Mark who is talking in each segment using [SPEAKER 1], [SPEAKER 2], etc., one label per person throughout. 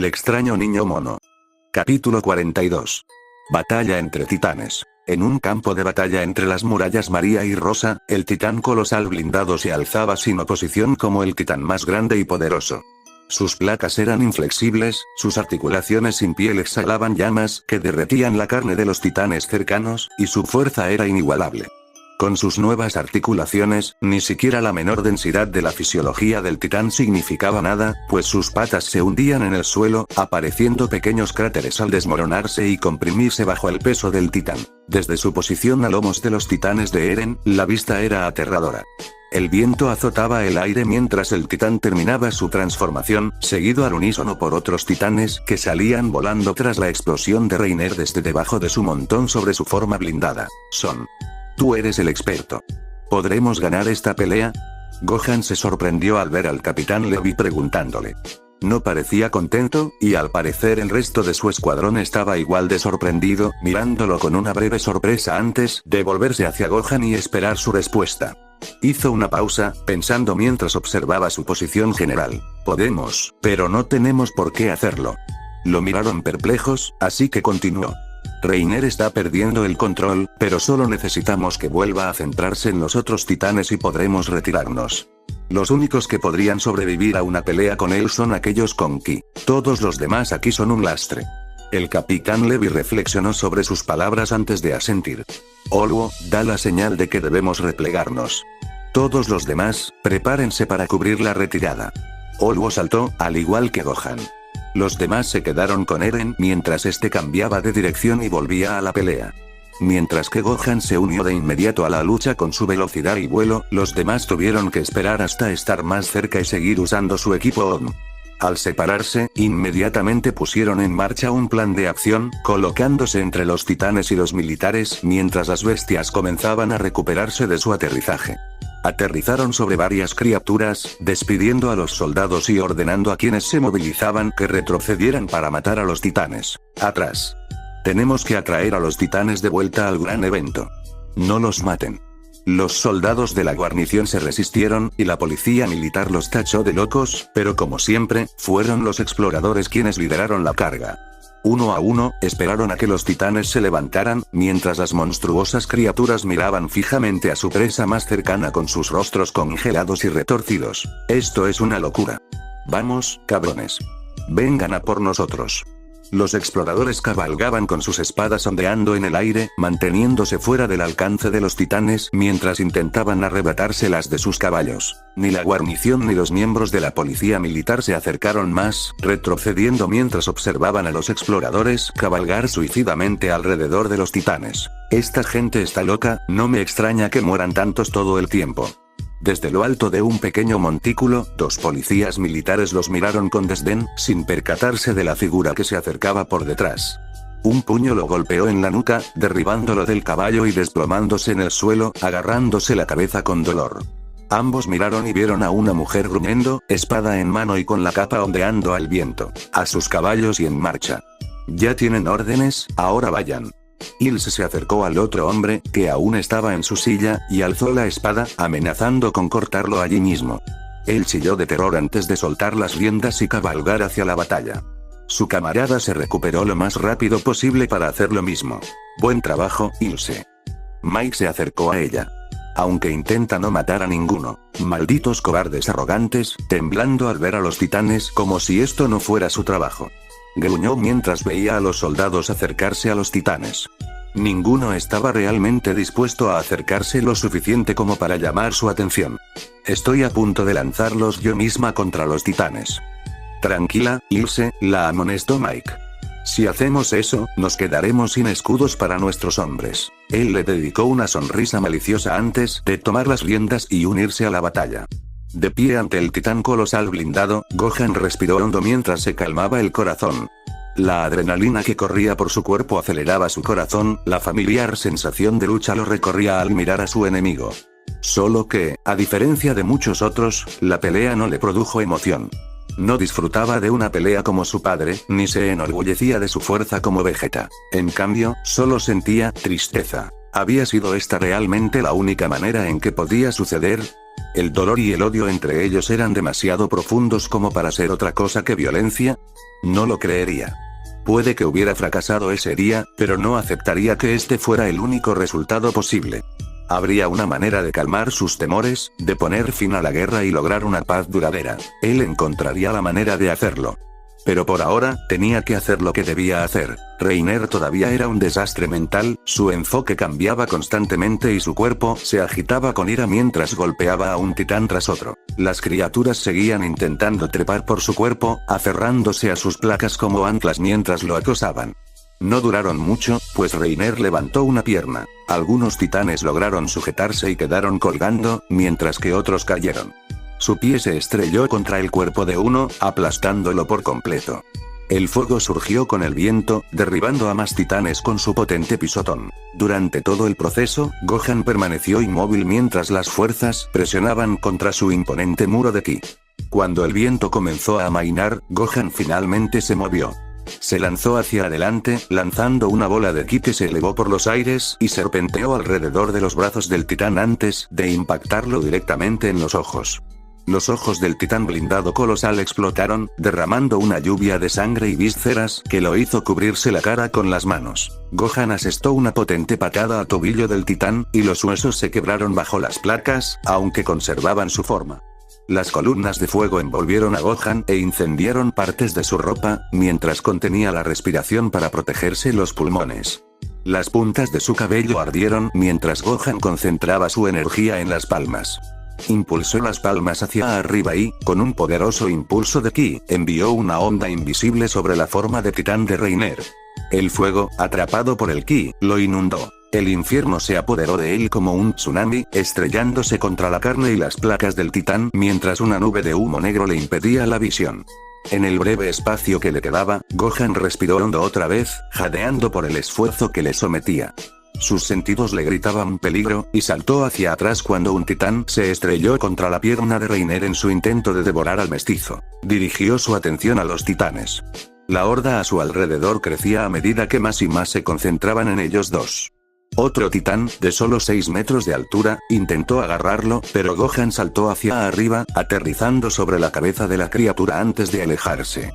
[SPEAKER 1] El extraño niño mono. Capítulo 42. Batalla entre titanes. En un campo de batalla entre las murallas María y Rosa, el titán colosal blindado se alzaba sin oposición como el titán más grande y poderoso. Sus placas eran inflexibles, sus articulaciones sin piel exhalaban llamas que derretían la carne de los titanes cercanos, y su fuerza era inigualable. Con sus nuevas articulaciones, ni siquiera la menor densidad de la fisiología del titán significaba nada, pues sus patas se hundían en el suelo, apareciendo pequeños cráteres al desmoronarse y comprimirse bajo el peso del titán. Desde su posición a lomos de los titanes de Eren, la vista era aterradora. El viento azotaba el aire mientras el titán terminaba su transformación, seguido al unísono por otros titanes que salían volando tras la explosión de Reiner desde debajo de su montón sobre su forma blindada. Tú eres el experto. ¿Podremos ganar esta pelea? Gohan se sorprendió al ver al capitán Levi preguntándole. No parecía contento, y al parecer el resto de su escuadrón estaba igual de sorprendido, mirándolo con una breve sorpresa antes de volverse hacia Gohan y esperar su respuesta. Hizo una pausa, pensando mientras observaba su posición general. Podemos, pero no tenemos por qué hacerlo. Lo miraron perplejos, así que continuó. Reiner está perdiendo el control, pero solo necesitamos que vuelva a centrarse en los otros titanes y podremos retirarnos. Los únicos que podrían sobrevivir a una pelea con él son aquellos con ki. Todos los demás aquí son un lastre. El capitán Levi reflexionó sobre sus palabras antes de asentir. Oluo, da la señal de que debemos replegarnos. Todos los demás, prepárense para cubrir la retirada. Oluo saltó, al igual que Gohan. Los demás se quedaron con Eren mientras este cambiaba de dirección y volvía a la pelea. Mientras que Gohan se unió de inmediato a la lucha con su velocidad y vuelo, los demás tuvieron que esperar hasta estar más cerca y seguir usando su equipo OM. Al separarse, inmediatamente pusieron en marcha un plan de acción, colocándose entre los titanes y los militares mientras las bestias comenzaban a recuperarse de su aterrizaje. Aterrizaron sobre varias criaturas, despidiendo a los soldados y ordenando a quienes se movilizaban que retrocedieran para matar a los titanes. Atrás. Tenemos que atraer a los titanes de vuelta al gran evento. No los maten. Los soldados de la guarnición se resistieron, y la policía militar los tachó de locos, pero como siempre, fueron los exploradores quienes lideraron la carga. Uno a uno, esperaron a que los titanes se levantaran, mientras las monstruosas criaturas miraban fijamente a su presa más cercana con sus rostros congelados y retorcidos. Esto es una locura. Vamos, cabrones. Vengan a por nosotros. Los exploradores cabalgaban con sus espadas ondeando en el aire, manteniéndose fuera del alcance de los titanes mientras intentaban arrebatárselas de sus caballos. Ni la guarnición ni los miembros de la policía militar se acercaron más, retrocediendo mientras observaban a los exploradores cabalgar suicidamente alrededor de los titanes. Esta gente está loca, no me extraña que mueran tantos todo el tiempo. Desde lo alto de un pequeño montículo, dos policías militares los miraron con desdén, sin percatarse de la figura que se acercaba por detrás. Un puño lo golpeó en la nuca, derribándolo del caballo y desplomándose en el suelo, agarrándose la cabeza con dolor. Ambos miraron y vieron a una mujer gruñendo, espada en mano y con la capa ondeando al viento. A sus caballos y en marcha. Ya tienen órdenes, ahora vayan. Ilse se acercó al otro hombre, que aún estaba en su silla, y alzó la espada, amenazando con cortarlo allí mismo. Él chilló de terror antes de soltar las riendas y cabalgar hacia la batalla. Su camarada se recuperó lo más rápido posible para hacer lo mismo. Buen trabajo, Ilse. Mike se acercó a ella. Aunque intenta no matar a ninguno. Malditos cobardes arrogantes, temblando al ver a los titanes como si esto no fuera su trabajo. Gruñó mientras veía a los soldados acercarse a los titanes. Ninguno estaba realmente dispuesto a acercarse lo suficiente como para llamar su atención. Estoy a punto de lanzarlos yo misma contra los titanes. Tranquila, Ilse, la amonestó Mike. Si hacemos eso, nos quedaremos sin escudos para nuestros hombres. Él le dedicó una sonrisa maliciosa antes de tomar las riendas y unirse a la batalla. De pie ante el titán colosal blindado, Gohan respiró hondo mientras se calmaba el corazón. La adrenalina que corría por su cuerpo aceleraba su corazón, la familiar sensación de lucha lo recorría al mirar a su enemigo. Solo que, a diferencia de muchos otros, la pelea no le produjo emoción. No disfrutaba de una pelea como su padre, ni se enorgullecía de su fuerza como Vegeta. En cambio, solo sentía tristeza. ¿Había sido esta realmente la única manera en que podía suceder? ¿El dolor y el odio entre ellos eran demasiado profundos como para ser otra cosa que violencia? No lo creería. Puede que hubiera fracasado ese día, pero no aceptaría que este fuera el único resultado posible. Habría una manera de calmar sus temores, de poner fin a la guerra y lograr una paz duradera. Él encontraría la manera de hacerlo. Pero por ahora, tenía que hacer lo que debía hacer. Reiner todavía era un desastre mental, su enfoque cambiaba constantemente y su cuerpo se agitaba con ira mientras golpeaba a un titán tras otro. Las criaturas seguían intentando trepar por su cuerpo, aferrándose a sus placas como anclas mientras lo acosaban. No duraron mucho, pues Reiner levantó una pierna. Algunos titanes lograron sujetarse y quedaron colgando, mientras que otros cayeron. Su pie se estrelló contra el cuerpo de uno, aplastándolo por completo. El fuego surgió con el viento, derribando a más titanes con su potente pisotón. Durante todo el proceso, Gohan permaneció inmóvil mientras las fuerzas presionaban contra su imponente muro de ki. Cuando el viento comenzó a amainar, Gohan finalmente se movió. Se lanzó hacia adelante, lanzando una bola de ki que se elevó por los aires y serpenteó alrededor de los brazos del titán antes de impactarlo directamente en los ojos. Los ojos del titán blindado colosal explotaron, derramando una lluvia de sangre y vísceras que lo hizo cubrirse la cara con las manos. Gohan asestó una potente patada a tobillo del titán, y los huesos se quebraron bajo las placas, aunque conservaban su forma. Las columnas de fuego envolvieron a Gohan e incendiaron partes de su ropa, mientras contenía la respiración para protegerse los pulmones. Las puntas de su cabello ardieron mientras Gohan concentraba su energía en las palmas. Impulsó las palmas hacia arriba y, con un poderoso impulso de ki, envió una onda invisible sobre la forma de titán de Reiner. El fuego, atrapado por el ki, lo inundó. El infierno se apoderó de él como un tsunami, estrellándose contra la carne y las placas del titán mientras una nube de humo negro le impedía la visión. En el breve espacio que le quedaba, Gohan respiró hondo otra vez, jadeando por el esfuerzo que le sometía. Sus sentidos le gritaban peligro, y saltó hacia atrás cuando un titán se estrelló contra la pierna de Reiner en su intento de devorar al mestizo. Dirigió su atención a los titanes. La horda a su alrededor crecía a medida que más y más se concentraban en ellos dos. Otro titán, de solo 6 metros de altura, intentó agarrarlo, pero Gohan saltó hacia arriba, aterrizando sobre la cabeza de la criatura antes de alejarse.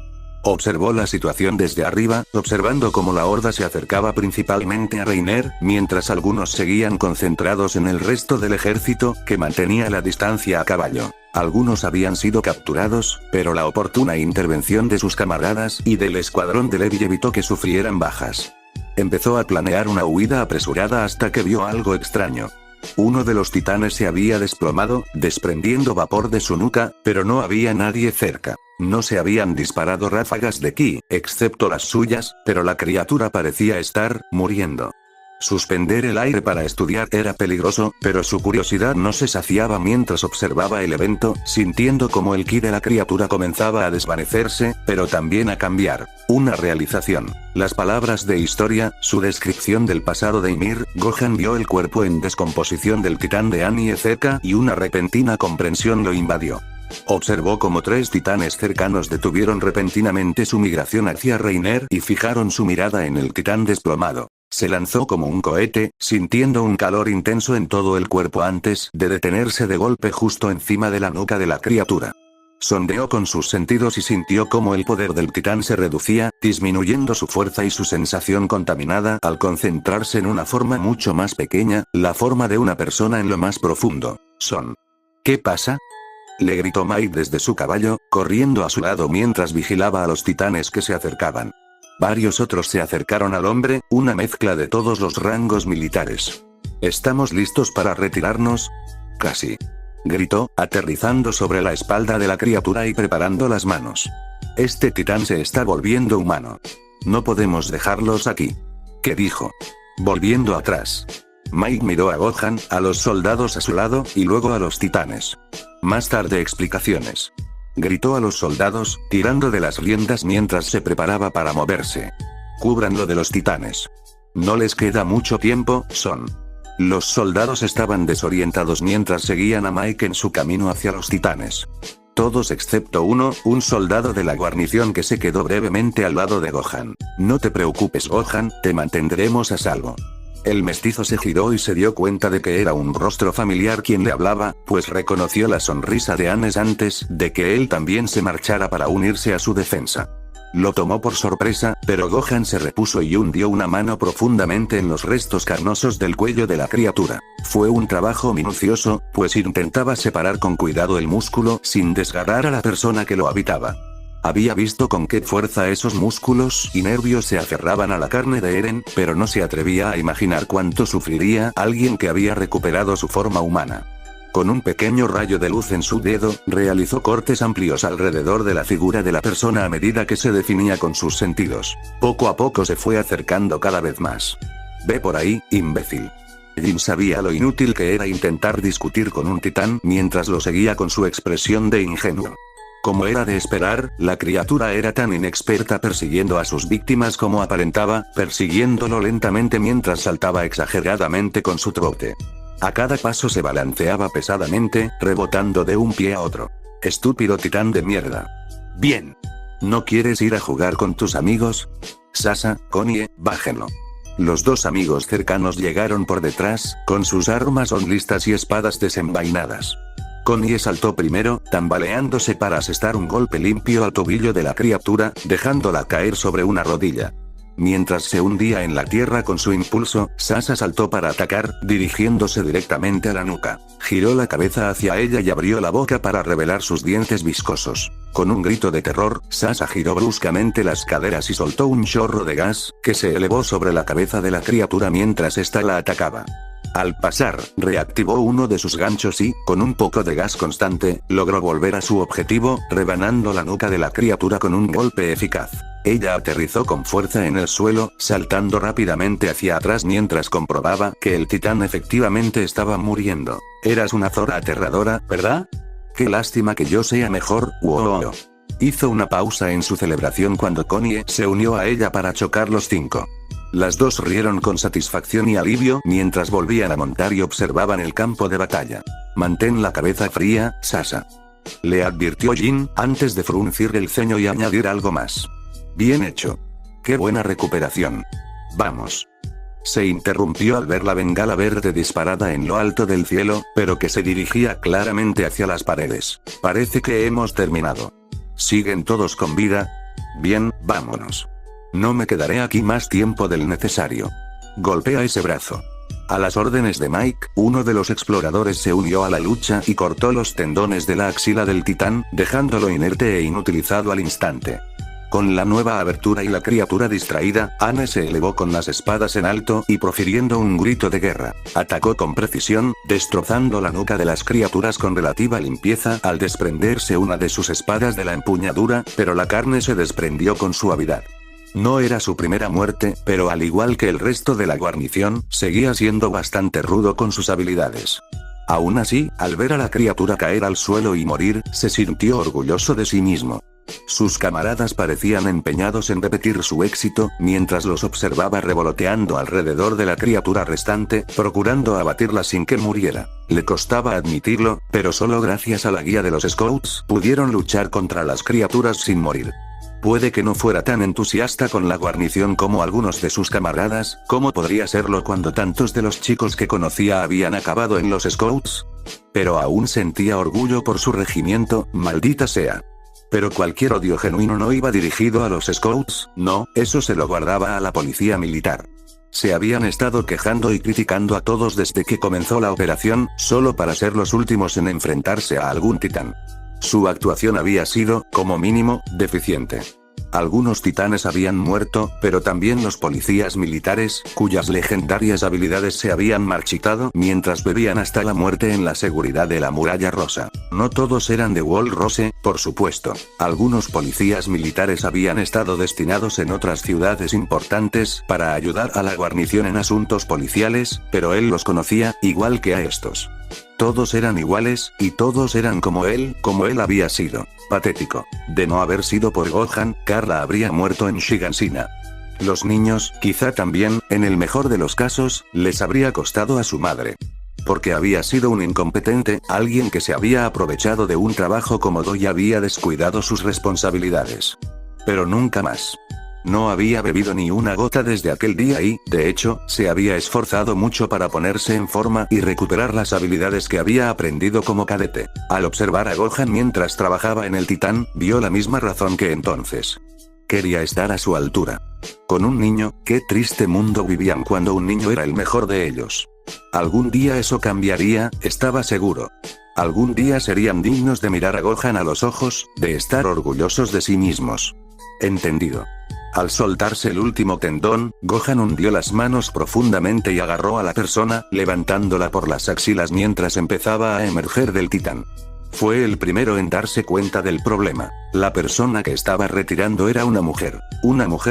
[SPEAKER 1] Observó la situación desde arriba, observando cómo la horda se acercaba principalmente a Reiner, mientras algunos seguían concentrados en el resto del ejército, que mantenía la distancia a caballo. Algunos habían sido capturados, pero la oportuna intervención de sus camaradas y del escuadrón de Levi evitó que sufrieran bajas. Empezó a planear una huida apresurada hasta que vio algo extraño. Uno de los titanes se había desplomado, desprendiendo vapor de su nuca, pero no había nadie cerca. No se habían disparado ráfagas de ki, excepto las suyas, pero la criatura parecía estar muriendo. Suspender el aire para estudiar era peligroso, pero su curiosidad no se saciaba mientras observaba el evento, sintiendo como el ki de la criatura comenzaba a desvanecerse, pero también a cambiar. Una realización. Las palabras de historia, su descripción del pasado de Ymir. Gohan vio el cuerpo en descomposición del titán de Annie cerca y una repentina comprensión lo invadió. Observó como 3 titanes cercanos detuvieron repentinamente su migración hacia Reiner y fijaron su mirada en el titán desplomado. Se lanzó como un cohete, sintiendo un calor intenso en todo el cuerpo antes de detenerse de golpe justo encima de la nuca de la criatura. Sondeó con sus sentidos y sintió cómo el poder del titán se reducía, disminuyendo su fuerza y su sensación contaminada al concentrarse en una forma mucho más pequeña, la forma de una persona en lo más profundo. ¿Qué pasa?, le gritó Mai desde su caballo, corriendo a su lado mientras vigilaba a los titanes que se acercaban. Varios otros se acercaron al hombre, una mezcla de todos los rangos militares. ¿Estamos listos para retirarnos? Casi. Gritó, aterrizando sobre la espalda de la criatura y preparando las manos. Este titán se está volviendo humano. No podemos dejarlos aquí. ¿Qué dijo? Volviendo atrás. Mike miró a Gohan, a los soldados a su lado, y luego a los titanes. Más tarde explicaciones. Gritó a los soldados, tirando de las riendas mientras se preparaba para moverse. Cúbranlo de los titanes. No les queda mucho tiempo, Los soldados estaban desorientados mientras seguían a Mike en su camino hacia los titanes. Todos excepto uno, un soldado de la guarnición que se quedó brevemente al lado de Gohan. No te preocupes Gohan, te mantendremos a salvo. El mestizo se giró y se dio cuenta de que era un rostro familiar quien le hablaba, pues reconoció la sonrisa de Anes antes de que él también se marchara para unirse a su defensa. Lo tomó por sorpresa, pero Gohan se repuso y hundió una mano profundamente en los restos carnosos del cuello de la criatura. Fue un trabajo minucioso, pues intentaba separar con cuidado el músculo sin desgarrar a la persona que lo habitaba. Había visto con qué fuerza esos músculos y nervios se aferraban a la carne de Eren, pero no se atrevía a imaginar cuánto sufriría alguien que había recuperado su forma humana. Con un pequeño rayo de luz en su dedo, realizó cortes amplios alrededor de la figura de la persona a medida que se definía con sus sentidos. Poco a poco se fue acercando cada vez más. «Ve por ahí, imbécil». Jin sabía lo inútil que era intentar discutir con un titán mientras lo seguía con su expresión de ingenuo. Como era de esperar, la criatura era tan inexperta persiguiendo a sus víctimas como aparentaba, persiguiéndolo lentamente mientras saltaba exageradamente con su trote. A cada paso se balanceaba pesadamente, rebotando de un pie a otro. Estúpido titán de mierda. Bien. ¿No quieres ir a jugar con tus amigos? Sasa, Konie, bájenlo. Los dos amigos cercanos llegaron por detrás, con sus armas listas y espadas desenvainadas. Konie saltó primero, tambaleándose para asestar un golpe limpio al tobillo de la criatura, dejándola caer sobre una rodilla. Mientras se hundía en la tierra con su impulso, Sasa saltó para atacar, dirigiéndose directamente a la nuca. Giró la cabeza hacia ella y abrió la boca para revelar sus dientes viscosos. Con un grito de terror, Sasa giró bruscamente las caderas y soltó un chorro de gas, que se elevó sobre la cabeza de la criatura mientras ésta la atacaba. Al pasar, reactivó uno de sus ganchos y, con un poco de gas constante, logró volver a su objetivo, rebanando la nuca de la criatura con un golpe eficaz. Ella aterrizó con fuerza en el suelo, saltando rápidamente hacia atrás mientras comprobaba que el titán efectivamente estaba muriendo. Eras una Zora aterradora, ¿verdad? Qué lástima que yo sea mejor, wow. Hizo una pausa en su celebración cuando Konie se unió a ella para chocar los cinco. Las dos rieron con satisfacción y alivio mientras volvían a montar y observaban el campo de batalla. Mantén la cabeza fría, Sasa. Le advirtió Jin, antes de fruncir el ceño y añadir algo más. Bien hecho. Qué buena recuperación. Vamos. Se interrumpió al ver la bengala verde disparada en lo alto del cielo, pero que se dirigía claramente hacia las paredes. Parece que hemos terminado. ¿Siguen todos con vida? Bien, vámonos. No me quedaré aquí más tiempo del necesario. Golpea ese brazo. A las órdenes de Mike, uno de los exploradores se unió a la lucha y cortó los tendones de la axila del titán, dejándolo inerte e inutilizado al instante. Con la nueva abertura y la criatura distraída, Anne se elevó con las espadas en alto y profiriendo un grito de guerra, atacó con precisión, destrozando la nuca de las criaturas con relativa limpieza al desprenderse una de sus espadas de la empuñadura, pero la carne se desprendió con suavidad. No era su primera muerte, pero al igual que el resto de la guarnición, seguía siendo bastante rudo con sus habilidades. Aún así, al ver a la criatura caer al suelo y morir, se sintió orgulloso de sí mismo. Sus camaradas parecían empeñados en repetir su éxito, mientras los observaba revoloteando alrededor de la criatura restante, procurando abatirla sin que muriera. Le costaba admitirlo, pero solo gracias a la guía de los Scouts pudieron luchar contra las criaturas sin morir. Puede que no fuera tan entusiasta con la guarnición como algunos de sus camaradas, ¿cómo podría serlo cuando tantos de los chicos que conocía habían acabado en los Scouts? Pero aún sentía orgullo por su regimiento, maldita sea. Pero cualquier odio genuino no iba dirigido a los Scouts, no, eso se lo guardaba a la policía militar. Se habían estado quejando y criticando a todos desde que comenzó la operación, solo para ser los últimos en enfrentarse a algún titán. Su actuación había sido, como mínimo, deficiente. Algunos titanes habían muerto, pero también los policías militares, cuyas legendarias habilidades se habían marchitado mientras bebían hasta la muerte en la seguridad de la muralla rosa. No todos eran de Wall Rose, por supuesto. Algunos policías militares habían estado destinados en otras ciudades importantes para ayudar a la guarnición en asuntos policiales, pero él los conocía, igual que a estos. Todos eran iguales, y todos eran como él había sido. Patético. De no haber sido por Gohan, Carla habría muerto en Shiganshina. Los niños, quizá también, en el mejor de los casos, les habría costado a su madre. Porque había sido un incompetente, alguien que se había aprovechado de un trabajo cómodo y había descuidado sus responsabilidades. Pero nunca más. No había bebido ni una gota desde aquel día y, de hecho, se había esforzado mucho para ponerse en forma y recuperar las habilidades que había aprendido como cadete. Al observar a Gohan mientras trabajaba en el titán, vio la misma razón que entonces. Quería estar a su altura. Con un niño, qué triste mundo vivían cuando un niño era el mejor de ellos. Algún día eso cambiaría, estaba seguro. Algún día serían dignos de mirar a Gohan a los ojos, de estar orgullosos de sí mismos. Entendido. Al soltarse el último tendón, Gohan hundió las manos profundamente y agarró a la persona, levantándola por las axilas mientras empezaba a emerger del titán. Fue el primero en darse cuenta del problema. La persona que estaba retirando era una mujer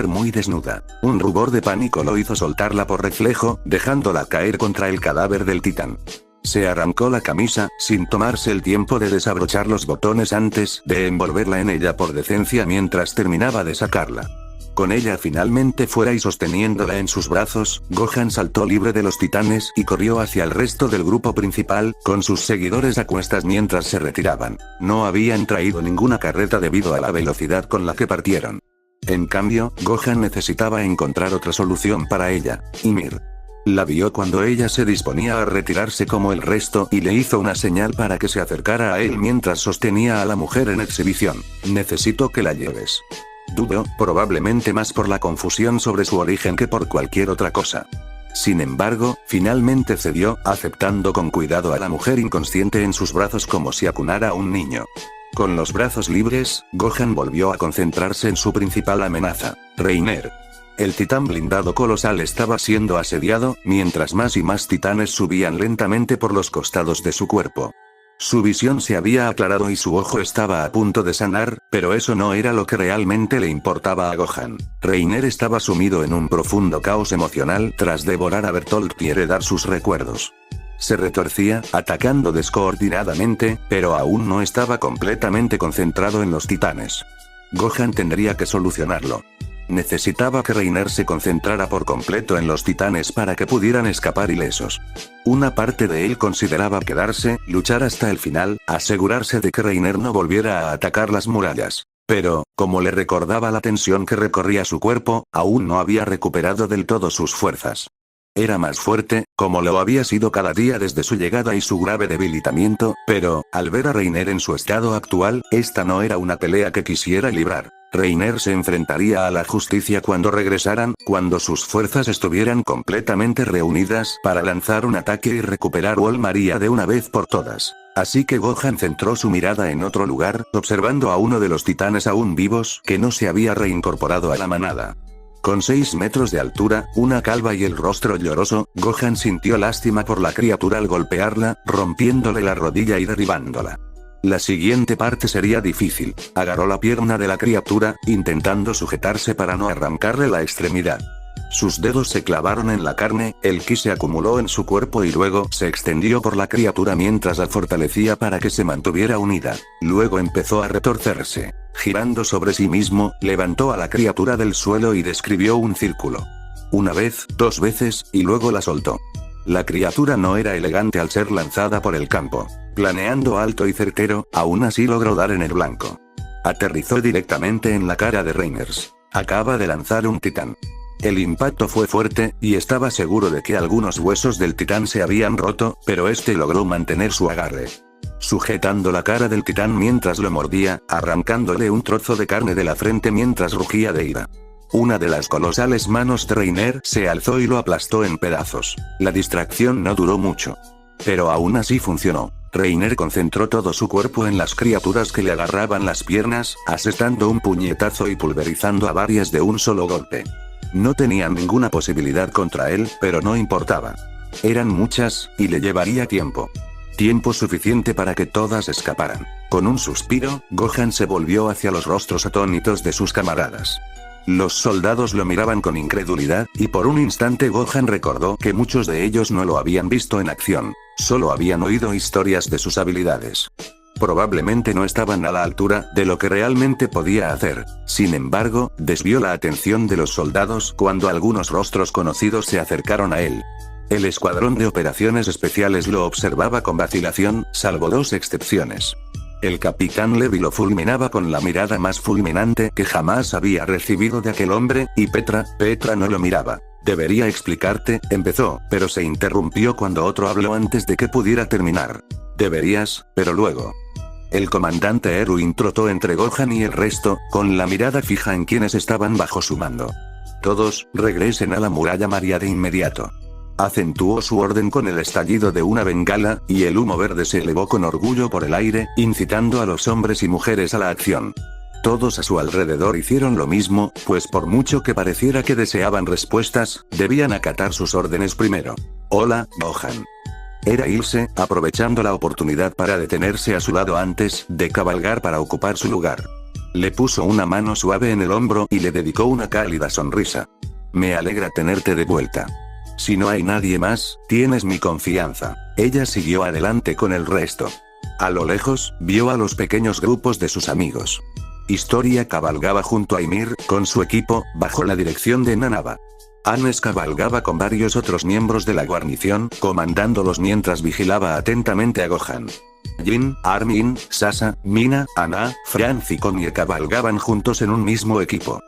[SPEAKER 1] muy desnuda. Un rubor de pánico lo hizo soltarla por reflejo, dejándola caer contra el cadáver del titán. Se arrancó la camisa, sin tomarse el tiempo de desabrochar los botones antes de envolverla en ella por decencia mientras terminaba de sacarla. Con ella finalmente fuera y sosteniéndola en sus brazos, Gohan saltó libre de los titanes y corrió hacia el resto del grupo principal, con sus seguidores a cuestas mientras se retiraban. No habían traído ninguna carreta debido a la velocidad con la que partieron. En cambio, Gohan necesitaba encontrar otra solución para ella. Ymir la vio cuando ella se disponía a retirarse como el resto y le hizo una señal para que se acercara a él mientras sostenía a la mujer en exhibición. Necesito que la lleves. Dudó, probablemente más por la confusión sobre su origen que por cualquier otra cosa. Sin embargo, finalmente cedió, aceptando con cuidado a la mujer inconsciente en sus brazos como si acunara a un niño. Con los brazos libres, Gohan volvió a concentrarse en su principal amenaza, Reiner. El titán blindado colosal estaba siendo asediado, mientras más y más titanes subían lentamente por los costados de su cuerpo. Su visión se había aclarado y su ojo estaba a punto de sanar, pero eso no era lo que realmente le importaba a Gohan. Reiner estaba sumido en un profundo caos emocional tras devorar a Bertolt y heredar sus recuerdos. Se retorcía, atacando descoordinadamente, pero aún no estaba completamente concentrado en los titanes. Gohan tendría que solucionarlo. Necesitaba que Reiner se concentrara por completo en los titanes para que pudieran escapar ilesos. Una parte de él consideraba quedarse, luchar hasta el final, asegurarse de que Reiner no volviera a atacar las murallas. Pero, como le recordaba la tensión que recorría su cuerpo, aún no había recuperado del todo sus fuerzas. Era más fuerte, como lo había sido cada día desde su llegada y su grave debilitamiento, pero, al ver a Reiner en su estado actual, esta no era una pelea que quisiera librar. Reiner se enfrentaría a la justicia cuando regresaran, cuando sus fuerzas estuvieran completamente reunidas para lanzar un ataque y recuperar Wall Maria de una vez por todas. Así que Gohan centró su mirada en otro lugar, observando a uno de los titanes aún vivos que no se había reincorporado a la manada. Con 6 metros de altura, una calva y el rostro lloroso, Gohan sintió lástima por la criatura al golpearla, rompiéndole la rodilla y derribándola. La siguiente parte sería difícil. Agarró la pierna de la criatura, intentando sujetarse para no arrancarle la extremidad. Sus dedos se clavaron en la carne, el ki se acumuló en su cuerpo y luego se extendió por la criatura mientras la fortalecía para que se mantuviera unida. Luego empezó a retorcerse. Girando sobre sí mismo, levantó a la criatura del suelo y describió un círculo. Una vez, 2 veces, y luego la soltó. La criatura no era elegante al ser lanzada por el campo. Planeando alto y certero, aún así logró dar en el blanco. Aterrizó directamente en la cara de Reiners. Acaba de lanzar un titán. El impacto fue fuerte, y estaba seguro de que algunos huesos del titán se habían roto, pero este logró mantener su agarre. Sujetando la cara del titán mientras lo mordía, arrancándole un trozo de carne de la frente mientras rugía de ira. Una de las colosales manos de Reiner se alzó y lo aplastó en pedazos. La distracción no duró mucho. Pero aún así funcionó. Reiner concentró todo su cuerpo en las criaturas que le agarraban las piernas, asestando un puñetazo y pulverizando a varias de un solo golpe. No tenían ninguna posibilidad contra él, pero no importaba. Eran muchas, y le llevaría tiempo. Tiempo suficiente para que todas escaparan. Con un suspiro, Gohan se volvió hacia los rostros atónitos de sus camaradas. Los soldados lo miraban con incredulidad, y por un instante Gohan recordó que muchos de ellos no lo habían visto en acción, solo habían oído historias de sus habilidades. Probablemente no estaban a la altura de lo que realmente podía hacer. Sin embargo, desvió la atención de los soldados cuando algunos rostros conocidos se acercaron a él. El escuadrón de operaciones especiales lo observaba con vacilación, salvo 2 excepciones. El capitán Levi lo fulminaba con la mirada más fulminante que jamás había recibido de aquel hombre, y Petra no lo miraba. Debería explicarte, empezó, pero se interrumpió cuando otro habló antes de que pudiera terminar. Deberías, pero luego. El comandante Erwin trotó entre Gohan y el resto, con la mirada fija en quienes estaban bajo su mando. Todos, regresen a la muralla María de inmediato. Acentuó su orden con el estallido de una bengala, y el humo verde se elevó con orgullo por el aire, incitando a los hombres y mujeres a la acción. Todos a su alrededor hicieron lo mismo, pues por mucho que pareciera que deseaban respuestas, debían acatar sus órdenes primero. Hola, Gohan. Era Ilse, aprovechando la oportunidad para detenerse a su lado antes de cabalgar para ocupar su lugar. Le puso una mano suave en el hombro y le dedicó una cálida sonrisa. Me alegra tenerte de vuelta. Si no hay nadie más, tienes mi confianza. Ella siguió adelante con el resto. A lo lejos, vio a los pequeños grupos de sus amigos. Historia cabalgaba junto a Ymir, con su equipo, bajo la dirección de Nanaba. Anes cabalgaba con varios otros miembros de la guarnición, comandándolos mientras vigilaba atentamente a Gohan. Jin, Armin, Sasa, Mina, Ana, Franz y Konya cabalgaban juntos en un mismo equipo.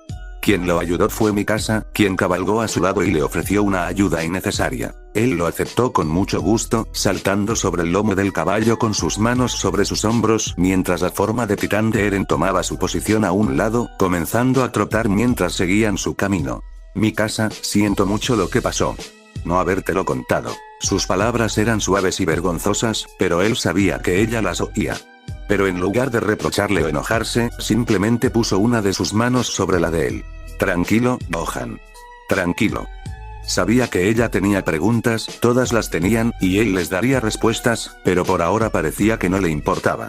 [SPEAKER 1] Quien lo ayudó fue Mikasa, quien cabalgó a su lado y le ofreció una ayuda innecesaria. Él lo aceptó con mucho gusto, saltando sobre el lomo del caballo con sus manos sobre sus hombros, mientras la forma de titán de Eren tomaba su posición a un lado, comenzando a trotar mientras seguían su camino. Mikasa, siento mucho lo que pasó. No habértelo contado. Sus palabras eran suaves y vergonzosas, pero él sabía que ella las oía. Pero en lugar de reprocharle o enojarse, simplemente puso una de sus manos sobre la de él. Tranquilo, Gohan. Tranquilo. Sabía que ella tenía preguntas, todas las tenían, y él les daría respuestas, pero por ahora parecía que no le importaba.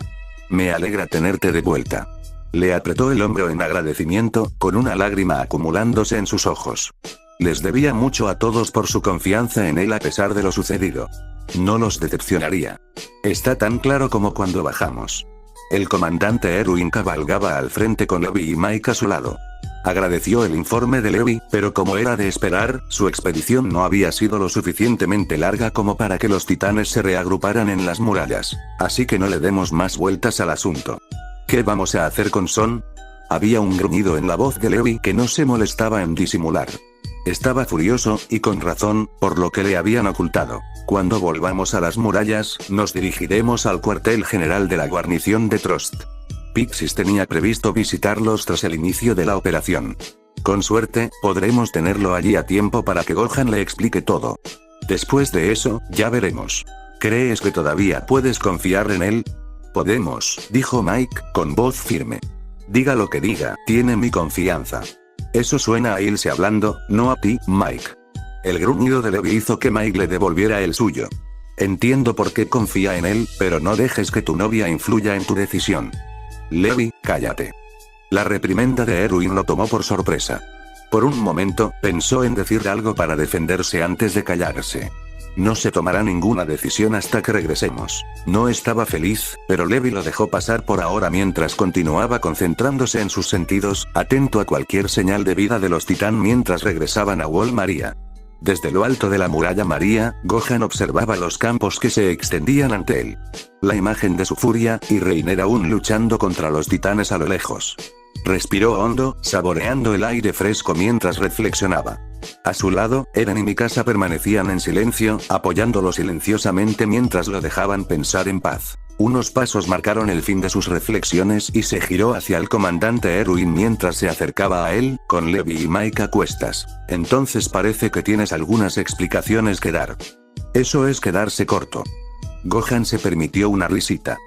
[SPEAKER 1] Me alegra tenerte de vuelta. Le apretó el hombro en agradecimiento, con una lágrima acumulándose en sus ojos. Les debía mucho a todos por su confianza en él a pesar de lo sucedido. No los decepcionaría. Está tan claro como cuando bajamos. El comandante Erwin cabalgaba al frente con Levi y Mike a su lado. Agradeció el informe de Levi, pero como era de esperar, su expedición no había sido lo suficientemente larga como para que los titanes se reagruparan en las murallas. Así que no le demos más vueltas al asunto. ¿Qué vamos a hacer con Son? Había un gruñido en la voz de Levi que no se molestaba en disimular. Estaba furioso, y con razón, por lo que le habían ocultado. Cuando volvamos a las murallas, nos dirigiremos al cuartel general de la guarnición de Trost. Pixis tenía previsto visitarlos tras el inicio de la operación. Con suerte, podremos tenerlo allí a tiempo para que Gohan le explique todo. Después de eso, ya veremos. ¿Crees que todavía puedes confiar en él? Podemos, dijo Mike, con voz firme. Diga lo que diga, tiene mi confianza. Eso suena a Ilse hablando, no a ti, Mike. El gruñido de Levi hizo que Mike le devolviera el suyo. Entiendo por qué confía en él, pero no dejes que tu novia influya en tu decisión. Levi, cállate. La reprimenda de Erwin lo tomó por sorpresa. Por un momento, pensó en decir algo para defenderse antes de callarse. No se tomará ninguna decisión hasta que regresemos. No estaba feliz, pero Levi lo dejó pasar por ahora mientras continuaba concentrándose en sus sentidos, atento a cualquier señal de vida de los titán mientras regresaban a Wall Maria. Desde lo alto de la muralla María, Gohan observaba los campos que se extendían ante él. La imagen de su furia, y Reiner aún luchando contra los titanes a lo lejos. Respiró hondo, saboreando el aire fresco mientras reflexionaba. A su lado, Eren y Mikasa permanecían en silencio, apoyándolo silenciosamente mientras lo dejaban pensar en paz. Unos pasos marcaron el fin de sus reflexiones y se giró hacia el comandante Erwin mientras se acercaba a él, con Levi y Mike a cuestas. Entonces parece que tienes algunas explicaciones que dar. Eso es quedarse corto. Gohan se permitió una risita.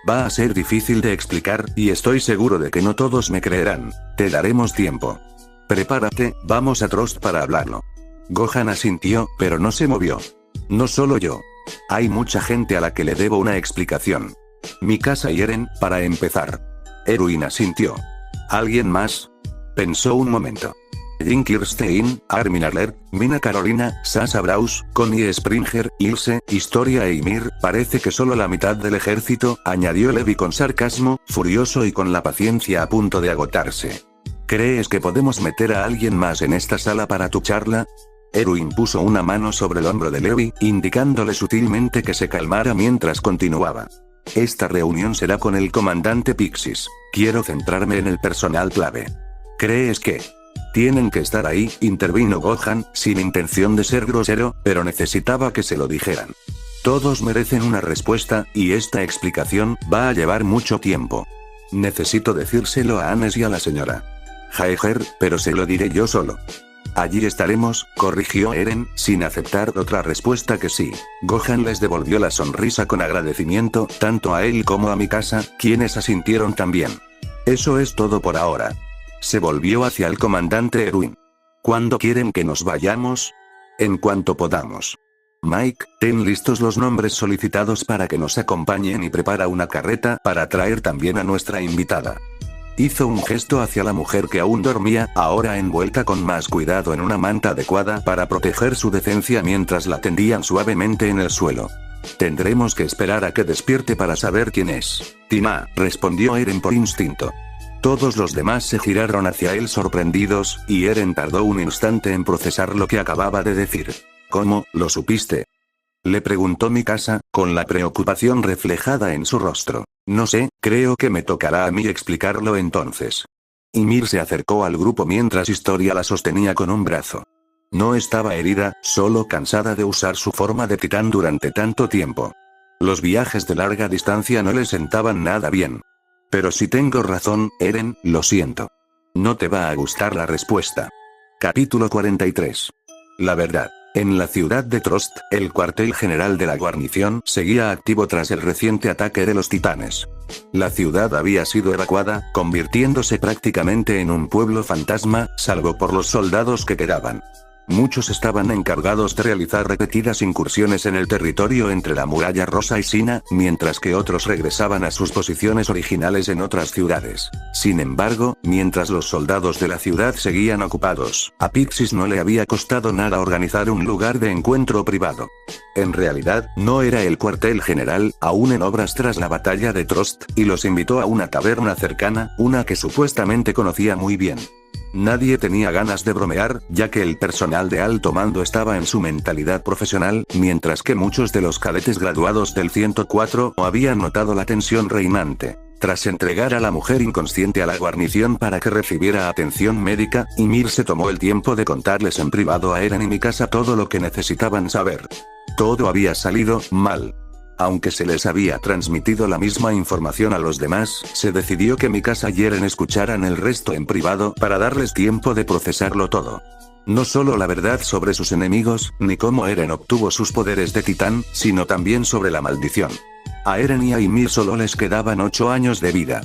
[SPEAKER 1] Va a ser difícil de explicar, y estoy seguro de que no todos me creerán. Te daremos tiempo. Prepárate, vamos a Trost para hablarlo. Gohan asintió, pero no se movió. No solo yo. Hay mucha gente a la que le debo una explicación. Mikasa y Eren, para empezar. Erwin asintió. ¿Alguien más? Pensó un momento. Jin Kirstein, Armin Alert, Mina Carolina, Sasha Braus, Connie Springer, Ilse, Historia e Ymir, parece que solo la mitad del ejército, añadió Levi con sarcasmo, furioso y con la paciencia a punto de agotarse. ¿Crees que podemos meter a alguien más en esta sala para tu charla? Erwin puso una mano sobre el hombro de Levi, indicándole sutilmente que se calmara mientras continuaba. Esta reunión será con el comandante Pixis. Quiero centrarme en el personal clave. ¿Crees que tienen que estar ahí?, intervino Gohan, sin intención de ser grosero, pero necesitaba que se lo dijeran. Todos merecen una respuesta, y esta explicación va a llevar mucho tiempo. Necesito decírselo a Anes y a la señora Jaeger, pero se lo diré yo solo. Allí estaremos, corrigió Eren, sin aceptar otra respuesta que sí. Gohan les devolvió la sonrisa con agradecimiento, tanto a él como a Mikasa, quienes asintieron también. Eso es todo por ahora. Se volvió hacia el comandante Erwin. ¿Cuándo quieren que nos vayamos? En cuanto podamos. Mike, ten listos los nombres solicitados para que nos acompañen y prepara una carreta para traer también a nuestra invitada. Hizo un gesto hacia la mujer que aún dormía, ahora envuelta con más cuidado en una manta adecuada para proteger su decencia mientras la tendían suavemente en el suelo. Tendremos que esperar a que despierte para saber quién es. Tina, respondió Eren por instinto. Todos los demás se giraron hacia él sorprendidos, y Eren tardó un instante en procesar lo que acababa de decir. ¿Cómo lo supiste?, le preguntó Mikasa, con la preocupación reflejada en su rostro. No sé, creo que me tocará a mí explicarlo entonces. Ymir se acercó al grupo mientras Historia la sostenía con un brazo. No estaba herida, solo cansada de usar su forma de titán durante tanto tiempo. Los viajes de larga distancia no le sentaban nada bien. Pero si tengo razón, Eren, lo siento. No te va a gustar la respuesta. Capítulo 43. La verdad. En la ciudad de Trost, el cuartel general de la guarnición seguía activo tras el reciente ataque de los titanes. La ciudad había sido evacuada, convirtiéndose prácticamente en un pueblo fantasma, salvo por los soldados que quedaban. Muchos estaban encargados de realizar repetidas incursiones en el territorio entre la muralla rosa y Sina, mientras que otros regresaban a sus posiciones originales en otras ciudades. Sin embargo, mientras los soldados de la ciudad seguían ocupados, a Pixis no le había costado nada organizar un lugar de encuentro privado. En realidad, no era el cuartel general, aún en obras tras la batalla de Trost, y los invitó a una taberna cercana, una que supuestamente conocía muy bien. Nadie tenía ganas de bromear, ya que el personal de alto mando estaba en su mentalidad profesional, mientras que muchos de los cadetes graduados del 104 habían notado la tensión reinante. Tras entregar a la mujer inconsciente a la guarnición para que recibiera atención médica, Ymir se tomó el tiempo de contarles en privado a Eren y Mikasa todo lo que necesitaban saber. Todo había salido mal. Aunque se les había transmitido la misma información a los demás, se decidió que Mikasa y Eren escucharan el resto en privado para darles tiempo de procesarlo todo. No solo la verdad sobre sus enemigos, ni cómo Eren obtuvo sus poderes de titán, sino también sobre la maldición. A Eren y a Ymir solo les quedaban 8 años de vida.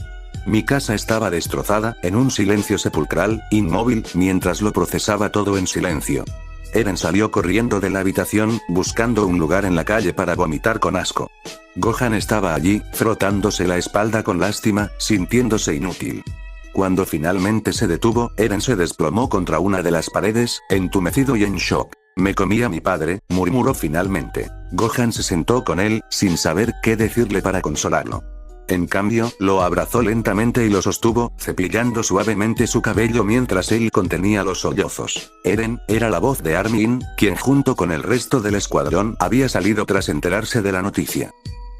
[SPEAKER 1] Mikasa estaba destrozada, en un silencio sepulcral, inmóvil, mientras lo procesaba todo en silencio. Eren salió corriendo de la habitación, buscando un lugar en la calle para vomitar con asco. Gohan estaba allí, frotándose la espalda con lástima, sintiéndose inútil. Cuando finalmente se detuvo, Eren se desplomó contra una de las paredes, entumecido y en shock. Me comí a mi padre, murmuró finalmente. Gohan se sentó con él, sin saber qué decirle para consolarlo. En cambio, lo abrazó lentamente y lo sostuvo, cepillando suavemente su cabello mientras él contenía los sollozos. Eren, era la voz de Armin, quien junto con el resto del escuadrón había salido tras enterarse de la noticia.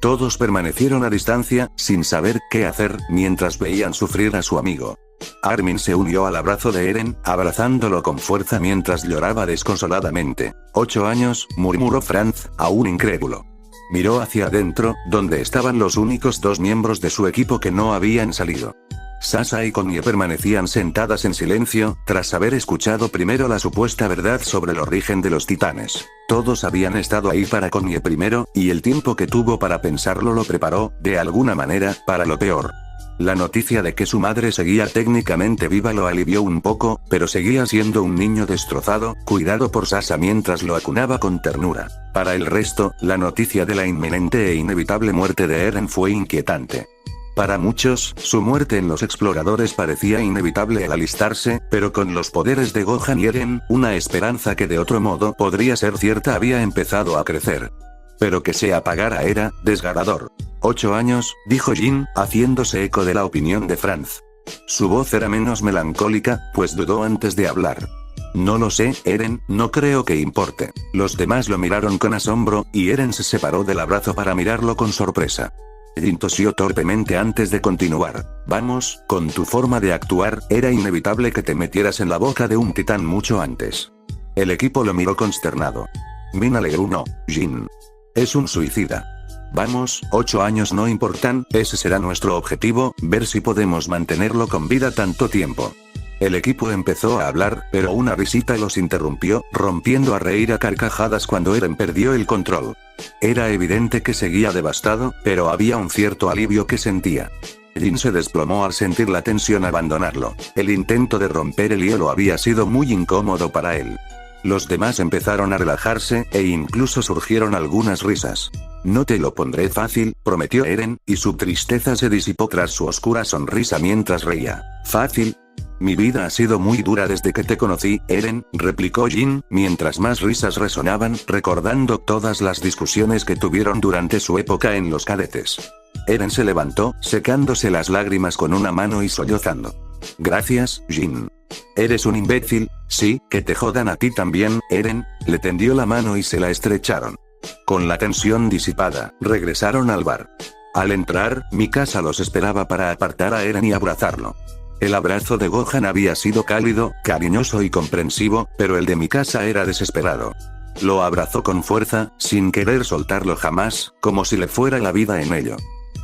[SPEAKER 1] Todos permanecieron a distancia, sin saber qué hacer, mientras veían sufrir a su amigo. Armin se unió al abrazo de Eren, abrazándolo con fuerza mientras lloraba desconsoladamente. 8 años, murmuró Franz, aún incrédulo. Miró hacia adentro, donde estaban los únicos 2 miembros de su equipo que no habían salido. Sasa y Konya permanecían sentadas en silencio, tras haber escuchado primero la supuesta verdad sobre el origen de los titanes. Todos habían estado ahí para Konya primero, y el tiempo que tuvo para pensarlo lo preparó, de alguna manera, para lo peor. La noticia de que su madre seguía técnicamente viva lo alivió un poco, pero seguía siendo un niño destrozado, cuidado por Sasa mientras lo acunaba con ternura. Para el resto, la noticia de la inminente e inevitable muerte de Eren fue inquietante. Para muchos, su muerte en los exploradores parecía inevitable al alistarse, pero con los poderes de Gohan y Eren, una esperanza que de otro modo podría ser cierta había empezado a crecer. Pero que se apagara era desgarrador. 8 años, dijo Jin, haciéndose eco de la opinión de Franz. Su voz era menos melancólica, pues dudó antes de hablar. No lo sé, Eren, no creo que importe. Los demás lo miraron con asombro, y Eren se separó del abrazo para mirarlo con sorpresa. Jin tosió torpemente antes de continuar. Vamos, con tu forma de actuar, era inevitable que te metieras en la boca de un titán mucho antes. El equipo lo miró consternado. Min alegró. No, Jin. Es un suicida. Vamos, 8 años no importan, ese será nuestro objetivo, ver si podemos mantenerlo con vida tanto tiempo. El equipo empezó a hablar, pero una risita los interrumpió, rompiendo a reír a carcajadas cuando Eren perdió el control. Era evidente que seguía devastado, pero había un cierto alivio que sentía. Jin se desplomó al sentir la tensión abandonarlo. El intento de romper el hielo había sido muy incómodo para él. Los demás empezaron a relajarse, e incluso surgieron algunas risas. No te lo pondré fácil, prometió Eren, y su tristeza se disipó tras su oscura sonrisa mientras reía. ¿Fácil? Mi vida ha sido muy dura desde que te conocí, Eren, replicó Jin, mientras más risas resonaban, recordando todas las discusiones que tuvieron durante su época en los cadetes. Eren se levantó, secándose las lágrimas con una mano y sollozando. Gracias, Jin. Eres un imbécil, sí, que te jodan a ti también, Eren, le tendió la mano y se la estrecharon. Con la tensión disipada, regresaron al bar. Al entrar, Mikasa los esperaba para apartar a Eren y abrazarlo. El abrazo de Gohan había sido cálido, cariñoso y comprensivo, pero el de Mikasa era desesperado. Lo abrazó con fuerza, sin querer soltarlo jamás, como si le fuera la vida en ello.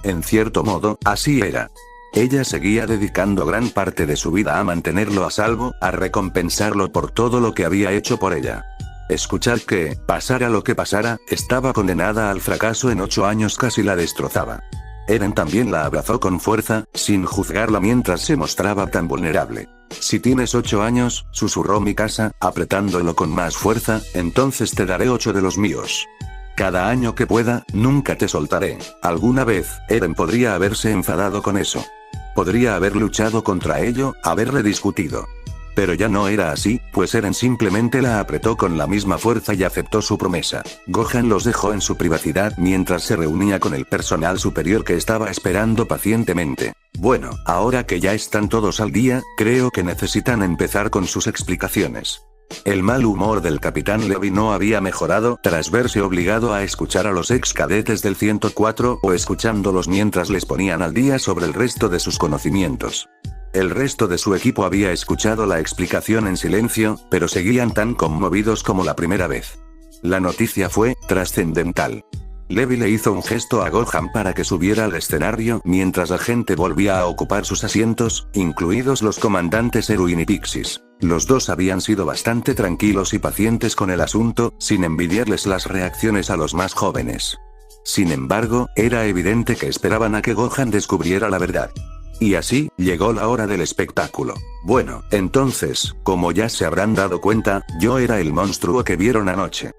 [SPEAKER 1] En cierto modo, así era. Ella seguía dedicando gran parte de su vida a mantenerlo a salvo, a recompensarlo por todo lo que había hecho por ella. Escuchar que, pasara lo que pasara, estaba condenada al fracaso en 8 años casi la destrozaba. Eren también la abrazó con fuerza, sin juzgarla mientras se mostraba tan vulnerable. Si tienes 8 años, susurró Mikasa, apretándolo con más fuerza, entonces te daré 8 de los míos. Cada año que pueda, nunca te soltaré. Alguna vez, Eren podría haberse enfadado con eso. Podría haber luchado contra ello, haberle discutido. Pero ya no era así, pues Eren simplemente la apretó con la misma fuerza y aceptó su promesa. Gohan los dejó en su privacidad mientras se reunía con el personal superior que estaba esperando pacientemente. Bueno, ahora que ya están todos al día, creo que necesitan empezar con sus explicaciones. El mal humor del capitán Levi no había mejorado tras verse obligado a escuchar a los ex cadetes del 104 o escuchándolos mientras les ponían al día sobre el resto de sus conocimientos. El resto de su equipo había escuchado la explicación en silencio, pero seguían tan conmovidos como la primera vez. La noticia fue trascendental. Levi le hizo un gesto a Gohan para que subiera al escenario mientras la gente volvía a ocupar sus asientos, incluidos los comandantes Erwin y Pixis. Los dos habían sido bastante tranquilos y pacientes con el asunto, sin envidiarles las reacciones a los más jóvenes. Sin embargo, era evidente que esperaban a que Gohan descubriera la verdad. Y así, llegó la hora del espectáculo. Bueno, entonces, como ya se habrán dado cuenta, yo era el monstruo que vieron anoche.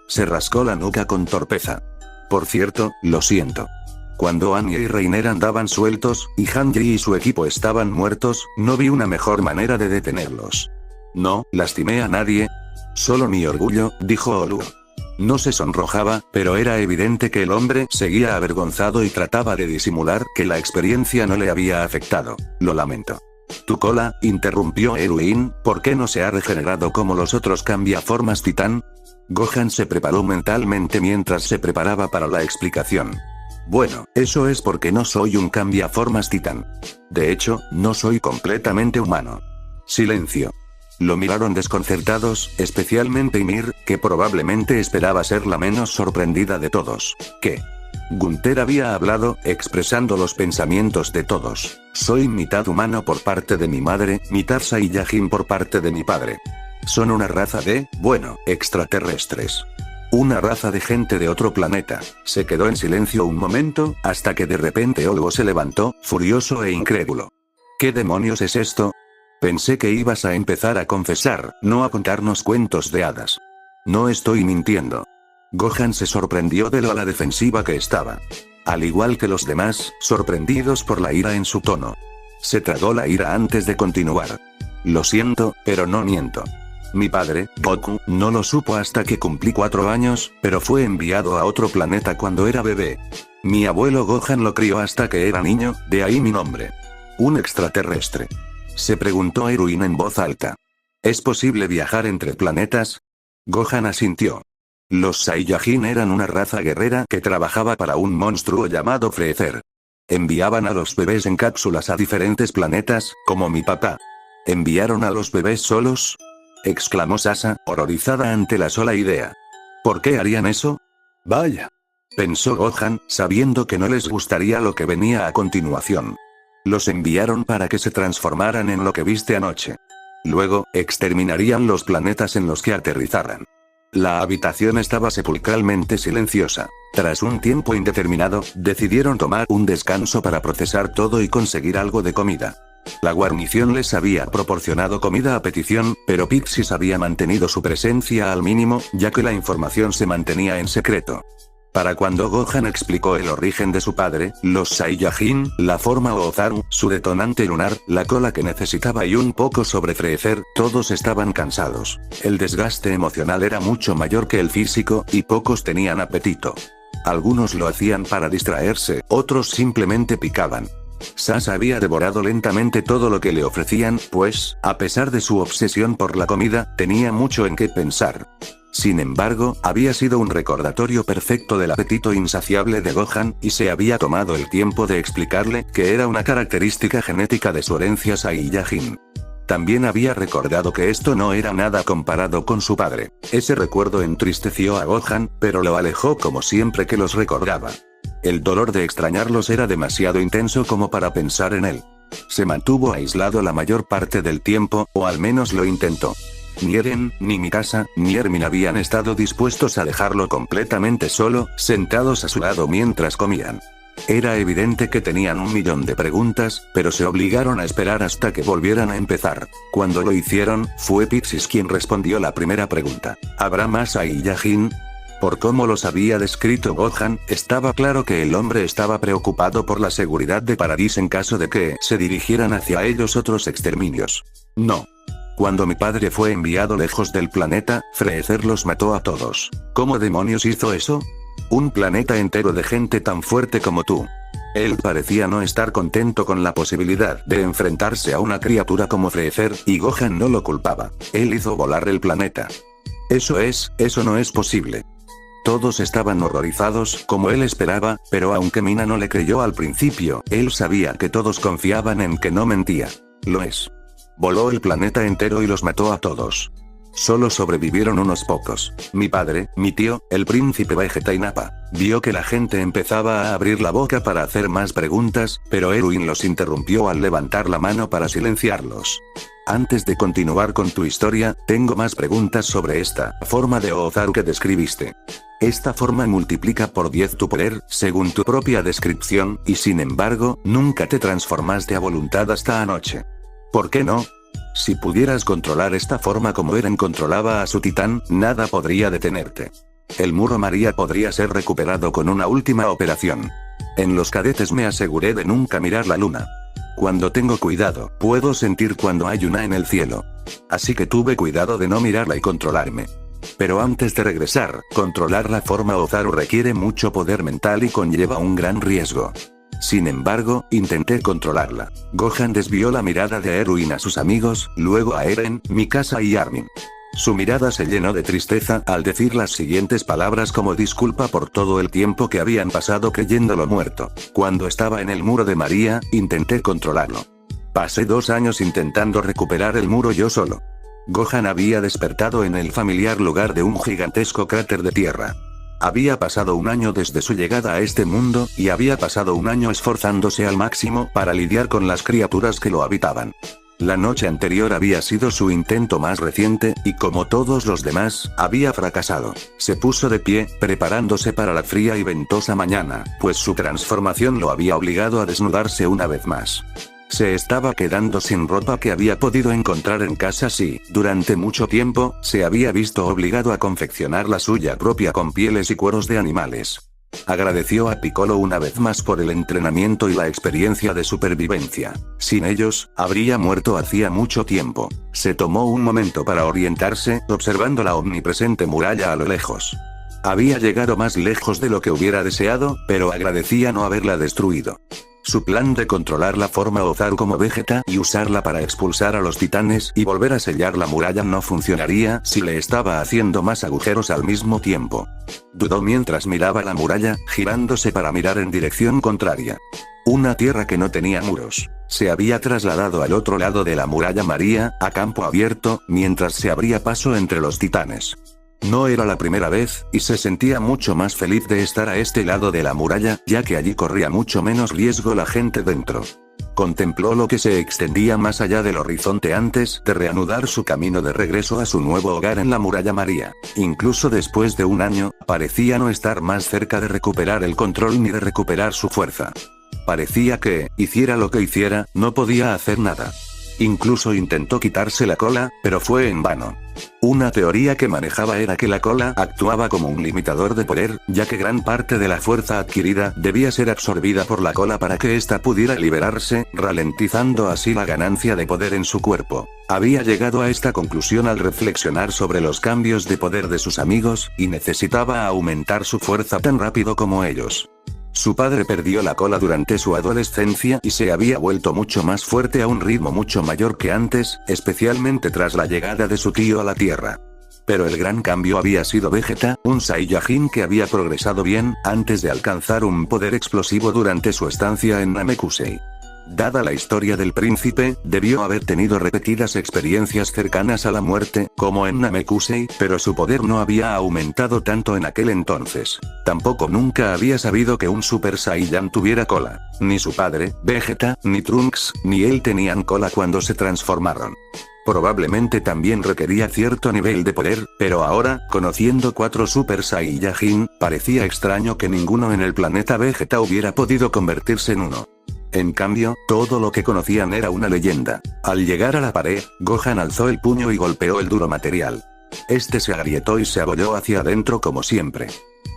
[SPEAKER 1] Se rascó la nuca con torpeza. Por cierto, lo siento. Cuando Anya y Reiner andaban sueltos, y Hanji y su equipo estaban muertos, no vi una mejor manera de detenerlos. No, lastimé a nadie. Solo mi orgullo, dijo Oluo. No se sonrojaba, pero era evidente que el hombre seguía avergonzado y trataba de disimular que la experiencia no le había afectado. Lo lamento. Tu cola, interrumpió Erwin, ¿por qué no se ha regenerado como los otros cambiaformas titán? Gohan se preparó mentalmente mientras se preparaba para la explicación. Bueno, eso es porque no soy un cambiaformas titán. De hecho, no soy completamente humano. Silencio. Lo miraron desconcertados, especialmente Ymir, que probablemente esperaba ser la menos sorprendida de todos. ¿Qué? Gunther había hablado, expresando los pensamientos de todos. Soy mitad humano por parte de mi madre, mitad Saiyajin por parte de mi padre. Son una raza de, bueno, extraterrestres. Una raza de gente de otro planeta. Se quedó en silencio un momento, hasta que de repente Oluo se levantó, furioso e incrédulo. ¿Qué demonios es esto? Pensé que ibas a empezar a confesar, no a contarnos cuentos de hadas. No estoy mintiendo. Gohan se sorprendió de lo a la defensiva que estaba. Al igual que los demás, sorprendidos por la ira en su tono. Se tragó la ira antes de continuar. Lo siento, pero no miento. Mi padre, Goku, no lo supo hasta que cumplí 4 años, pero fue enviado a otro planeta cuando era bebé. Mi abuelo Gohan lo crió hasta que era niño, de ahí mi nombre. Un extraterrestre. Se preguntó Erwin en voz alta. ¿Es posible viajar entre planetas? Gohan asintió. Los Saiyajin eran una raza guerrera que trabajaba para un monstruo llamado Freezer. Enviaban a los bebés en cápsulas a diferentes planetas, como mi papá. ¿Enviaron a los bebés solos?, exclamó Sasa, horrorizada ante la sola idea. ¿Por qué harían eso? Vaya, pensó Gohan, sabiendo que no les gustaría lo que venía a continuación. Los enviaron para que se transformaran en lo que viste anoche. Luego, exterminarían los planetas en los que aterrizaran. La habitación estaba sepulcralmente silenciosa. Tras un tiempo indeterminado, decidieron tomar un descanso para procesar todo y conseguir algo de comida. La guarnición les había proporcionado comida a petición, pero Pixis había mantenido su presencia al mínimo, ya que la información se mantenía en secreto. Para cuando Gohan explicó el origen de su padre, los Saiyajin, la forma Ozaru, su detonante lunar, la cola que necesitaba y un poco sobre Freezer, todos estaban cansados. El desgaste emocional era mucho mayor que el físico, y pocos tenían apetito. Algunos lo hacían para distraerse, otros simplemente picaban. Sasa había devorado lentamente todo lo que le ofrecían, pues, a pesar de su obsesión por la comida, tenía mucho en qué pensar. Sin embargo, había sido un recordatorio perfecto del apetito insaciable de Gohan, y se había tomado el tiempo de explicarle que era una característica genética de su herencia Saiyajin. También había recordado que esto no era nada comparado con su padre. Ese recuerdo entristeció a Gohan, pero lo alejó como siempre que los recordaba. El dolor de extrañarlos era demasiado intenso como para pensar en él. Se mantuvo aislado la mayor parte del tiempo, o al menos lo intentó. Ni Eren, ni Mikasa, ni Ermin habían estado dispuestos a dejarlo completamente solo, sentados a su lado mientras comían. Era evidente que tenían un millón de preguntas, pero se obligaron a esperar hasta que volvieran a empezar. Cuando lo hicieron, fue Pixis quien respondió la primera pregunta. ¿Habrá más Saiyajin? Por cómo los había descrito Gohan, estaba claro que el hombre estaba preocupado por la seguridad de Paradis en caso de que se dirigieran hacia ellos otros exterminios. No. Cuando mi padre fue enviado lejos del planeta, Freezer los mató a todos. ¿Cómo demonios hizo eso? Un planeta entero de gente tan fuerte como tú. Él parecía no estar contento con la posibilidad de enfrentarse a una criatura como Freezer, y Gohan no lo culpaba. Él hizo volar el planeta. Eso no es posible. Todos estaban horrorizados, como él esperaba, pero aunque Mina no le creyó al principio, él sabía que todos confiaban en que no mentía. Lo es. Voló el planeta entero y los mató a todos. Solo sobrevivieron unos pocos. Mi padre, mi tío, el príncipe Vegeta y Nappa, vio que la gente empezaba a abrir la boca para hacer más preguntas, pero Erwin los interrumpió al levantar la mano para silenciarlos. Antes de continuar con tu historia, tengo más preguntas sobre esta forma de Ozaru que describiste. Esta forma multiplica por 10 tu poder, según tu propia descripción, y sin embargo, nunca te transformaste a voluntad hasta anoche. ¿Por qué no? Si pudieras controlar esta forma como Eren controlaba a su titán, nada podría detenerte. El muro María podría ser recuperado con una última operación. En los cadetes me aseguré de nunca mirar la luna. Cuando tengo cuidado, puedo sentir cuando hay una en el cielo. Así que tuve cuidado de no mirarla y controlarme. Pero antes de regresar, controlar la forma Ozaru requiere mucho poder mental y conlleva un gran riesgo. Sin embargo, intenté controlarla. Gohan desvió la mirada de Erwin a sus amigos, luego a Eren, Mikasa y Armin. Su mirada se llenó de tristeza al decir las siguientes palabras como disculpa por todo el tiempo que habían pasado creyéndolo muerto. Cuando estaba en el muro de María, intenté controlarlo. Pasé 2 años intentando recuperar el muro yo solo. Gohan había despertado en el familiar lugar de un gigantesco cráter de tierra. Había pasado 1 año desde su llegada a este mundo, y había pasado 1 año esforzándose al máximo para lidiar con las criaturas que lo habitaban. La noche anterior había sido su intento más reciente, y como todos los demás, había fracasado. Se puso de pie, preparándose para la fría y ventosa mañana, pues su transformación lo había obligado a desnudarse una vez más. Se estaba quedando sin ropa que había podido encontrar en casa si, durante mucho tiempo, se había visto obligado a confeccionar la suya propia con pieles y cueros de animales. Agradeció a Piccolo una vez más por el entrenamiento y la experiencia de supervivencia. Sin ellos, habría muerto hacía mucho tiempo. Se tomó un momento para orientarse, observando la omnipresente muralla a lo lejos. Había llegado más lejos de lo que hubiera deseado, pero agradecía no haberla destruido. Su plan de controlar la forma Ozaru como Vegeta y usarla para expulsar a los titanes y volver a sellar la muralla no funcionaría si le estaba haciendo más agujeros al mismo tiempo. Dudó mientras miraba la muralla, girándose para mirar en dirección contraria. Una tierra que no tenía muros. Se había trasladado al otro lado de la muralla María, a campo abierto, mientras se abría paso entre los titanes. No era la primera vez, y se sentía mucho más feliz de estar a este lado de la muralla, ya que allí corría mucho menos riesgo la gente dentro. Contempló lo que se extendía más allá del horizonte antes de reanudar su camino de regreso a su nuevo hogar en la muralla María. Incluso después de un año, parecía no estar más cerca de recuperar el control ni de recuperar su fuerza. Parecía que, hiciera lo que hiciera, no podía hacer nada. Incluso intentó quitarse la cola, pero fue en vano. Una teoría que manejaba era que la cola actuaba como un limitador de poder, ya que gran parte de la fuerza adquirida debía ser absorbida por la cola para que ésta pudiera liberarse, ralentizando así la ganancia de poder en su cuerpo. Había llegado a esta conclusión al reflexionar sobre los cambios de poder de sus amigos, y necesitaba aumentar su fuerza tan rápido como ellos. Su padre perdió la cola durante su adolescencia y se había vuelto mucho más fuerte a un ritmo mucho mayor que antes, especialmente tras la llegada de su tío a la Tierra. Pero el gran cambio había sido Vegeta, un Saiyajin que había progresado bien, antes de alcanzar un poder explosivo durante su estancia en Namekusei. Dada la historia del príncipe, debió haber tenido repetidas experiencias cercanas a la muerte, como en Namekusei, pero su poder no había aumentado tanto en aquel entonces. Tampoco nunca había sabido que un Super Saiyan tuviera cola. Ni su padre, Vegeta, ni Trunks, ni él tenían cola cuando se transformaron. Probablemente también requería cierto nivel de poder, pero ahora, conociendo 4 Super Saiyajin, parecía extraño que ninguno en el planeta Vegeta hubiera podido convertirse en uno. En cambio, todo lo que conocían era una leyenda. Al llegar a la pared, Gohan alzó el puño y golpeó el duro material. Este se agrietó y se abolló hacia adentro como siempre.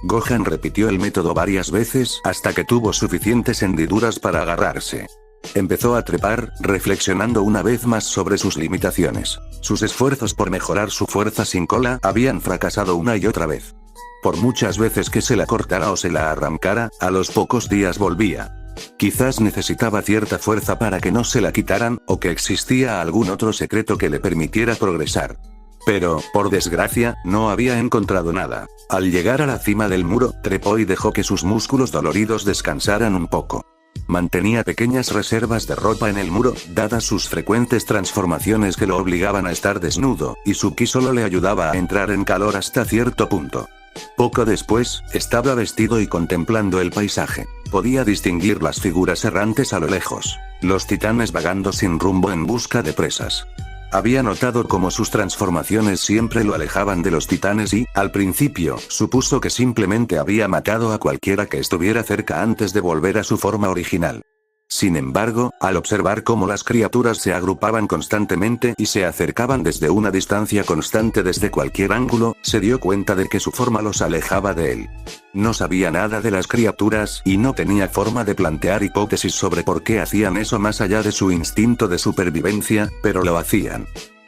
[SPEAKER 1] Gohan repitió el método varias veces hasta que tuvo suficientes hendiduras para agarrarse. Empezó a trepar, reflexionando una vez más sobre sus limitaciones. Sus esfuerzos por mejorar su fuerza sin cola habían fracasado una y otra vez. Por muchas veces que se la cortara o se la arrancara, a los pocos días volvía. Quizás necesitaba cierta fuerza para que no se la quitaran, o que existía algún otro secreto que le permitiera progresar. Pero, por desgracia, no había encontrado nada. Al llegar a la cima del muro, trepó y dejó que sus músculos doloridos descansaran un poco. Mantenía pequeñas reservas de ropa en el muro, dadas sus frecuentes transformaciones que lo obligaban a estar desnudo, y su ki solo le ayudaba a entrar en calor hasta cierto punto. Poco después, estaba vestido y contemplando el paisaje. Podía distinguir las figuras errantes a lo lejos. Los titanes vagando sin rumbo en busca de presas. Había notado cómo sus transformaciones siempre lo alejaban de los titanes y, al principio, supuso que simplemente había matado a cualquiera que estuviera cerca antes de volver a su forma original. Sin embargo, al observar cómo las criaturas se agrupaban constantemente y se acercaban desde una distancia constante desde cualquier ángulo, se dio cuenta de que su forma los alejaba de él. No sabía nada de las criaturas y no tenía forma de plantear hipótesis sobre por qué hacían eso más allá de su instinto de supervivencia, pero lo hacían.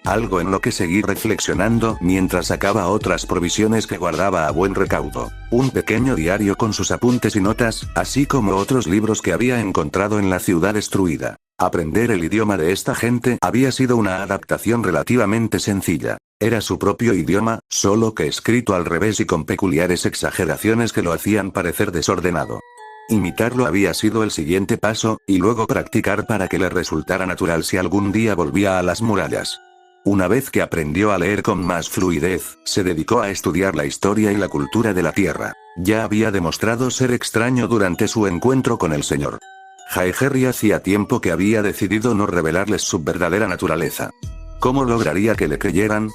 [SPEAKER 1] Algo en lo que seguir reflexionando mientras sacaba otras provisiones que guardaba a buen recaudo. Un pequeño diario con sus apuntes y notas, así como otros libros que había encontrado en la ciudad destruida. Aprender el idioma de esta gente había sido una adaptación relativamente sencilla. Era su propio idioma, solo que escrito al revés y con peculiares exageraciones que lo hacían parecer desordenado. Imitarlo había sido el siguiente paso, y luego practicar para que le resultara natural si algún día volvía a las murallas. Una vez que aprendió a leer con más fluidez, se dedicó a estudiar la historia y la cultura de la Tierra. Ya había demostrado ser extraño durante su encuentro con el Señor Jaeger y hacía tiempo que había decidido no revelarles su verdadera naturaleza. ¿Cómo lograría que le creyeran?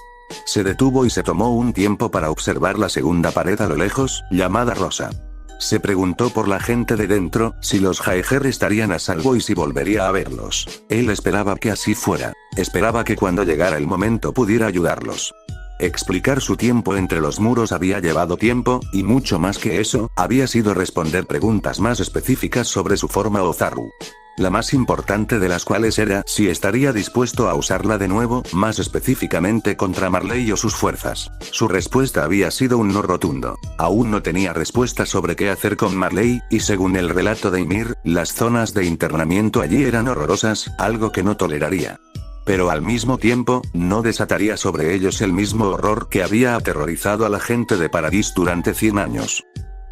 [SPEAKER 1] Se detuvo y se tomó un tiempo para observar la segunda pared a lo lejos, llamada Rosa. Se preguntó por la gente de dentro, si los Jaeger estarían a salvo y si volvería a verlos. Él esperaba que así fuera. Esperaba que cuando llegara el momento pudiera ayudarlos. Explicar su tiempo entre los muros había llevado tiempo, y mucho más que eso, había sido responder preguntas más específicas sobre su forma Ozaru. La más importante de las cuales era si estaría dispuesto a usarla de nuevo, más específicamente contra Marley o sus fuerzas. Su respuesta había sido un no rotundo. Aún no tenía respuesta sobre qué hacer con Marley, y según el relato de Ymir, las zonas de internamiento allí eran horrorosas, algo que no toleraría. Pero al mismo tiempo, no desataría sobre ellos el mismo horror que había aterrorizado a la gente de Paradis durante 100 años.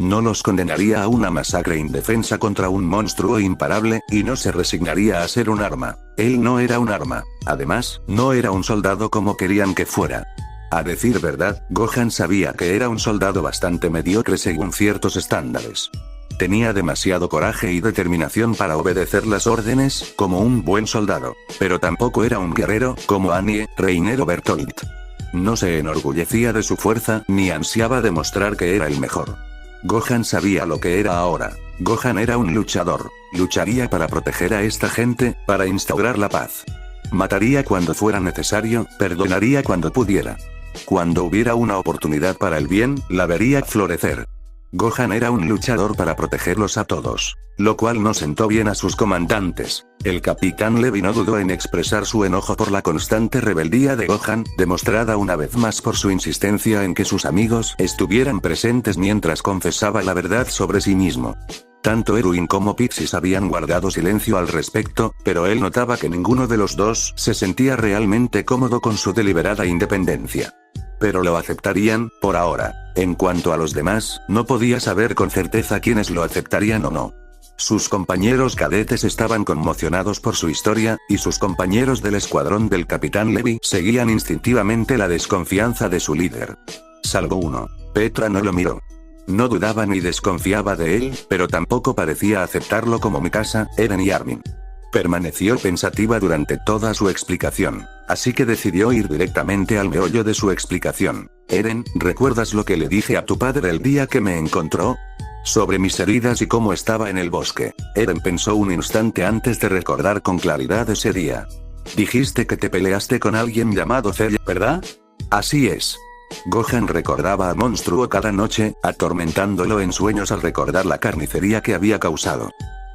[SPEAKER 1] No los condenaría a una masacre indefensa contra un monstruo imparable, y no se resignaría a ser un arma. Él no era un arma. Además, no era un soldado como querían que fuera. A decir verdad, Gohan sabía que era un soldado bastante mediocre según ciertos estándares. Tenía demasiado coraje y determinación para obedecer las órdenes, como un buen soldado. Pero tampoco era un guerrero, como Annie, Reiner o Bertolt. No se enorgullecía de su fuerza, ni ansiaba demostrar que era el mejor. Gohan sabía lo que era ahora. Gohan era un luchador. Lucharía para proteger a esta gente, para instaurar la paz. Mataría cuando fuera necesario, perdonaría cuando pudiera. Cuando hubiera una oportunidad para el bien, la vería florecer. Gohan era un luchador para protegerlos a todos. Lo cual no sentó bien a sus comandantes. El capitán Levi no dudó en expresar su enojo por la constante rebeldía de Gohan, demostrada una vez más por su insistencia en que sus amigos estuvieran presentes mientras confesaba la verdad sobre sí mismo. Tanto Erwin como Pixis habían guardado silencio al respecto, pero él notaba que ninguno de los dos se sentía realmente cómodo con su deliberada independencia. Pero lo aceptarían, por ahora. En cuanto a los demás, no podía saber con certeza quiénes lo aceptarían o no. Sus compañeros cadetes estaban conmocionados por su historia, y sus compañeros del escuadrón del Capitán Levi seguían instintivamente la desconfianza de su líder. Salvo uno. Petra no lo miró. No dudaba ni desconfiaba de él, pero tampoco parecía aceptarlo como Mikasa, Eren y Armin. Permaneció pensativa durante toda su explicación, así que decidió ir directamente al meollo de su explicación. Eren, ¿recuerdas lo que le dije a tu padre el día que me encontró? Sobre mis heridas y cómo estaba en el bosque. Eren pensó un instante antes de recordar con claridad ese día. Dijiste que te peleaste con alguien llamado Cell, ¿verdad? Así es. Gohan recordaba a Monstruo cada noche, atormentándolo en sueños al recordar la carnicería que había causado.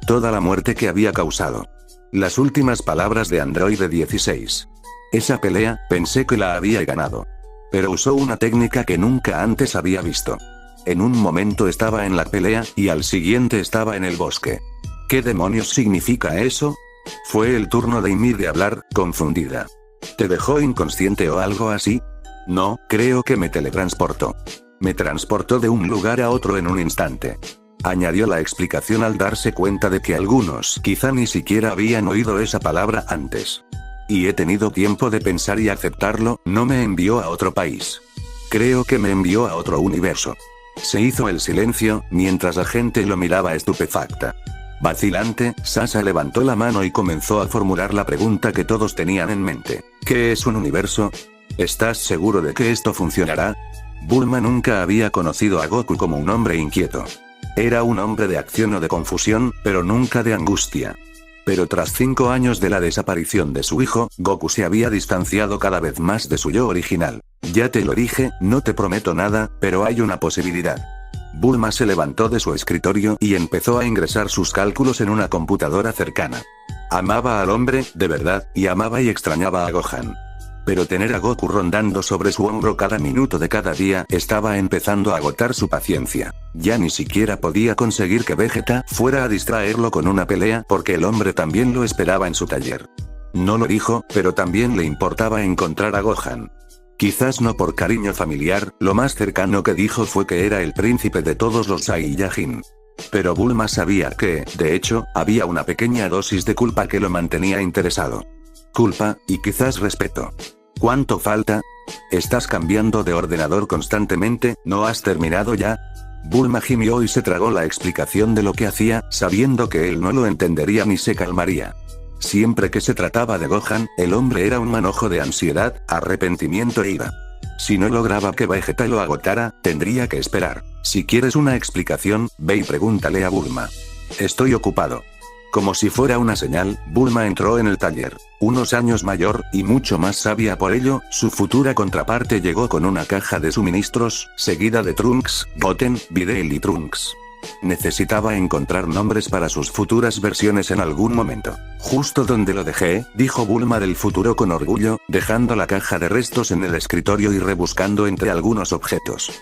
[SPEAKER 1] Toda la muerte que había causado. Las últimas palabras de Androide 16. Esa pelea, pensé que la había ganado. Pero usó una técnica que nunca antes había visto. En un momento estaba en la pelea, y al siguiente estaba en el bosque. ¿Qué demonios significa eso? Fue el turno de Ymir de hablar, confundida. ¿Te dejó inconsciente o algo así? No, creo que me teletransportó. Me transportó de un lugar a otro en un instante. Añadió la explicación al darse cuenta de que algunos quizá ni siquiera habían oído esa palabra antes. Y he tenido tiempo de pensar y aceptarlo, no me envió a otro país. Creo que me envió a otro universo. Se hizo el silencio, mientras la gente lo miraba estupefacta. Vacilante, Sasa levantó la mano y comenzó a formular la pregunta que todos tenían en mente. ¿Qué es un universo? ¿Estás seguro de que esto funcionará? Bulma nunca había conocido a Goku como un hombre inquieto. Era un hombre de acción o de confusión, pero nunca de angustia. Pero tras 5 años de la desaparición de su hijo, Goku se había distanciado cada vez más de su yo original. Ya te lo dije, no te prometo nada, pero hay una posibilidad. Bulma se levantó de su escritorio y empezó a ingresar sus cálculos en una computadora cercana. Amaba al hombre, de verdad, y amaba y extrañaba a Gohan. Pero tener a Goku rondando sobre su hombro cada minuto de cada día estaba empezando a agotar su paciencia. Ya ni siquiera podía conseguir que Vegeta fuera a distraerlo con una pelea porque el hombre también lo esperaba en su taller. No lo dijo, pero también le importaba encontrar a Gohan. Quizás no por cariño familiar, lo más cercano que dijo fue que era el príncipe de todos los Saiyajin. Pero Bulma sabía que, de hecho, había una pequeña dosis de culpa que lo mantenía interesado. Culpa, y quizás respeto. ¿Cuánto falta? Estás cambiando de ordenador constantemente, ¿no has terminado ya? Bulma gimió y se tragó la explicación de lo que hacía, sabiendo que él no lo entendería ni se calmaría. Siempre que se trataba de Gohan, el hombre era un manojo de ansiedad, arrepentimiento e ira. Si no lograba que Vegeta lo agotara, tendría que esperar. Si quieres una explicación, ve y pregúntale a Bulma. Estoy ocupado. Como si fuera una señal, Bulma entró en el taller. Unos años mayor, y mucho más sabia por ello, su futura contraparte llegó con una caja de suministros, seguida de Trunks, Goten, Videl y Trunks. Necesitaba encontrar nombres para sus futuras versiones en algún momento. Justo donde lo dejé, dijo Bulma del futuro con orgullo, dejando la caja de restos en el escritorio y rebuscando entre algunos objetos.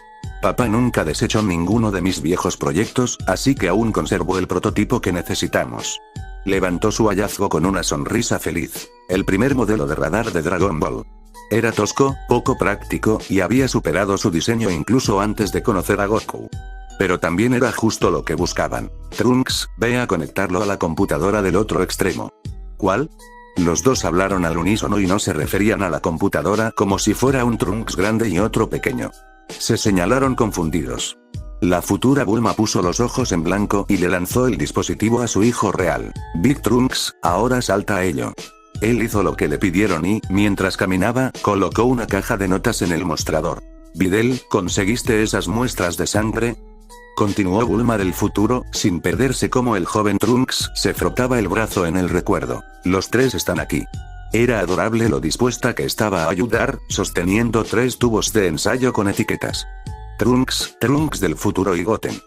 [SPEAKER 1] Papá nunca desechó ninguno de mis viejos proyectos, así que aún conservo el prototipo que necesitamos. Levantó su hallazgo con una sonrisa feliz. El primer modelo de radar de Dragon Ball. Era tosco, poco práctico, y había superado su diseño incluso antes de conocer a Goku. Pero también era justo lo que buscaban. Trunks, ve a conectarlo a la computadora del otro extremo. ¿Cuál? Los dos hablaron al unísono y no se referían a la computadora como si fuera un Trunks grande y otro pequeño. Se señalaron confundidos. La futura Bulma puso los ojos en blanco y le lanzó el dispositivo a su hijo real. Big Trunks, ahora salta a ello. Él hizo lo que le pidieron y, mientras caminaba, colocó una caja de notas en el mostrador. Videl, ¿conseguiste esas muestras de sangre? Continuó Bulma del futuro, sin perderse cómo el joven Trunks se frotaba el brazo en el recuerdo. Los tres están aquí. Era adorable lo dispuesta que estaba a ayudar, sosteniendo 3 tubos de ensayo con etiquetas. Trunks del futuro y Goten.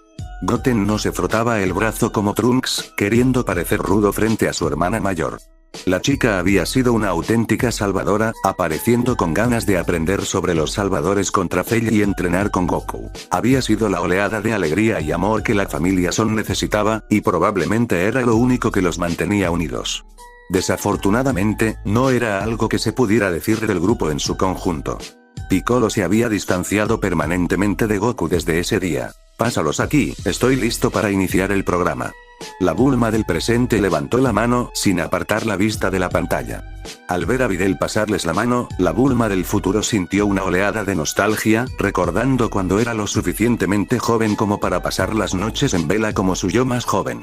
[SPEAKER 1] Goten no se frotaba el brazo como Trunks, queriendo parecer rudo frente a su hermana mayor. La chica había sido una auténtica salvadora, apareciendo con ganas de aprender sobre los salvadores contra Cell y entrenar con Goku. Había sido la oleada de alegría y amor que la familia Son necesitaba, y probablemente era lo único que los mantenía unidos. Desafortunadamente, no era algo que se pudiera decir del grupo en su conjunto. Piccolo se había distanciado permanentemente de Goku desde ese día. Pásalos aquí, estoy listo para iniciar el programa. La Bulma del presente levantó la mano, sin apartar la vista de la pantalla. Al ver a Videl pasarles la mano, la Bulma del futuro sintió una oleada de nostalgia, recordando cuando era lo suficientemente joven como para pasar las noches en vela como su yo más joven.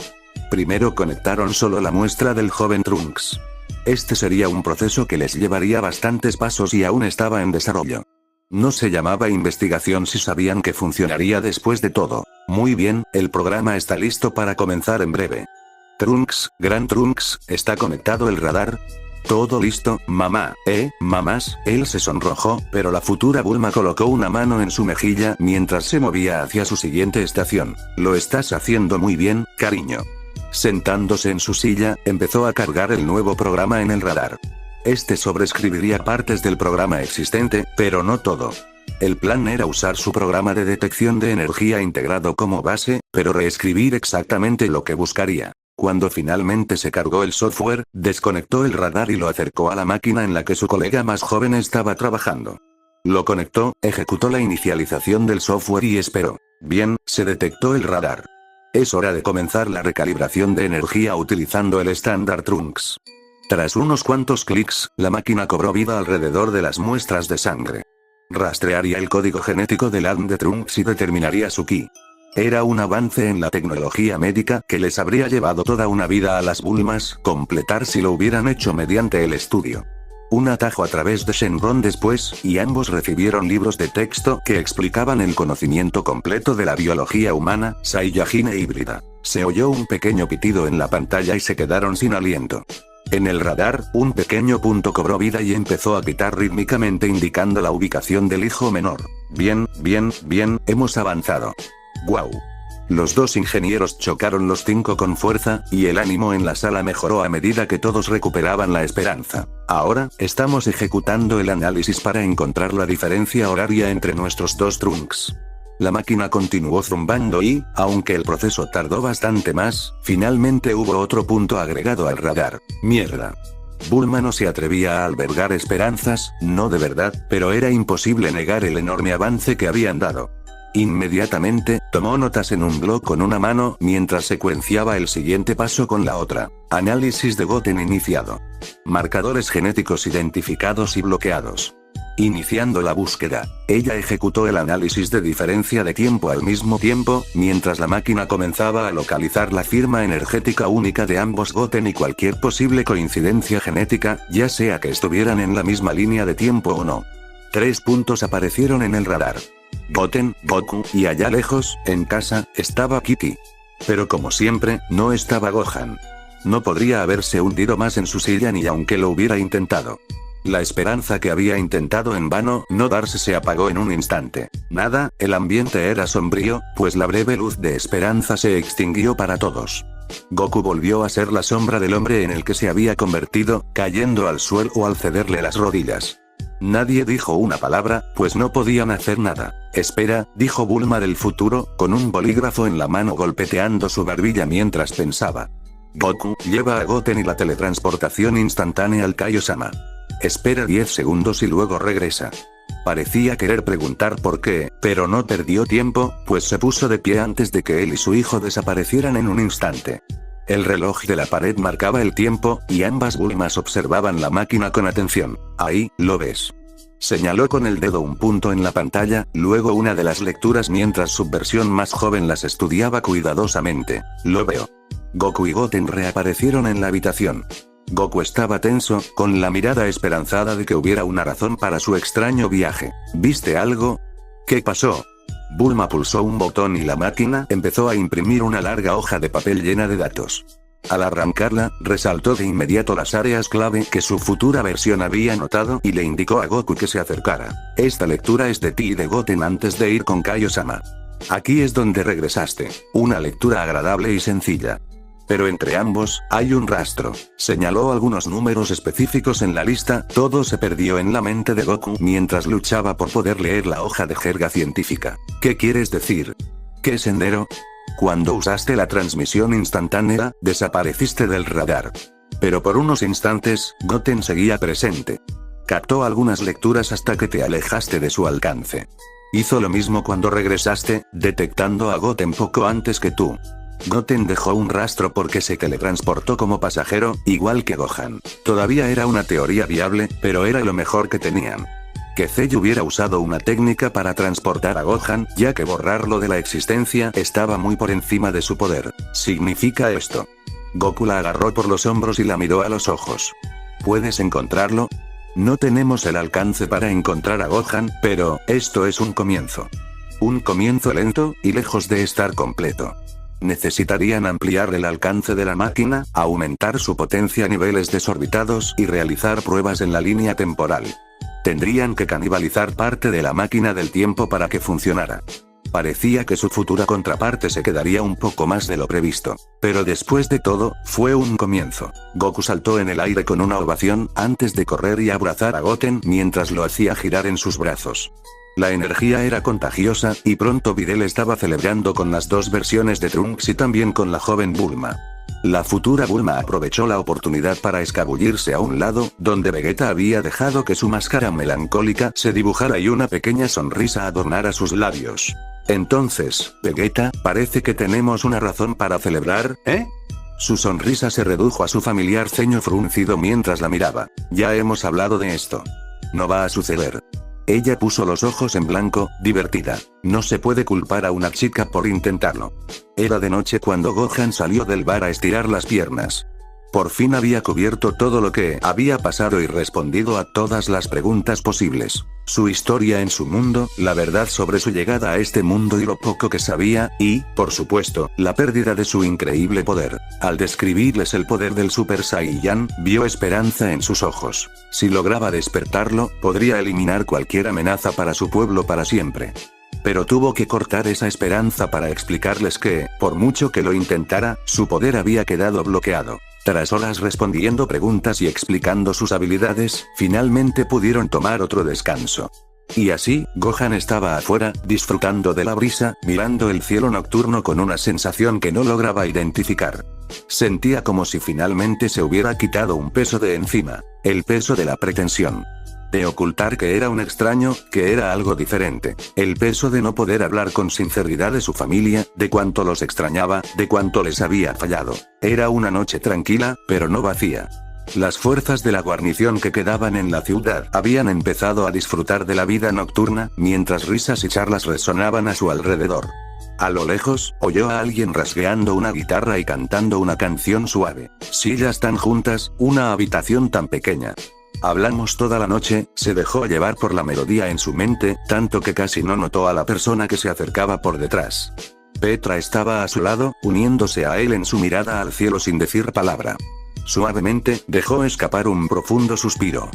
[SPEAKER 1] Primero conectaron solo la muestra del joven Trunks. Este sería un proceso que les llevaría bastantes pasos y aún estaba en desarrollo. No se llamaba investigación si sabían que funcionaría después de todo. Muy bien, el programa está listo para comenzar en breve. Trunks, Gran Trunks, ¿está conectado el radar? Todo listo, mamá, mamás. Él se sonrojó, pero la futura Bulma colocó una mano en su mejilla mientras se movía hacia su siguiente estación. Lo estás haciendo muy bien, cariño. Sentándose en su silla, empezó a cargar el nuevo programa en el radar. Este sobreescribiría partes del programa existente, pero no todo. El plan era usar su programa de detección de energía integrado como base, pero reescribir exactamente lo que buscaría. Cuando finalmente se cargó el software, desconectó el radar y lo acercó a la máquina en la que su colega más joven estaba trabajando. Lo conectó, ejecutó la inicialización del software y esperó. Bien, se detectó el radar. Es hora de comenzar la recalibración de energía utilizando el estándar Trunks. Tras unos cuantos clics, la máquina cobró vida alrededor de las muestras de sangre. Rastrearía el código genético del ADN de Trunks y determinaría su ki. Era un avance en la tecnología médica que les habría llevado toda una vida a las Bulmas completar si lo hubieran hecho mediante el estudio. Un atajo a través de Shenron después, y ambos recibieron libros de texto que explicaban el conocimiento completo de la biología humana, Saiyajin e híbrida. Se oyó un pequeño pitido en la pantalla y se quedaron sin aliento. En el radar, un pequeño punto cobró vida y empezó a pitar rítmicamente indicando la ubicación del hijo menor. Bien, hemos avanzado. ¡Guau! Los dos ingenieros chocaron los 5 con fuerza, y el ánimo en la sala mejoró a medida que todos recuperaban la esperanza. Ahora, estamos ejecutando el análisis para encontrar la diferencia horaria entre nuestros dos Trunks. La máquina continuó zumbando y, aunque el proceso tardó bastante más, finalmente hubo otro punto agregado al radar. ¡Mierda! Bulma no se atrevía a albergar esperanzas, no de verdad, pero era imposible negar el enorme avance que habían dado. Inmediatamente, tomó notas en un blog con una mano mientras secuenciaba el siguiente paso con la otra. Análisis de Goten iniciado. Marcadores genéticos identificados y bloqueados. Iniciando la búsqueda, ella ejecutó el análisis de diferencia de tiempo al mismo tiempo, mientras la máquina comenzaba a localizar la firma energética única de ambos Goten y cualquier posible coincidencia genética, ya sea que estuvieran en la misma línea de tiempo o no. 3 puntos aparecieron en el radar. Goten, Goku, y allá lejos, en casa, estaba Kitty. Pero como siempre, no estaba Gohan. No podría haberse hundido más en su silla ni aunque lo hubiera intentado. La esperanza que había intentado en vano no darse se apagó en un instante. Nada, el ambiente era sombrío, pues la breve luz de esperanza se extinguió para todos. Goku volvió a ser la sombra del hombre en el que se había convertido, cayendo al suelo al cederle las rodillas. Nadie dijo una palabra, pues no podían hacer nada. Espera, dijo Bulma del futuro, con un bolígrafo en la mano golpeteando su barbilla mientras pensaba. Goku, lleva a Goten y la teletransportación instantánea al Kaiosama. Espera 10 segundos y luego regresa. Parecía querer preguntar por qué, pero no perdió tiempo, pues se puso de pie antes de que él y su hijo desaparecieran en un instante. El reloj de la pared marcaba el tiempo, y ambas Bulmas observaban la máquina con atención. Ahí, ¿lo ves? Señaló con el dedo un punto en la pantalla, luego una de las lecturas mientras su versión más joven las estudiaba cuidadosamente. Lo veo. Goku y Goten reaparecieron en la habitación. Goku estaba tenso, con la mirada esperanzada de que hubiera una razón para su extraño viaje. ¿Viste algo? ¿Qué pasó? Bulma pulsó un botón y la máquina empezó a imprimir una larga hoja de papel llena de datos. Al arrancarla, resaltó de inmediato las áreas clave que su futura versión había notado y le indicó a Goku que se acercara. Esta lectura es de ti y de Goten antes de ir con Kaio-sama. Aquí es donde regresaste. Una lectura agradable y sencilla. Pero entre ambos, hay un rastro. Señaló algunos números específicos en la lista, todo se perdió en la mente de Goku mientras luchaba por poder leer la hoja de jerga científica. ¿Qué quieres decir? ¿Qué sendero? Cuando usaste la transmisión instantánea, desapareciste del radar. Pero por unos instantes, Goten seguía presente. Captó algunas lecturas hasta que te alejaste de su alcance. Hizo lo mismo cuando regresaste, detectando a Goten poco antes que tú. Goten dejó un rastro porque se teletransportó como pasajero, igual que Gohan. Todavía era una teoría viable, pero era lo mejor que tenían. Que Cell hubiera usado una técnica para transportar a Gohan, ya que borrarlo de la existencia estaba muy por encima de su poder. ¿Significa esto? Goku la agarró por los hombros y la miró a los ojos. ¿Puedes encontrarlo? No tenemos el alcance para encontrar a Gohan, pero esto es un comienzo. Un comienzo lento, y lejos de estar completo. Necesitarían ampliar el alcance de la máquina, aumentar su potencia a niveles desorbitados y realizar pruebas en la línea temporal. Tendrían que canibalizar parte de la máquina del tiempo para que funcionara. Parecía que su futura contraparte se quedaría un poco más de lo previsto. Pero después de todo, fue un comienzo. Goku saltó en el aire con una ovación, antes de correr y abrazar a Goten mientras lo hacía girar en sus brazos. La energía era contagiosa, y pronto Videl estaba celebrando con las dos versiones de Trunks y también con la joven Bulma. La futura Bulma aprovechó la oportunidad para escabullirse a un lado, donde Vegeta había dejado que su máscara melancólica se dibujara y una pequeña sonrisa adornara sus labios. Entonces, Vegeta, parece que tenemos una razón para celebrar, ¿eh? Su sonrisa se redujo a su familiar ceño fruncido mientras la miraba. Ya hemos hablado de esto. No va a suceder. Ella puso los ojos en blanco, divertida. No se puede culpar a una chica por intentarlo. Era de noche cuando Gohan salió del bar a estirar las piernas. Por fin había cubierto todo lo que había pasado y respondido a todas las preguntas posibles. Su historia en su mundo, la verdad sobre su llegada a este mundo y lo poco que sabía, y, por supuesto, la pérdida de su increíble poder. Al describirles el poder del Super Saiyan, vio esperanza en sus ojos. Si lograba despertarlo, podría eliminar cualquier amenaza para su pueblo para siempre. Pero tuvo que cortar esa esperanza para explicarles que, por mucho que lo intentara, su poder había quedado bloqueado. Tras horas respondiendo preguntas y explicando sus habilidades, finalmente pudieron tomar otro descanso. Y así, Gohan estaba afuera, disfrutando de la brisa, mirando el cielo nocturno con una sensación que no lograba identificar. Sentía como si finalmente se hubiera quitado un peso de encima, el peso de la pretensión. De ocultar que era un extraño, que era algo diferente. El peso de no poder hablar con sinceridad de su familia, de cuánto los extrañaba, de cuánto les había fallado. Era una noche tranquila, pero no vacía. Las fuerzas de la guarnición que quedaban en la ciudad habían empezado a disfrutar de la vida nocturna, mientras risas y charlas resonaban a su alrededor. A lo lejos, oyó a alguien rasgueando una guitarra y cantando una canción suave. Sillas tan juntas, una habitación tan pequeña. Hablamos toda la noche, se dejó llevar por la melodía en su mente, tanto que casi no notó a la persona que se acercaba por detrás. Petra estaba a su lado, uniéndose a él en su mirada al cielo sin decir palabra. Suavemente, dejó escapar un profundo suspiro.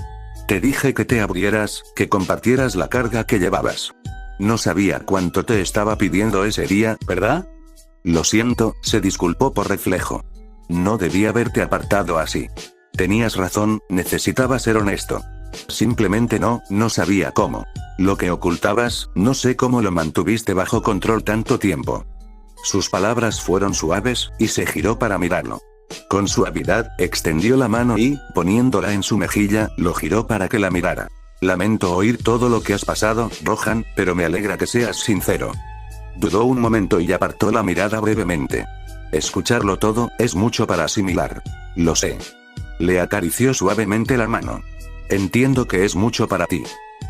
[SPEAKER 1] Te dije que te abrieras, que compartieras la carga que llevabas. No sabía cuánto te estaba pidiendo ese día, ¿verdad? Lo siento, se disculpó por reflejo. No debía haberte apartado así. Tenías razón, necesitaba ser honesto. Simplemente no sabía cómo. Lo que ocultabas, no sé cómo lo mantuviste bajo control tanto tiempo. Sus palabras fueron suaves, y se giró para mirarlo. Con suavidad, extendió la mano y, poniéndola en su mejilla, lo giró para que la mirara. Lamento oír todo lo que has pasado, Rohan, pero me alegra que seas sincero. Dudó un momento y apartó la mirada brevemente. Escucharlo todo, es mucho para asimilar. Lo sé. Le acarició suavemente la mano. Entiendo que es mucho para ti.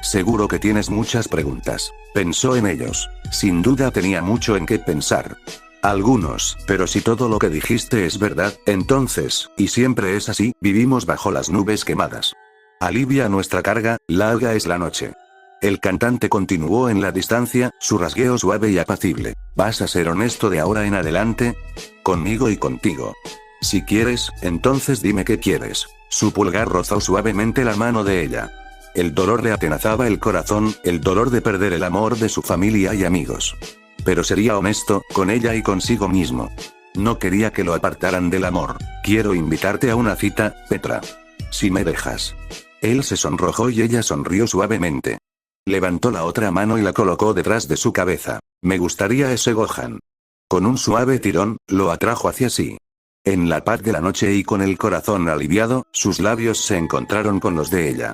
[SPEAKER 1] Seguro que tienes muchas preguntas. Pensó en ellos. Sin duda tenía mucho en qué pensar. Algunos, pero si todo lo que dijiste es verdad, entonces, y siempre es así, vivimos bajo las nubes quemadas. Alivia nuestra carga, larga es la noche. El cantante continuó en la distancia, su rasgueo suave y apacible. ¿Vas a ser honesto de ahora en adelante? Conmigo y contigo. Si quieres, entonces dime qué quieres. Su pulgar rozó suavemente la mano de ella. El dolor le atenazaba el corazón, el dolor de perder el amor de su familia y amigos. Pero sería honesto, con ella y consigo mismo. No quería que lo apartaran del amor. Quiero invitarte a una cita, Petra. Si me dejas. Él se sonrojó y ella sonrió suavemente. Levantó la otra mano y la colocó detrás de su cabeza. Me gustaría ese Gohan. Con un suave tirón, lo atrajo hacia sí. En la paz de la noche y con el corazón aliviado, sus labios se encontraron con los de ella.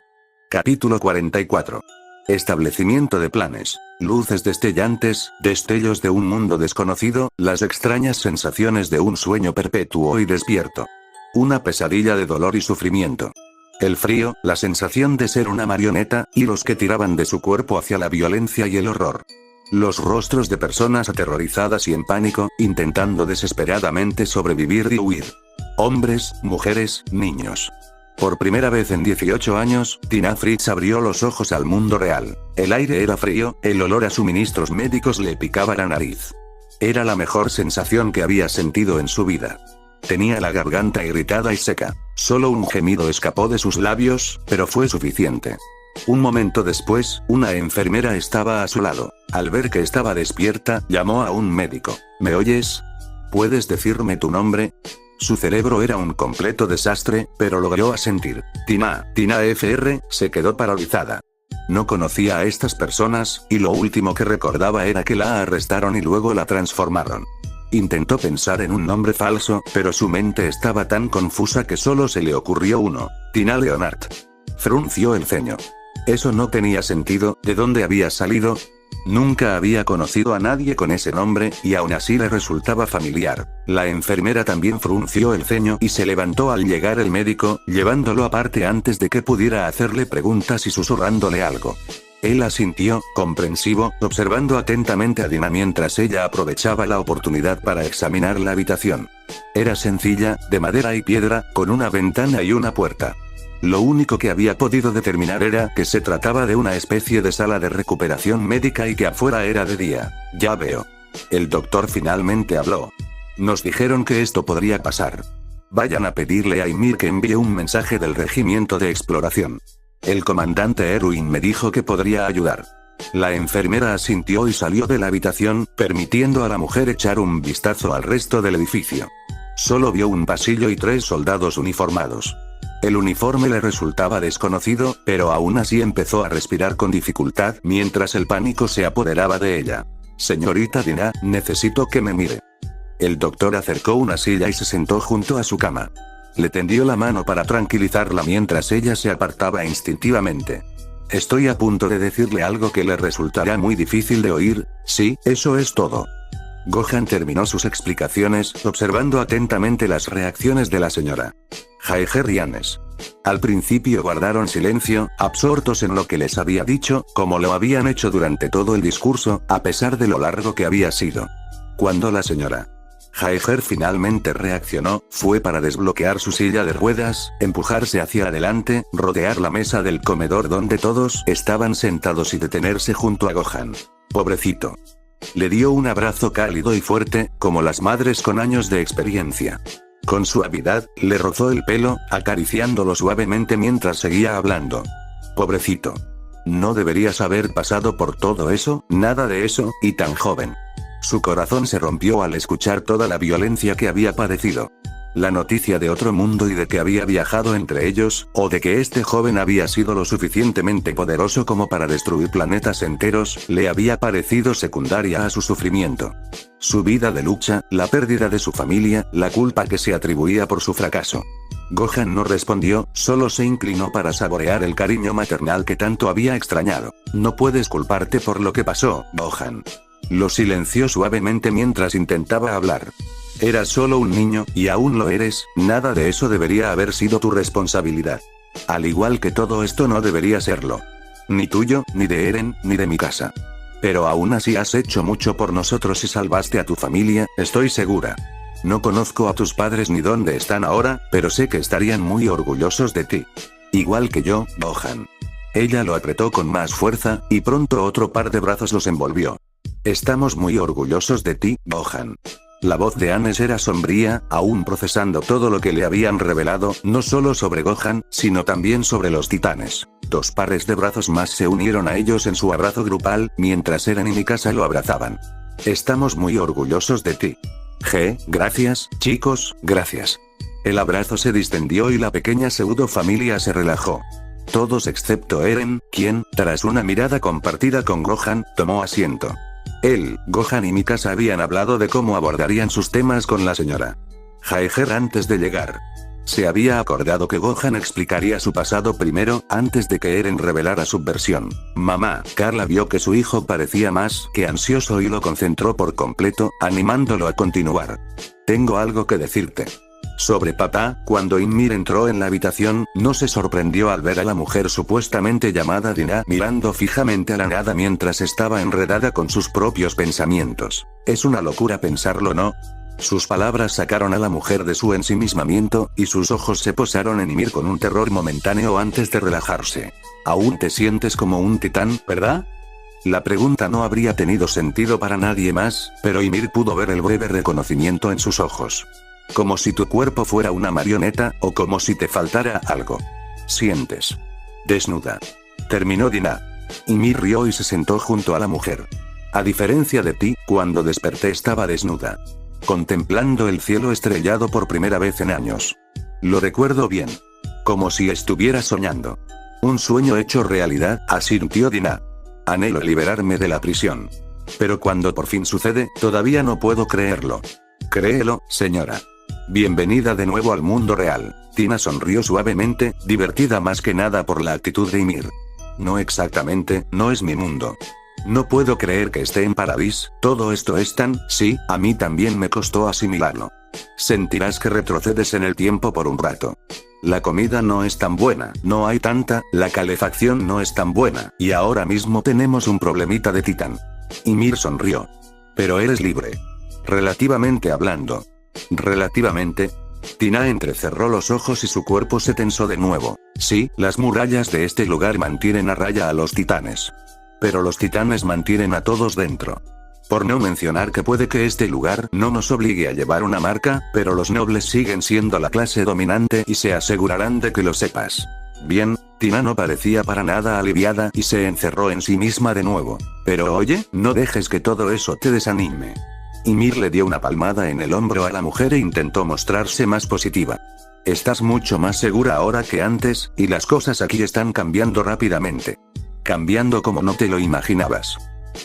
[SPEAKER 1] Capítulo 44. Establecimiento de planes. Luces destellantes, destellos de un mundo desconocido, las extrañas sensaciones de un sueño perpetuo y despierto. Una pesadilla de dolor y sufrimiento. El frío, la sensación de ser una marioneta, y los que tiraban de su cuerpo hacia la violencia y el horror. Los rostros de personas aterrorizadas y en pánico, intentando desesperadamente sobrevivir y huir. Hombres, mujeres, niños. Por primera vez en 18 años, Tina Fritz abrió los ojos al mundo real. El aire era frío, el olor a suministros médicos le picaba la nariz. Era la mejor sensación que había sentido en su vida. Tenía la garganta irritada y seca. Solo un gemido escapó de sus labios, pero fue suficiente. Un momento después, una enfermera estaba a su lado. Al ver que estaba despierta, llamó a un médico. ¿Me oyes? ¿Puedes decirme tu nombre? Su cerebro era un completo desastre, pero logró asentir. Tina Fr, se quedó paralizada. No conocía a estas personas, y lo último que recordaba era que la arrestaron y luego la transformaron. Intentó pensar en un nombre falso, pero su mente estaba tan confusa que solo se le ocurrió uno. Tina Leonard. Frunció el ceño. Eso no tenía sentido, ¿de dónde había salido? Nunca había conocido a nadie con ese nombre, y aún así le resultaba familiar. La enfermera también frunció el ceño y se levantó al llegar el médico, llevándolo aparte antes de que pudiera hacerle preguntas y susurrándole algo. Él asintió, comprensivo, observando atentamente a Dina mientras ella aprovechaba la oportunidad para examinar la habitación. Era sencilla, de madera y piedra, con una ventana y una puerta. Lo único que había podido determinar era que se trataba de una especie de sala de recuperación médica y que afuera era de día. Ya veo. El doctor finalmente habló. Nos dijeron que esto podría pasar. Vayan a pedirle a Ymir que envíe un mensaje del regimiento de exploración. El comandante Erwin me dijo que podría ayudar. La enfermera asintió y salió de la habitación, permitiendo a la mujer echar un vistazo al resto del edificio. Solo vio un pasillo y 3 soldados uniformados. El uniforme le resultaba desconocido, pero aún así empezó a respirar con dificultad mientras el pánico se apoderaba de ella. Señorita Dina, necesito que me mire. El doctor acercó una silla y se sentó junto a su cama. Le tendió la mano para tranquilizarla mientras ella se apartaba instintivamente. Estoy a punto de decirle algo que le resultará muy difícil de oír, sí, eso es todo. Gohan terminó sus explicaciones, observando atentamente las reacciones de la señora Jaeger y Anes. Al principio guardaron silencio, absortos en lo que les había dicho, como lo habían hecho durante todo el discurso, a pesar de lo largo que había sido. Cuando la señora Jaeger finalmente reaccionó, fue para desbloquear su silla de ruedas, empujarse hacia adelante, rodear la mesa del comedor donde todos estaban sentados y detenerse junto a Gohan. Pobrecito. Le dio un abrazo cálido y fuerte, como las madres con años de experiencia. Con suavidad, le rozó el pelo, acariciándolo suavemente mientras seguía hablando. Pobrecito. No deberías haber pasado por todo eso, nada de eso, y tan joven. Su corazón se rompió al escuchar toda la violencia que había padecido. La noticia de otro mundo y de que había viajado entre ellos, o de que este joven había sido lo suficientemente poderoso como para destruir planetas enteros, le había parecido secundaria a su sufrimiento. Su vida de lucha, la pérdida de su familia, la culpa que se atribuía por su fracaso. Gohan no respondió, solo se inclinó para saborear el cariño maternal que tanto había extrañado. No puedes culparte por lo que pasó, Gohan. Lo silenció suavemente mientras intentaba hablar. Eras solo un niño, y aún lo eres, nada de eso debería haber sido tu responsabilidad. Al igual que todo esto no debería serlo. Ni tuyo, ni de Eren, ni de mi casa. Pero aún así has hecho mucho por nosotros y salvaste a tu familia, estoy segura. No conozco a tus padres ni dónde están ahora, pero sé que estarían muy orgullosos de ti. Igual que yo, Gohan. Ella lo apretó con más fuerza, y pronto otro par de brazos los envolvió. Estamos muy orgullosos de ti, Gohan. La voz de Anes era sombría, aún procesando todo lo que le habían revelado, no solo sobre Gohan, sino también sobre los titanes. Dos pares de brazos más se unieron a ellos en su abrazo grupal, mientras Eren y Mikasa lo abrazaban. Estamos muy orgullosos de ti. Gracias, chicos, gracias. El abrazo se distendió y la pequeña pseudo familia se relajó. Todos excepto Eren, quien, tras una mirada compartida con Gohan, tomó asiento. Él, Gohan y Mikasa habían hablado de cómo abordarían sus temas con la señora Jaeger antes de llegar. Se había acordado que Gohan explicaría su pasado primero, antes de que Eren revelara su versión. Mamá Carla vio que su hijo parecía más que ansioso y lo concentró por completo, animándolo a continuar. Tengo algo que decirte. Sobre papá, cuando Ymir entró en la habitación, no se sorprendió al ver a la mujer supuestamente llamada Dina mirando fijamente a la nada mientras estaba enredada con sus propios pensamientos. Es una locura pensarlo, ¿no? Sus palabras sacaron a la mujer de su ensimismamiento, y sus ojos se posaron en Ymir con un terror momentáneo antes de relajarse. Aún te sientes como un titán, ¿verdad? La pregunta no habría tenido sentido para nadie más, pero Ymir pudo ver el breve reconocimiento en sus ojos. Como si tu cuerpo fuera una marioneta, o como si te faltara algo. Sientes. Desnuda. Terminó Dina. Ymir rió y se sentó junto a la mujer. A diferencia de ti, cuando desperté estaba desnuda. Contemplando el cielo estrellado por primera vez en años. Lo recuerdo bien. Como si estuviera soñando. Un sueño hecho realidad, asintió Dina. Anhelo liberarme de la prisión. Pero cuando por fin sucede, todavía no puedo creerlo. Créelo, señora. Bienvenida de nuevo al mundo real. Dina sonrió suavemente, divertida más que nada por la actitud de Ymir. No exactamente, no es mi mundo. No puedo creer que esté en Paradis, todo esto es tan, sí, a mí también me costó asimilarlo. Sentirás que retrocedes en el tiempo por un rato. La comida no es tan buena, no hay tanta, la calefacción no es tan buena, y ahora mismo tenemos un problemita de titán. Ymir sonrió. Pero eres libre. Relativamente hablando. Relativamente. Dina entrecerró los ojos y su cuerpo se tensó de nuevo. Sí, las murallas de este lugar mantienen a raya a los titanes. Pero los titanes mantienen a todos dentro. Por no mencionar que puede que este lugar no nos obligue a llevar una marca, pero los nobles siguen siendo la clase dominante y se asegurarán de que lo sepas. Bien, Dina no parecía para nada aliviada y se encerró en sí misma de nuevo. Pero oye, no dejes que todo eso te desanime. Ymir le dio una palmada en el hombro a la mujer e intentó mostrarse más positiva. Estás mucho más segura ahora que antes, y las cosas aquí están cambiando rápidamente. Cambiando como no te lo imaginabas.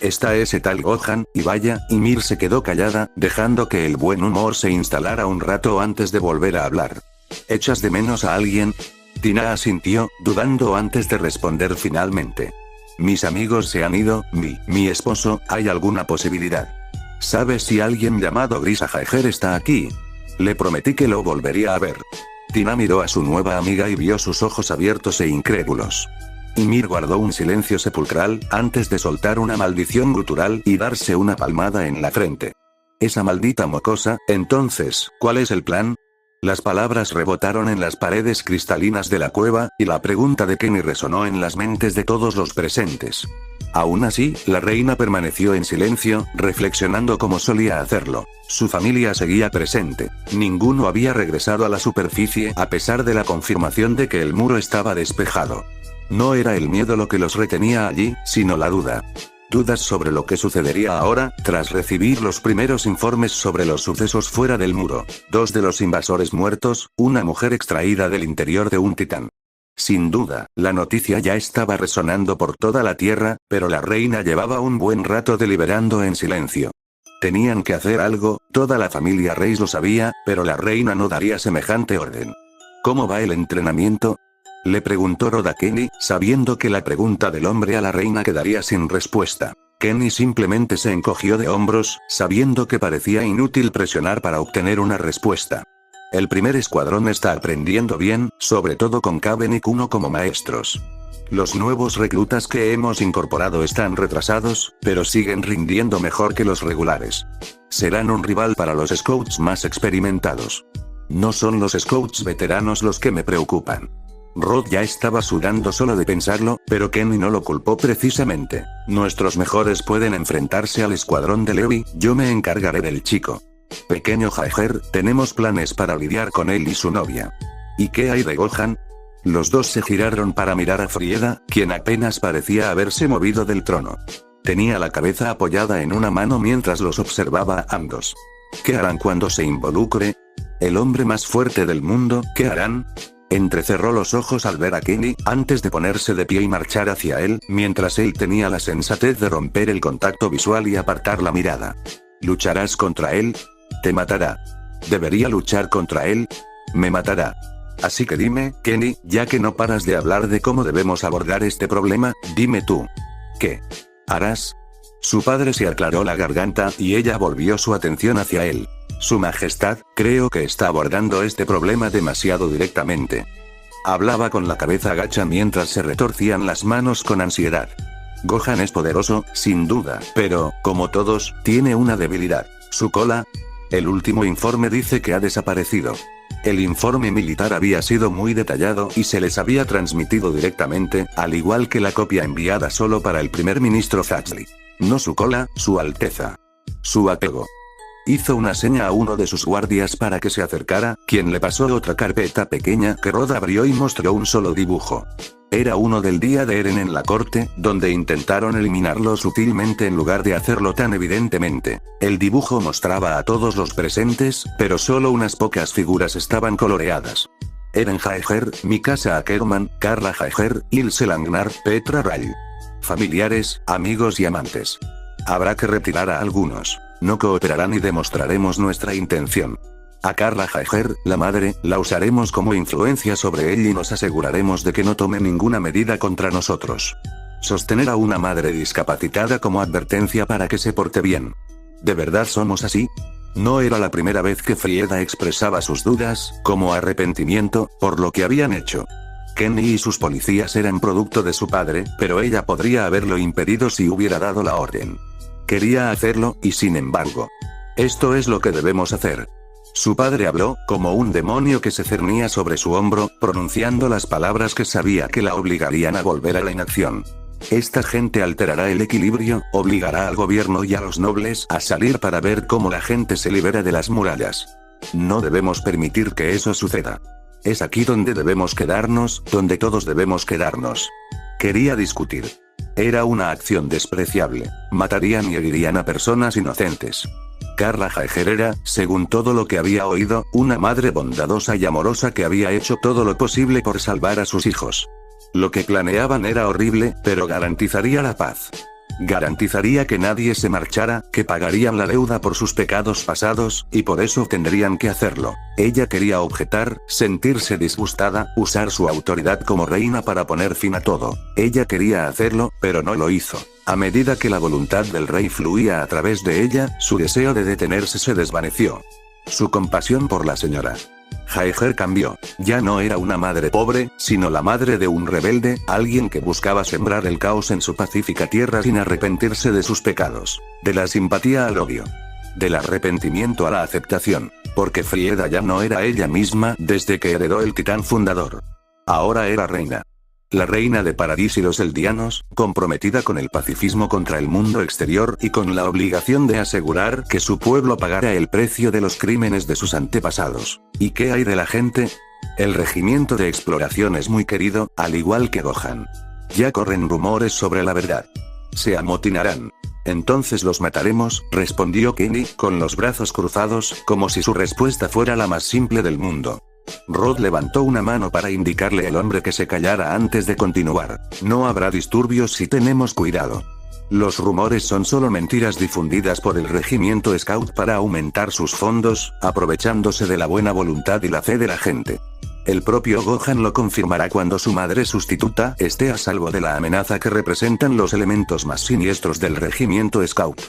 [SPEAKER 1] Está ese tal Gohan, y vaya, Ymir se quedó callada, dejando que el buen humor se instalara un rato antes de volver a hablar. ¿Echas de menos a alguien? Dina asintió, dudando antes de responder finalmente. Mis amigos se han ido, mi esposo, ¿hay alguna posibilidad? ¿Sabes si alguien llamado Grisa Jaeger está aquí? Le prometí que lo volvería a ver. Dina miró a su nueva amiga y vio sus ojos abiertos e incrédulos. Ymir guardó un silencio sepulcral, antes de soltar una maldición gutural y darse una palmada en la frente. Esa maldita mocosa, entonces, ¿cuál es el plan? Las palabras rebotaron en las paredes cristalinas de la cueva, y la pregunta de Kenny resonó en las mentes de todos los presentes. Aún así, la reina permaneció en silencio, reflexionando como solía hacerlo. Su familia seguía presente. Ninguno había regresado a la superficie a pesar de la confirmación de que el muro estaba despejado. No era el miedo lo que los retenía allí, sino la duda. Dudas sobre lo que sucedería ahora, tras recibir los primeros informes sobre los sucesos fuera del muro. 2 de los invasores muertos, una mujer extraída del interior de un titán. Sin duda, la noticia ya estaba resonando por toda la tierra, pero la reina llevaba un buen rato deliberando en silencio. Tenían que hacer algo, toda la familia Reis lo sabía, pero la reina no daría semejante orden. ¿Cómo va el entrenamiento? Le preguntó Rod a Kenny, sabiendo que la pregunta del hombre a la reina quedaría sin respuesta. Kenny simplemente se encogió de hombros, sabiendo que parecía inútil presionar para obtener una respuesta. El primer escuadrón está aprendiendo bien, sobre todo con Kaven y Kuno como maestros. Los nuevos reclutas que hemos incorporado están retrasados, pero siguen rindiendo mejor que los regulares. Serán un rival para los scouts más experimentados. No son los scouts veteranos los que me preocupan. Rod ya estaba sudando solo de pensarlo, pero Kenny no lo culpó precisamente. Nuestros mejores pueden enfrentarse al escuadrón de Levi, yo me encargaré del chico. Pequeño Jaeger, tenemos planes para lidiar con él y su novia. ¿Y qué hay de Gohan? Los dos se giraron para mirar a Frieda, quien apenas parecía haberse movido del trono. Tenía la cabeza apoyada en una mano mientras los observaba a ambos. ¿Qué harán cuando se involucre? ¿El hombre más fuerte del mundo, qué harán? Entrecerró los ojos al ver a Kenny, antes de ponerse de pie y marchar hacia él, mientras él tenía la sensatez de romper el contacto visual y apartar la mirada. ¿Lucharás contra él? Te matará. ¿Debería luchar contra él? Me matará. Así que dime, Kenny, ya que no paras de hablar de cómo debemos abordar este problema, dime tú. ¿Qué harás? Su padre se aclaró la garganta y ella volvió su atención hacia él. Su Majestad, creo que está abordando este problema demasiado directamente. Hablaba con la cabeza agacha mientras se retorcían las manos con ansiedad. Gohan es poderoso, sin duda, pero, como todos, tiene una debilidad. Su cola. El último informe dice que ha desaparecido. El informe militar había sido muy detallado y se les había transmitido directamente, al igual que la copia enviada solo para el primer ministro Huxley. No su cola, su alteza. Su apego. Hizo una seña a uno de sus guardias para que se acercara, quien le pasó otra carpeta pequeña que Rod abrió y mostró un solo dibujo. Era uno del día de Eren en la corte, donde intentaron eliminarlo sutilmente en lugar de hacerlo tan evidentemente. El dibujo mostraba a todos los presentes, pero solo unas pocas figuras estaban coloreadas. Eren Jaeger, Mikasa Ackerman, Carla Jaeger, Ilse Langnar, Petra Ray. Familiares, amigos y amantes. Habrá que retirar a algunos. No cooperarán y demostraremos nuestra intención. A Carla Jaeger, la madre, la usaremos como influencia sobre él y nos aseguraremos de que no tome ninguna medida contra nosotros. Sostener a una madre discapacitada como advertencia para que se porte bien. ¿De verdad somos así? No era la primera vez que Frieda expresaba sus dudas, como arrepentimiento, por lo que habían hecho. Kenny y sus policías eran producto de su padre, pero ella podría haberlo impedido si hubiera dado la orden. Quería hacerlo, y sin embargo. Esto es lo que debemos hacer. Su padre habló, como un demonio que se cernía sobre su hombro, pronunciando las palabras que sabía que la obligarían a volver a la inacción. Esta gente alterará el equilibrio, obligará al gobierno y a los nobles a salir para ver cómo la gente se libera de las murallas. No debemos permitir que eso suceda. Es aquí donde debemos quedarnos, donde todos debemos quedarnos. Quería discutir. Era una acción despreciable. Matarían y herirían a personas inocentes. Carla Jaeger era, según todo lo que había oído, una madre bondadosa y amorosa que había hecho todo lo posible por salvar a sus hijos. Lo que planeaban era horrible, pero garantizaría la paz. Garantizaría que nadie se marchara, que pagarían la deuda por sus pecados pasados, y por eso tendrían que hacerlo. Ella quería objetar, sentirse disgustada, usar su autoridad como reina para poner fin a todo. Ella quería hacerlo, pero no lo hizo. A medida que la voluntad del rey fluía a través de ella, su deseo de detenerse se desvaneció. Su compasión por la señora Jaeger cambió. Ya no era una madre pobre, sino la madre de un rebelde, alguien que buscaba sembrar el caos en su pacífica tierra sin arrepentirse de sus pecados. De la simpatía al odio. Del arrepentimiento a la aceptación. Porque Frieda ya no era ella misma desde que heredó el titán fundador. Ahora era reina. La reina de Paradis y los Eldianos, comprometida con el pacifismo contra el mundo exterior y con la obligación de asegurar que su pueblo pagara el precio de los crímenes de sus antepasados. ¿Y qué hay de la gente? El regimiento de exploración es muy querido, al igual que Gohan. Ya corren rumores sobre la verdad. Se amotinarán. Entonces los mataremos, respondió Kenny, con los brazos cruzados, como si su respuesta fuera la más simple del mundo. Rod levantó una mano para indicarle al hombre que se callara antes de continuar. No habrá disturbios si tenemos cuidado. Los rumores son solo mentiras difundidas por el regimiento Scout para aumentar sus fondos, aprovechándose de la buena voluntad y la fe de la gente. El propio Gohan lo confirmará cuando su madre sustituta esté a salvo de la amenaza que representan los elementos más siniestros del regimiento Scout.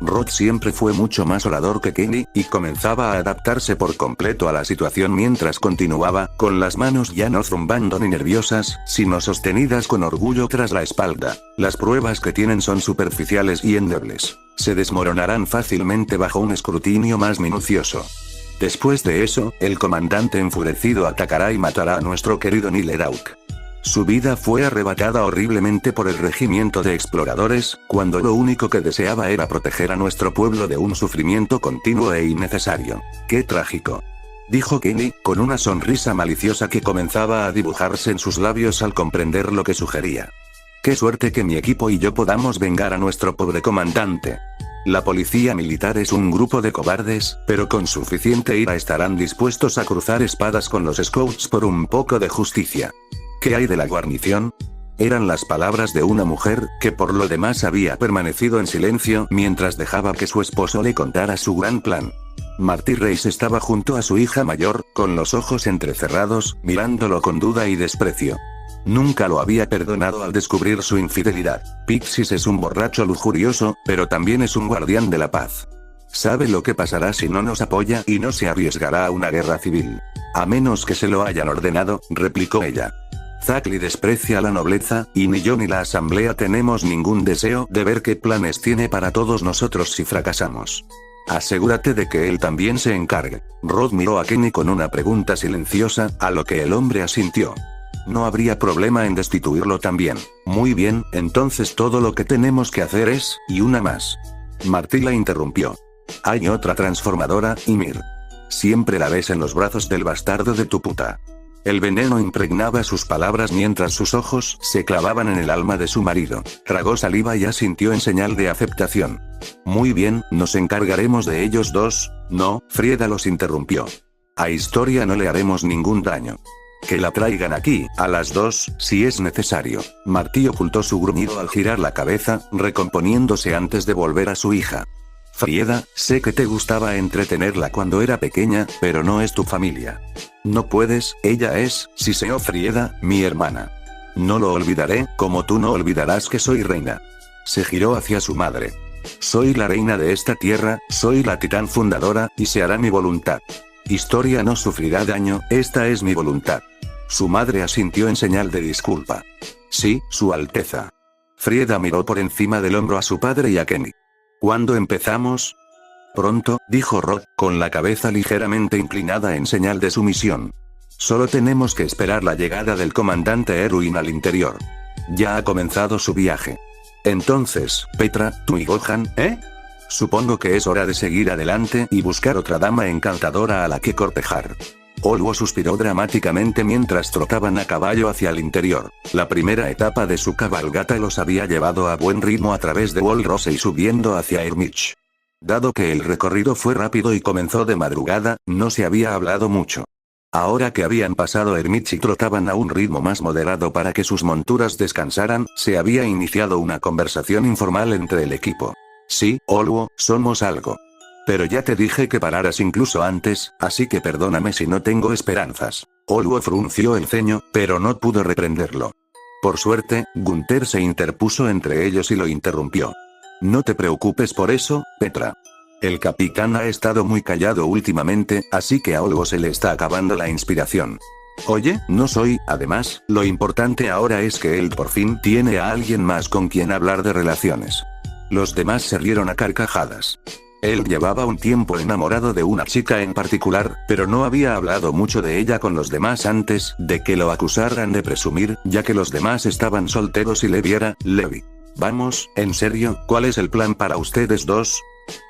[SPEAKER 1] Rod siempre fue mucho más orador que Kenny, y comenzaba a adaptarse por completo a la situación mientras continuaba, con las manos ya no zumbando ni nerviosas, sino sostenidas con orgullo tras la espalda. Las pruebas que tienen son superficiales y endebles. Se desmoronarán fácilmente bajo un escrutinio más minucioso. Después de eso, el comandante enfurecido atacará y matará a nuestro querido Niledauk. Su vida fue arrebatada horriblemente por el regimiento de exploradores, cuando lo único que deseaba era proteger a nuestro pueblo de un sufrimiento continuo e innecesario. ¡Qué trágico!, dijo Kenny, con una sonrisa maliciosa que comenzaba a dibujarse en sus labios al comprender lo que sugería. ¡Qué suerte que mi equipo y yo podamos vengar a nuestro pobre comandante! La policía militar es un grupo de cobardes, pero con suficiente ira estarán dispuestos a cruzar espadas con los Scouts por un poco de justicia. ¿Qué hay de la guarnición? Eran las palabras de una mujer, que por lo demás había permanecido en silencio mientras dejaba que su esposo le contara su gran plan. Marty Reis estaba junto a su hija mayor, con los ojos entrecerrados, mirándolo con duda y desprecio. Nunca lo había perdonado al descubrir su infidelidad. Pixis es un borracho lujurioso, pero también es un guardián de la paz. Sabe lo que pasará si no nos apoya y no se arriesgará a una guerra civil. A menos que se lo hayan ordenado, replicó ella. Zackley desprecia la nobleza, y ni yo ni la asamblea tenemos ningún deseo de ver qué planes tiene para todos nosotros si fracasamos. Asegúrate de que él también se encargue. Rod miró a Kenny con una pregunta silenciosa, a lo que el hombre asintió. No habría problema en destituirlo también. Muy bien, entonces todo lo que tenemos que hacer es, y una más. Marty la interrumpió. Hay otra transformadora, Ymir. Siempre la ves en los brazos del bastardo de tu puta. El veneno impregnaba sus palabras mientras sus ojos se clavaban en el alma de su marido. Tragó saliva y asintió en señal de aceptación. Muy bien, nos encargaremos de ellos dos. No, Frieda los interrumpió. A Historia no le haremos ningún daño. Que la traigan aquí, a las 2, si es necesario. Marty ocultó su gruñido al girar la cabeza, recomponiéndose antes de volver a su hija. Frieda, sé que te gustaba entretenerla cuando era pequeña, pero no es tu familia. No puedes, ella es, siseó Frieda, mi hermana. No lo olvidaré, como tú no olvidarás que soy reina. Se giró hacia su madre. Soy la reina de esta tierra, soy la titán fundadora, y se hará mi voluntad. Historia no sufrirá daño, esta es mi voluntad. Su madre asintió en señal de disculpa. Sí, Su Alteza. Frieda miró por encima del hombro a su padre y a Kenny. ¿Cuándo empezamos? Pronto, dijo Rod, con la cabeza ligeramente inclinada en señal de sumisión. Solo tenemos que esperar la llegada del comandante Erwin al interior. Ya ha comenzado su viaje. Entonces, Petra, tú y Gohan, ¿eh? Supongo que es hora de seguir adelante y buscar otra dama encantadora a la que cortejar. Olwo suspiró dramáticamente mientras trotaban a caballo hacia el interior. La primera etapa de su cabalgata los había llevado a buen ritmo a través de Walrose y subiendo hacia Ermich. Dado que el recorrido fue rápido y comenzó de madrugada, no se había hablado mucho. Ahora que habían pasado Ermich y trotaban a un ritmo más moderado para que sus monturas descansaran, se había iniciado una conversación informal entre el equipo. Sí, Olwo, somos algo. Pero ya te dije que pararas incluso antes, así que perdóname si no tengo esperanzas. Olwo frunció el ceño, pero no pudo reprenderlo. Por suerte, Gunther se interpuso entre ellos y lo interrumpió. No te preocupes por eso, Petra. El capitán ha estado muy callado últimamente, así que a Olwo se le está acabando la inspiración. Oye, no soy, además, lo importante ahora es que él por fin tiene a alguien más con quien hablar de relaciones. Los demás se rieron a carcajadas. Él llevaba un tiempo enamorado de una chica en particular, pero no había hablado mucho de ella con los demás antes de que lo acusaran de presumir, ya que los demás estaban solteros y le viera, Levi. Vamos, en serio, ¿cuál es el plan para ustedes dos?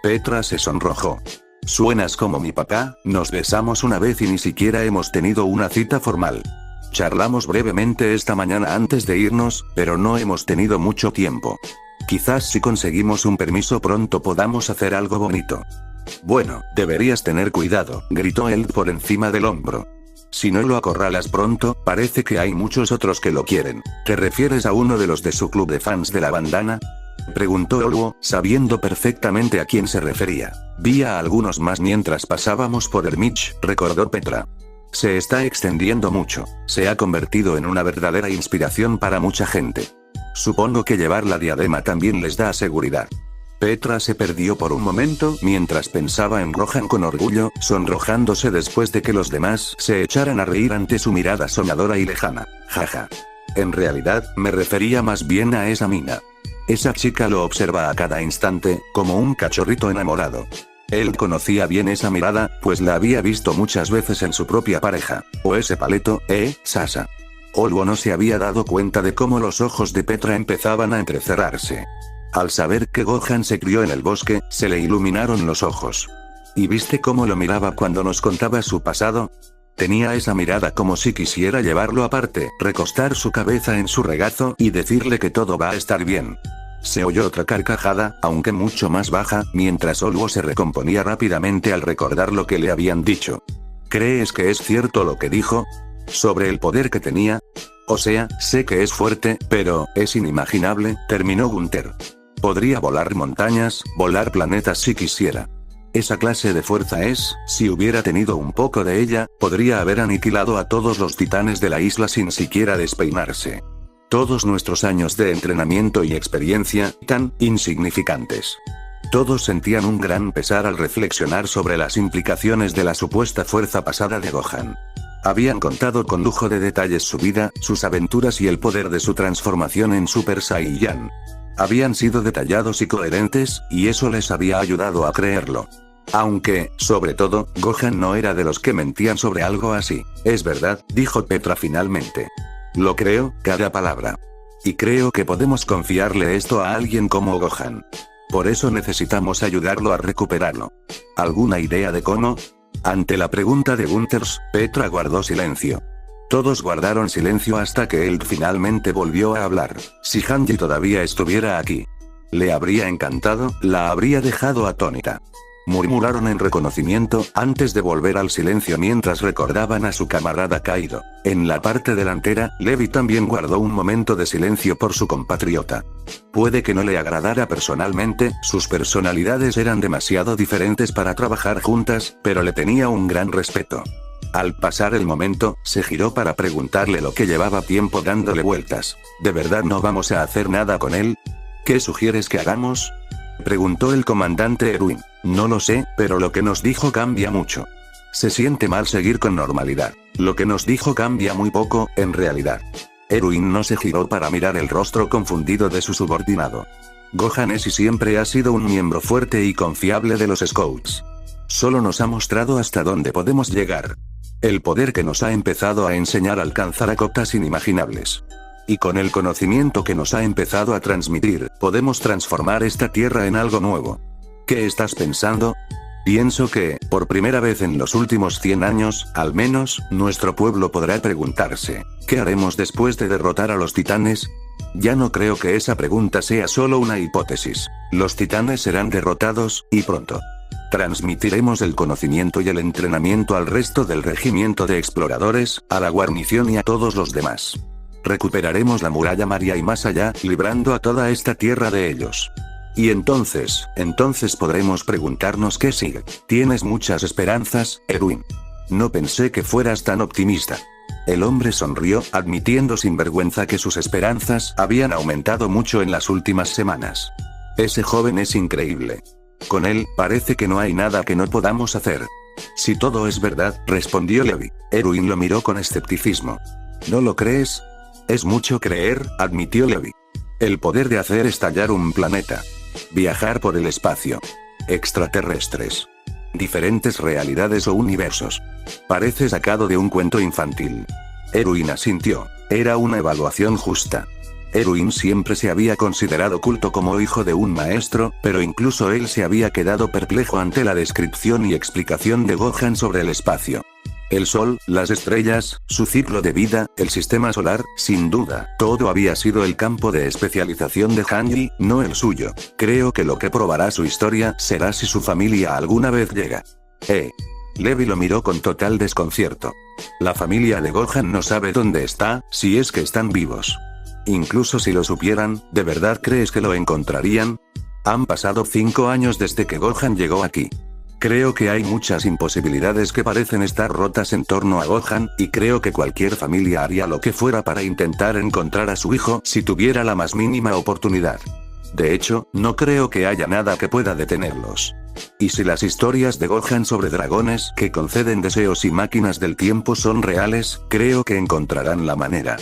[SPEAKER 1] Petra se sonrojó. Suenas como mi papá, nos besamos una vez y ni siquiera hemos tenido una cita formal. Charlamos brevemente esta mañana antes de irnos, pero no hemos tenido mucho tiempo. Quizás si conseguimos un permiso pronto podamos hacer algo bonito. Bueno, deberías tener cuidado, gritó él por encima del hombro. Si no lo acorralas pronto, parece que hay muchos otros que lo quieren. ¿Te refieres a uno de los de su club de fans de la bandana? Preguntó Olwo, sabiendo perfectamente a quién se refería. Vi a algunos más mientras pasábamos por Ermich, recordó Petra. se está extendiendo mucho. Se ha convertido en una verdadera inspiración para mucha gente. Supongo que llevar la diadema también les da seguridad. Petra se perdió por un momento mientras pensaba en Gohan con orgullo, sonrojándose después de que los demás se echaran a reír ante su mirada soñadora y lejana. Jaja. En realidad, me refería más bien a esa mina. Esa chica lo observa a cada instante, como un cachorrito enamorado. Él conocía bien esa mirada, pues la había visto muchas veces en su propia pareja. O ese paleto, Sasa. Olwo no se había dado cuenta de cómo los ojos de Petra empezaban a entrecerrarse. Al saber que Gohan se crió en el bosque, se le iluminaron los ojos. ¿Y viste cómo lo miraba cuando nos contaba su pasado? Tenía esa mirada como si quisiera llevarlo aparte, recostar su cabeza en su regazo y decirle que todo va a estar bien. Se oyó otra carcajada, aunque mucho más baja, mientras Olwo se recomponía rápidamente al recordar lo que le habían dicho. ¿Crees que es cierto lo que dijo? ¿Sobre el poder que tenía? O sea, sé que es fuerte, pero es inimaginable, terminó Gunther. Podría volar montañas, volar planetas si quisiera. Esa clase de fuerza si hubiera tenido un poco de ella, podría haber aniquilado a todos los titanes de la isla sin siquiera despeinarse. Todos nuestros años de entrenamiento y experiencia, tan insignificantes. Todos sentían un gran pesar al reflexionar sobre las implicaciones de la supuesta fuerza pasada de Gohan. Habían contado con lujo de detalles su vida, sus aventuras y el poder de su transformación en Super Saiyan. Habían sido detallados y coherentes, y eso les había ayudado a creerlo. Aunque, sobre todo, Gohan no era de los que mentían sobre algo así. Es verdad, dijo Petra finalmente. Lo creo, cada palabra. Y creo que podemos confiarle esto a alguien como Gohan. Por eso necesitamos ayudarlo a recuperarlo. ¿Alguna idea de cómo? Ante la pregunta de Gunther, Petra guardó silencio. Todos guardaron silencio hasta que él finalmente volvió a hablar. Si Hanji todavía estuviera aquí. Le habría encantado, la habría dejado atónita. Murmuraron en reconocimiento, antes de volver al silencio mientras recordaban a su camarada caído. En la parte delantera, Levi también guardó un momento de silencio por su compatriota. Puede que no le agradara personalmente, sus personalidades eran demasiado diferentes para trabajar juntas, pero le tenía un gran respeto. Al pasar el momento, se giró para preguntarle lo que llevaba tiempo dándole vueltas. ¿De verdad no vamos a hacer nada con él? ¿Qué sugieres que hagamos? Preguntó el comandante Erwin. No lo sé, pero lo que nos dijo cambia mucho. Se siente mal seguir con normalidad. Lo que nos dijo cambia muy poco, en realidad. Erwin no se giró para mirar el rostro confundido de su subordinado. Gohan es y siempre ha sido un miembro fuerte y confiable de los Scouts. Solo nos ha mostrado hasta dónde podemos llegar. El poder que nos ha empezado a enseñar alcanzará cotas inimaginables. Y con el conocimiento que nos ha empezado a transmitir, podemos transformar esta tierra en algo nuevo. ¿Qué estás pensando? Pienso que, por primera vez en los últimos 100 años, al menos, nuestro pueblo podrá preguntarse, ¿qué haremos después de derrotar a los titanes? Ya no creo que esa pregunta sea solo una hipótesis. Los titanes serán derrotados, y pronto. Transmitiremos el conocimiento y el entrenamiento al resto del regimiento de exploradores, a la guarnición y a todos los demás. Recuperaremos la muralla Maria y más allá, librando a toda esta tierra de ellos. Y entonces podremos preguntarnos qué sigue. Tienes muchas esperanzas, Erwin. No pensé que fueras tan optimista. El hombre sonrió, admitiendo sin vergüenza que sus esperanzas habían aumentado mucho en las últimas semanas. Ese joven es increíble. Con él, parece que no hay nada que no podamos hacer. Si todo es verdad, respondió Levi. Erwin lo miró con escepticismo. ¿No lo crees? Es mucho creer, admitió Levi. El poder de hacer estallar un planeta. Viajar por el espacio. Extraterrestres. Diferentes realidades o universos. Parece sacado de un cuento infantil. Erwin asintió. Era una evaluación justa. Erwin siempre se había considerado culto como hijo de un maestro, pero incluso él se había quedado perplejo ante la descripción y explicación de Gohan sobre el espacio. El sol, las estrellas, su ciclo de vida, el sistema solar, sin duda, todo había sido el campo de especialización de Hanji, no el suyo. Creo que lo que probará su historia será si su familia alguna vez llega. Levi lo miró con total desconcierto. La familia de Gohan no sabe dónde está, si es que están vivos. Incluso si lo supieran, ¿de verdad crees que lo encontrarían? Han pasado 5 años desde que Gohan llegó aquí. Creo que hay muchas imposibilidades que parecen estar rotas en torno a Gohan, y creo que cualquier familia haría lo que fuera para intentar encontrar a su hijo si tuviera la más mínima oportunidad. De hecho, no creo que haya nada que pueda detenerlos. Y si las historias de Gohan sobre dragones que conceden deseos y máquinas del tiempo son reales, creo que encontrarán la manera.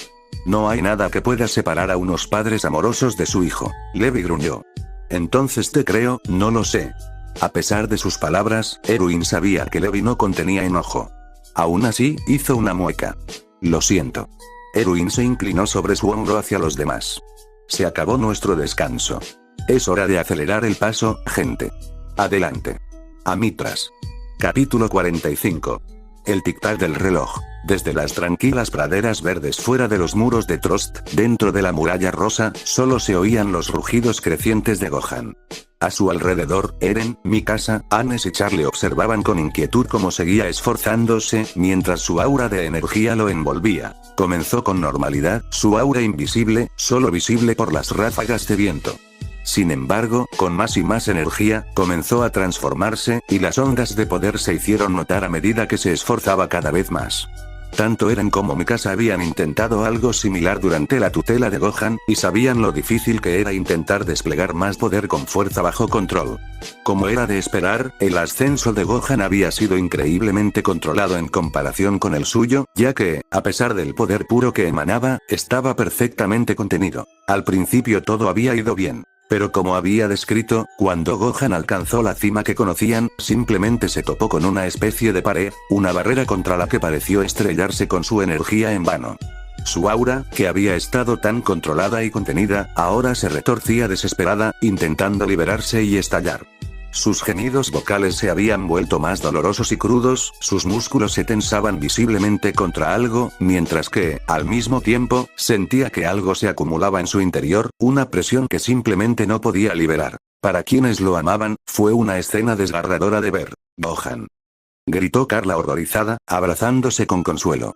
[SPEAKER 1] No hay nada que pueda separar a unos padres amorosos de su hijo. Levi gruñó. Entonces te creo, no lo sé. A pesar de sus palabras, Erwin sabía que Levi no contenía enojo. Aún así, hizo una mueca. Lo siento. Erwin se inclinó sobre su hombro hacia los demás. Se acabó nuestro descanso. Es hora de acelerar el paso, gente. Adelante. Amitras. Capítulo 45. El tic-tac del reloj. Desde las tranquilas praderas verdes fuera de los muros de Trost, dentro de la muralla rosa, solo se oían los rugidos crecientes de Gohan. A su alrededor, Eren, Mikasa, Hannes y Charlie observaban con inquietud cómo seguía esforzándose, mientras su aura de energía lo envolvía. Comenzó con normalidad, su aura invisible, solo visible por las ráfagas de viento. Sin embargo, con más y más energía, comenzó a transformarse, y las ondas de poder se hicieron notar a medida que se esforzaba cada vez más. Tanto Eren como Mikasa habían intentado algo similar durante la tutela de Gohan, y sabían lo difícil que era intentar desplegar más poder con fuerza bajo control. Como era de esperar, el ascenso de Gohan había sido increíblemente controlado en comparación con el suyo, ya que, a pesar del poder puro que emanaba, estaba perfectamente contenido. Al principio todo había ido bien. Pero como había descrito, cuando Gohan alcanzó la cima que conocían, simplemente se topó con una especie de pared, una barrera contra la que pareció estrellarse con su energía en vano. Su aura, que había estado tan controlada y contenida, ahora se retorcía desesperada, intentando liberarse y estallar. Sus gemidos vocales se habían vuelto más dolorosos y crudos, sus músculos se tensaban visiblemente contra algo, mientras que, al mismo tiempo, sentía que algo se acumulaba en su interior, una presión que simplemente no podía liberar. Para quienes lo amaban, fue una escena desgarradora de ver. Gohan. Gritó Carla horrorizada, abrazándose con Consuelo.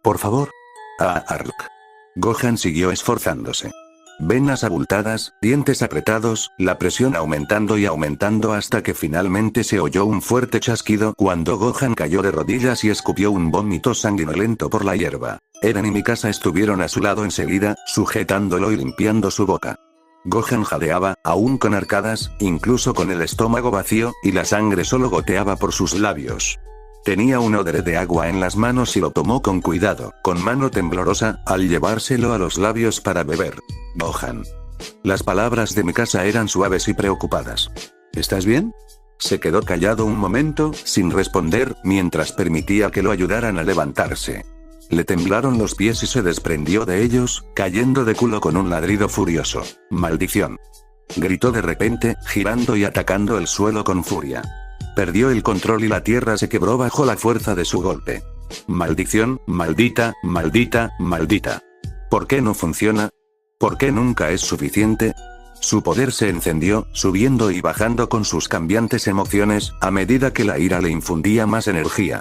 [SPEAKER 1] Por favor. Ark. Gohan siguió esforzándose. Venas abultadas, dientes apretados, la presión aumentando y aumentando hasta que finalmente se oyó un fuerte chasquido cuando Gohan cayó de rodillas y escupió un vómito sanguinolento por la hierba. Eren y Mikasa estuvieron a su lado enseguida, sujetándolo y limpiando su boca. Gohan jadeaba, aún con arcadas, incluso con el estómago vacío, y la sangre solo goteaba por sus labios. Tenía un odre de agua en las manos y lo tomó con cuidado, con mano temblorosa, al llevárselo a los labios para beber. Gohan. Las palabras de Mikasa eran suaves y preocupadas. ¿Estás bien? Se quedó callado un momento, sin responder, mientras permitía que lo ayudaran a levantarse. Le temblaron los pies y se desprendió de ellos, cayendo de culo con un ladrido furioso. ¡Maldición! Gritó de repente, girando y atacando el suelo con furia. Perdió el control y la tierra se quebró bajo la fuerza de su golpe. Maldición, maldita, maldita, maldita. ¿Por qué no funciona? ¿Por qué nunca es suficiente? Su poder se encendió, subiendo y bajando con sus cambiantes emociones, a medida que la ira le infundía más energía.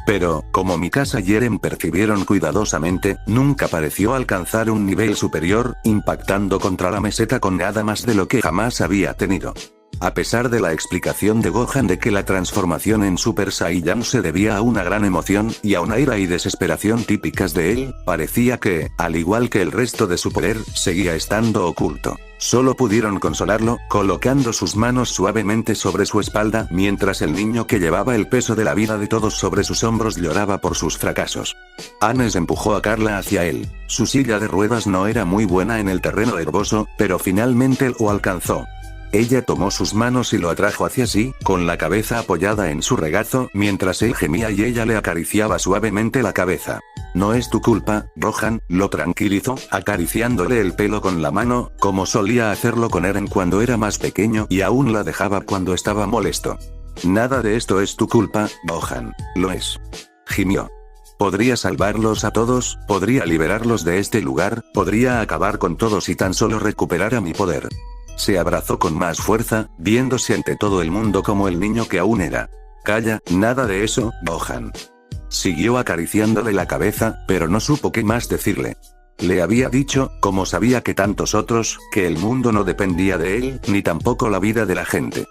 [SPEAKER 1] Pero, como Mikasa y Eren percibieron cuidadosamente, nunca pareció alcanzar un nivel superior, impactando contra la meseta con nada más de lo que jamás había tenido. A pesar de la explicación de Gohan de que la transformación en Super Saiyan se debía a una gran emoción, y a una ira y desesperación típicas de él, parecía que, al igual que el resto de su poder, seguía estando oculto. Solo pudieron consolarlo, colocando sus manos suavemente sobre su espalda, mientras el niño que llevaba el peso de la vida de todos sobre sus hombros lloraba por sus fracasos. Hannes empujó a Carla hacia él. Su silla de ruedas no era muy buena en el terreno herboso, pero finalmente lo alcanzó. Ella tomó sus manos y lo atrajo hacia sí, con la cabeza apoyada en su regazo, mientras él gemía y ella le acariciaba suavemente la cabeza. No es tu culpa, Gohan, lo tranquilizó, acariciándole el pelo con la mano, como solía hacerlo con Eren cuando era más pequeño y aún la dejaba cuando estaba molesto. Nada de esto es tu culpa, Gohan, lo es. Gimió. Podría salvarlos a todos, podría liberarlos de este lugar, podría acabar con todos y tan solo recuperar mi poder. Se abrazó con más fuerza, viéndose ante todo el mundo como el niño que aún era. Calla, nada de eso, Gohan. Siguió acariciándole la cabeza, pero no supo qué más decirle. Le había dicho, como sabía que tantos otros, que el mundo no dependía de él, ni tampoco la vida de la gente.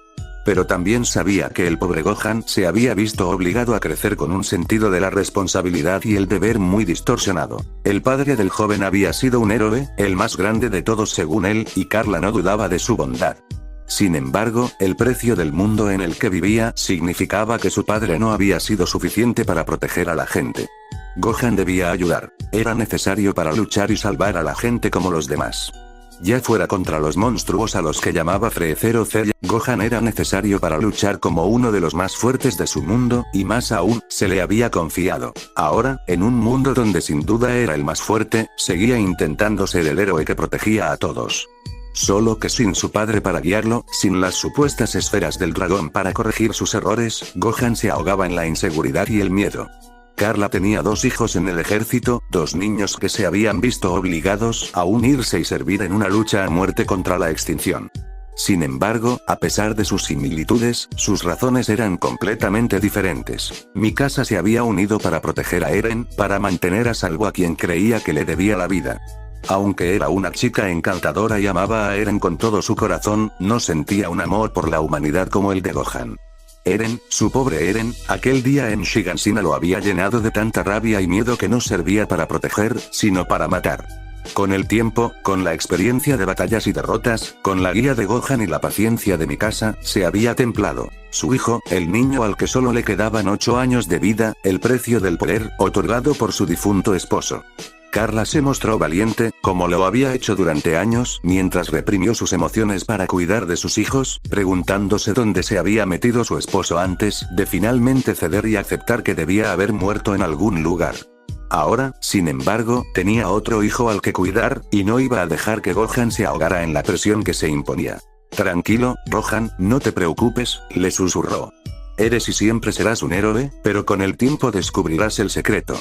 [SPEAKER 1] pero también sabía que el pobre Gohan se había visto obligado a crecer con un sentido de la responsabilidad y el deber muy distorsionado. El padre del joven había sido un héroe, el más grande de todos según él, y Carla no dudaba de su bondad. Sin embargo, el precio del mundo en el que vivía significaba que su padre no había sido suficiente para proteger a la gente. Gohan debía ayudar. Era necesario para luchar y salvar a la gente como los demás. Ya fuera contra los monstruos a los que llamaba Freezer o Cell, Gohan era necesario para luchar como uno de los más fuertes de su mundo, y más aún, se le había confiado. Ahora, en un mundo donde sin duda era el más fuerte, seguía intentando ser el héroe que protegía a todos. Solo que sin su padre para guiarlo, sin las supuestas esferas del dragón para corregir sus errores, Gohan se ahogaba en la inseguridad y el miedo. Carla tenía 2 hijos en el ejército, 2 niños que se habían visto obligados a unirse y servir en una lucha a muerte contra la extinción. Sin embargo, a pesar de sus similitudes, sus razones eran completamente diferentes. Mikasa se había unido para proteger a Eren, para mantener a salvo a quien creía que le debía la vida. Aunque era una chica encantadora y amaba a Eren con todo su corazón, no sentía un amor por la humanidad como el de Gohan. Eren, su pobre Eren, aquel día en Shiganshina lo había llenado de tanta rabia y miedo que no servía para proteger, sino para matar. Con el tiempo, con la experiencia de batallas y derrotas, con la guía de Gohan y la paciencia de Mikasa, se había templado. Su hijo, el niño al que solo le quedaban 8 años de vida, el precio del poder, otorgado por su difunto esposo. Carla se mostró valiente, como lo había hecho durante años, mientras reprimió sus emociones para cuidar de sus hijos, preguntándose dónde se había metido su esposo antes de finalmente ceder y aceptar que debía haber muerto en algún lugar. Ahora, sin embargo, tenía otro hijo al que cuidar, y no iba a dejar que Gohan se ahogara en la presión que se imponía. Tranquilo, Gohan, no te preocupes, le susurró. Eres y siempre serás un héroe, pero con el tiempo descubrirás el secreto.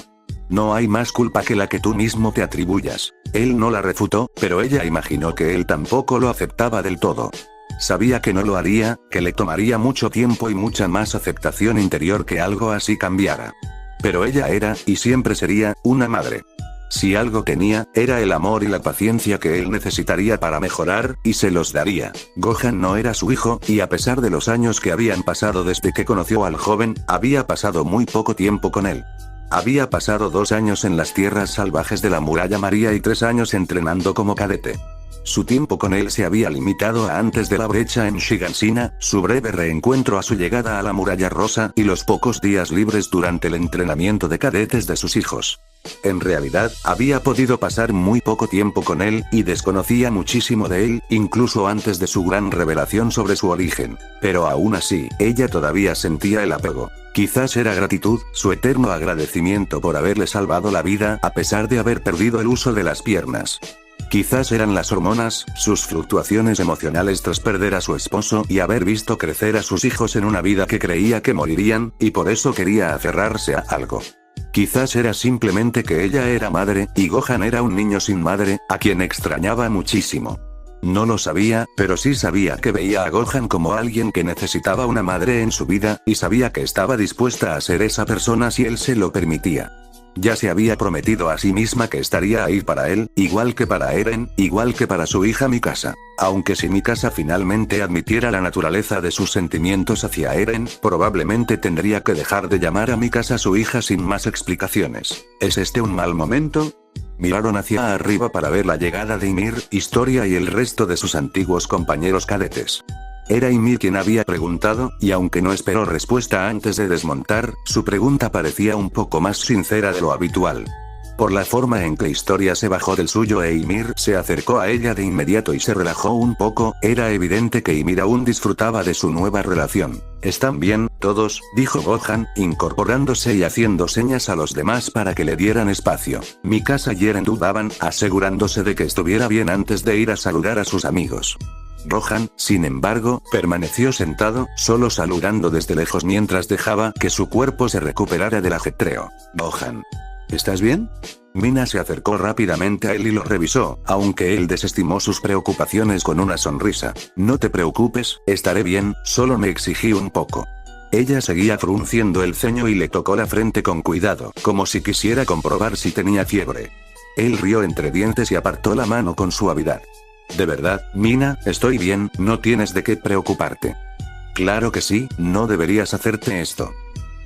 [SPEAKER 1] No hay más culpa que la que tú mismo te atribuyas. Él no la refutó, pero ella imaginó que él tampoco lo aceptaba del todo. Sabía que no lo haría, que le tomaría mucho tiempo y mucha más aceptación interior que algo así cambiara. Pero ella era, y siempre sería, una madre. Si algo tenía, era el amor y la paciencia que él necesitaría para mejorar, y se los daría. Gohan no era su hijo, y a pesar de los años que habían pasado desde que conoció al joven, había pasado muy poco tiempo con él. Había pasado 2 años en las tierras salvajes de la Muralla María y 3 años entrenando como cadete. Su tiempo con él se había limitado a antes de la brecha en Shiganshina, su breve reencuentro a su llegada a la Muralla Rosa y los pocos días libres durante el entrenamiento de cadetes de sus hijos. En realidad, había podido pasar muy poco tiempo con él, y desconocía muchísimo de él, incluso antes de su gran revelación sobre su origen. Pero aún así, ella todavía sentía el apego. Quizás era gratitud, su eterno agradecimiento por haberle salvado la vida a pesar de haber perdido el uso de las piernas. Quizás eran las hormonas, sus fluctuaciones emocionales tras perder a su esposo y haber visto crecer a sus hijos en una vida que creía que morirían, y por eso quería aferrarse a algo. Quizás era simplemente que ella era madre, y Gohan era un niño sin madre, a quien extrañaba muchísimo. No lo sabía, pero sí sabía que veía a Gohan como alguien que necesitaba una madre en su vida, y sabía que estaba dispuesta a ser esa persona si él se lo permitía. Ya se había prometido a sí misma que estaría ahí para él, igual que para Eren, igual que para su hija Mikasa. Aunque si Mikasa finalmente admitiera la naturaleza de sus sentimientos hacia Eren, probablemente tendría que dejar de llamar a Mikasa su hija sin más explicaciones. ¿Es este un mal momento? Miraron hacia arriba para ver la llegada de Ymir, Historia y el resto de sus antiguos compañeros cadetes. Era Ymir quien había preguntado, y aunque no esperó respuesta antes de desmontar, su pregunta parecía un poco más sincera de lo habitual. Por la forma en que Historia se bajó del suyo e Ymir se acercó a ella de inmediato y se relajó un poco, era evidente que Ymir aún disfrutaba de su nueva relación. ¿Están bien, todos?, dijo Gohan, incorporándose y haciendo señas a los demás para que le dieran espacio. Mikasa y Eren dudaban, asegurándose de que estuviera bien antes de ir a saludar a sus amigos. Gohan, sin embargo, permaneció sentado, solo saludando desde lejos mientras dejaba que su cuerpo se recuperara del ajetreo. Gohan, ¿estás bien? Mina se acercó rápidamente a él y lo revisó, aunque él desestimó sus preocupaciones con una sonrisa. No te preocupes, estaré bien, solo me exigí un poco. Ella seguía frunciendo el ceño y le tocó la frente con cuidado, como si quisiera comprobar si tenía fiebre. Él rió entre dientes y apartó la mano con suavidad. De verdad, Mina, estoy bien, no tienes de qué preocuparte. Claro que sí, no deberías hacerte esto.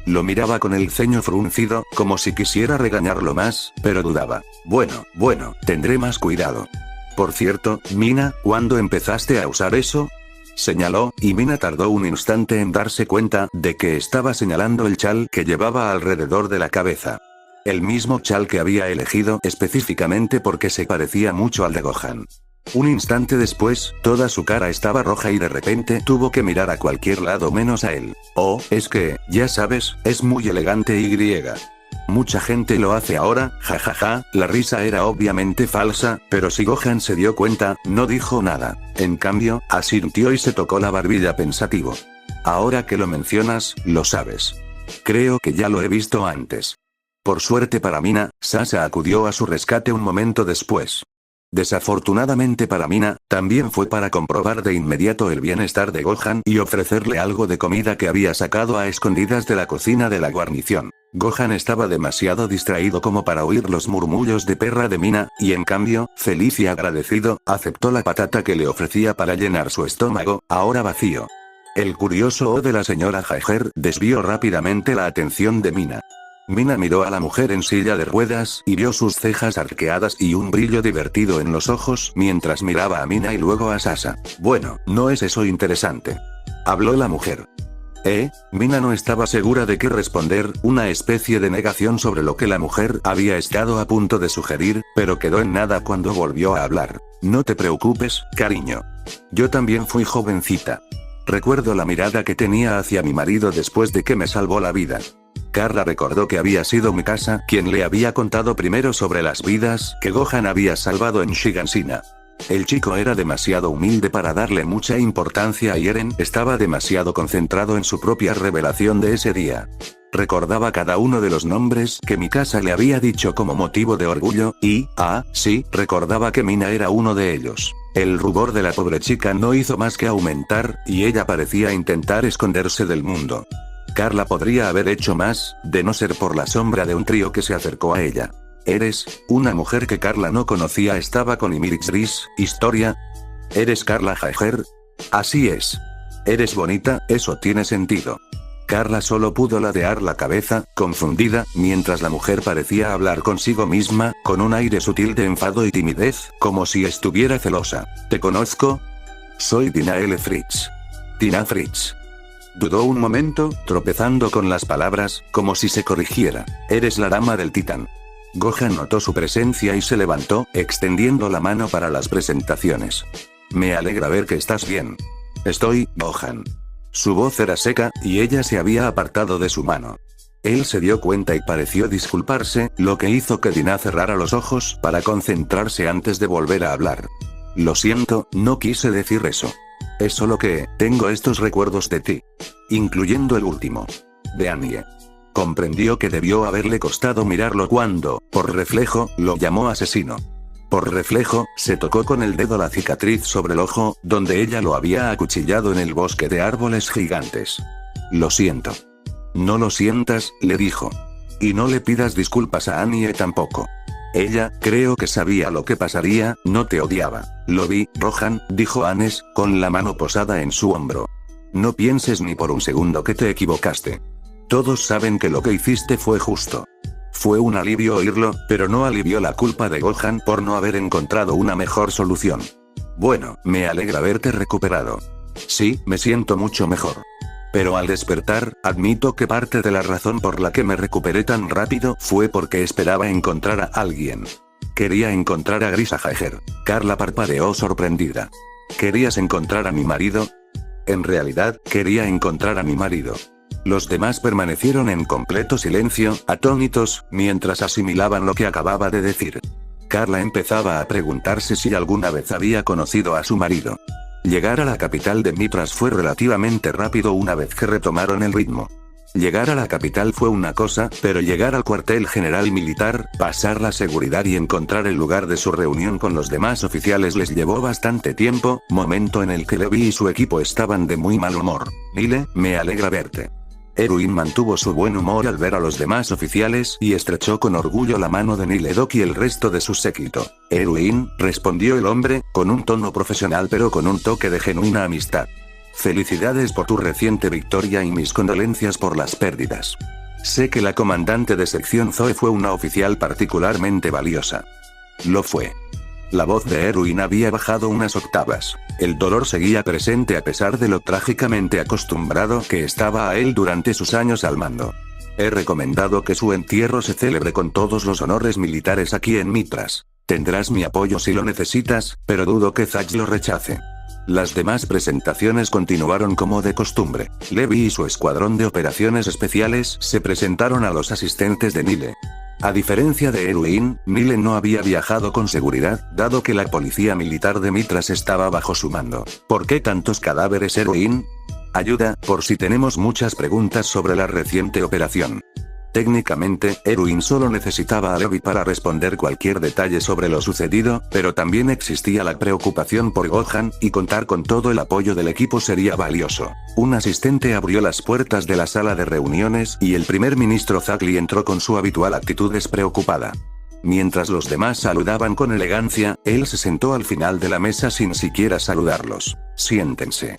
[SPEAKER 1] Lo miraba con el ceño fruncido, como si quisiera regañarlo más, pero dudaba. Bueno, tendré más cuidado. Por cierto, Mina, ¿cuándo empezaste a usar eso? Señaló, y Mina tardó un instante en darse cuenta de que estaba señalando el chal que llevaba alrededor de la cabeza. El mismo chal que había elegido específicamente porque se parecía mucho al de Gohan. Un instante después, toda su cara estaba roja y de repente tuvo que mirar a cualquier lado menos a él. Oh, es que, ya sabes, es muy elegante y griega. Mucha gente lo hace ahora, jajaja, la risa era obviamente falsa, pero si Gohan se dio cuenta, no dijo nada. En cambio, asintió y se tocó la barbilla pensativo. Ahora que lo mencionas, lo sabes. Creo que ya lo he visto antes. Por suerte para Mina, Sasha acudió a su rescate un momento después. Desafortunadamente para Mina, también fue para comprobar de inmediato el bienestar de Gohan y ofrecerle algo de comida que había sacado a escondidas de la cocina de la guarnición. Gohan estaba demasiado distraído como para oír los murmullos de perra de Mina, y en cambio, feliz y agradecido, aceptó la patata que le ofrecía para llenar su estómago, ahora vacío. El curioso O de la señora Jaeger desvió rápidamente la atención de Mina. Mina miró a la mujer en silla de ruedas y vio sus cejas arqueadas y un brillo divertido en los ojos mientras miraba a Mina y luego a Sasha. Bueno, no es eso interesante. Habló la mujer. Mina no estaba segura de qué responder, una especie de negación sobre lo que la mujer había estado a punto de sugerir, pero quedó en nada cuando volvió a hablar. No te preocupes, cariño. Yo también fui jovencita. Recuerdo la mirada que tenía hacia mi marido después de que me salvó la vida. Carla recordó que había sido Mikasa quien le había contado primero sobre las vidas que Gohan había salvado en Shiganshina. El chico era demasiado humilde para darle mucha importancia y Eren estaba demasiado concentrado en su propia revelación de ese día. Recordaba cada uno de los nombres que Mikasa le había dicho como motivo de orgullo, y, sí, recordaba que Mina era uno de ellos. El rubor de la pobre chica no hizo más que aumentar, y ella parecía intentar esconderse del mundo. Carla podría haber hecho más, de no ser por la sombra de un trío que se acercó a ella. ¿Eres una mujer que Carla no conocía? Estaba con Ymir Gris, historia. ¿Eres Carla Jaeger? Así es. ¿Eres bonita? Eso tiene sentido. Carla solo pudo ladear la cabeza, confundida, mientras la mujer parecía hablar consigo misma, con un aire sutil de enfado y timidez, como si estuviera celosa. ¿Te conozco? Soy Tina L. Fritz. Tina Fritz. Dudó un momento, tropezando con las palabras, como si se corrigiera. Eres la dama del titán. Gohan notó su presencia y se levantó, extendiendo la mano para las presentaciones. Me alegra ver que estás bien. Estoy, Gohan. Su voz era seca, y ella se había apartado de su mano. Él se dio cuenta y pareció disculparse, lo que hizo que Tina cerrara los ojos para concentrarse antes de volver a hablar. Lo siento, no quise decir eso. Es solo que, tengo estos recuerdos de ti. Incluyendo el último. De Anie. Comprendió que debió haberle costado mirarlo cuando, por reflejo, lo llamó asesino. Por reflejo, se tocó con el dedo la cicatriz sobre el ojo, donde ella lo había acuchillado en el bosque de árboles gigantes. Lo siento. No lo sientas, le dijo. Y no le pidas disculpas a Anie tampoco. Ella, creo que sabía lo que pasaría, no te odiaba. Lo vi, Rohan, dijo Anes, con la mano posada en su hombro. No pienses ni por un segundo que te equivocaste. Todos saben que lo que hiciste fue justo. Fue un alivio oírlo, pero no alivió la culpa de Gohan por no haber encontrado una mejor solución. Bueno, me alegra verte recuperado. Sí, me siento mucho mejor. Pero al despertar, admito que parte de la razón por la que me recuperé tan rápido fue porque esperaba encontrar a alguien. Quería encontrar a Grisa Jaeger. Carla parpadeó sorprendida. ¿Querías encontrar a mi marido? En realidad, quería encontrar a mi marido. Los demás permanecieron en completo silencio, atónitos, mientras asimilaban lo que acababa de decir. Carla empezaba a preguntarse si alguna vez había conocido a su marido. Llegar a la capital de Mitras fue relativamente rápido una vez que retomaron el ritmo. Llegar a la capital fue una cosa, pero llegar al cuartel general militar, pasar la seguridad y encontrar el lugar de su reunión con los demás oficiales les llevó bastante tiempo, momento en el que Levi y su equipo estaban de muy mal humor. Nile, me alegra verte. Erwin mantuvo su buen humor al ver a los demás oficiales y estrechó con orgullo la mano de Niledok y el resto de su séquito. Erwin, respondió el hombre, con un tono profesional pero con un toque de genuina amistad. Felicidades por tu reciente victoria y mis condolencias por las pérdidas. Sé que la comandante de sección Zoe fue una oficial particularmente valiosa. Lo fue. La voz de Erwin había bajado unas octavas. El dolor seguía presente a pesar de lo trágicamente acostumbrado que estaba a él durante sus años al mando. He recomendado que su entierro se celebre con todos los honores militares aquí en Mitras. Tendrás mi apoyo si lo necesitas, pero dudo que Zack lo rechace. Las demás presentaciones continuaron como de costumbre. Levi y su escuadrón de operaciones especiales se presentaron a los asistentes de Nile. A diferencia de Erwin, Nile no había viajado con seguridad, dado que la policía militar de Mitras estaba bajo su mando. ¿Por qué tantos cadáveres, Erwin? Ayuda, por si tenemos muchas preguntas sobre la reciente operación. Técnicamente, Erwin solo necesitaba a Levi para responder cualquier detalle sobre lo sucedido, pero también existía la preocupación por Gohan, y contar con todo el apoyo del equipo sería valioso. Un asistente abrió las puertas de la sala de reuniones y el primer ministro Zagli entró con su habitual actitud despreocupada. Mientras los demás saludaban con elegancia, él se sentó al final de la mesa sin siquiera saludarlos. Siéntense.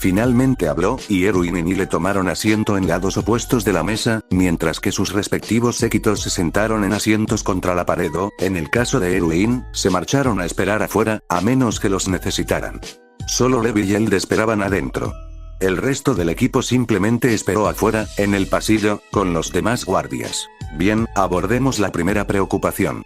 [SPEAKER 1] Finalmente habló, y Erwin y Nile tomaron asiento en lados opuestos de la mesa, mientras que sus respectivos séquitos se sentaron en asientos contra la pared o, en el caso de Erwin, se marcharon a esperar afuera, a menos que los necesitaran. Solo Levi y él esperaban adentro. El resto del equipo simplemente esperó afuera, en el pasillo, con los demás guardias. Bien, abordemos la primera preocupación.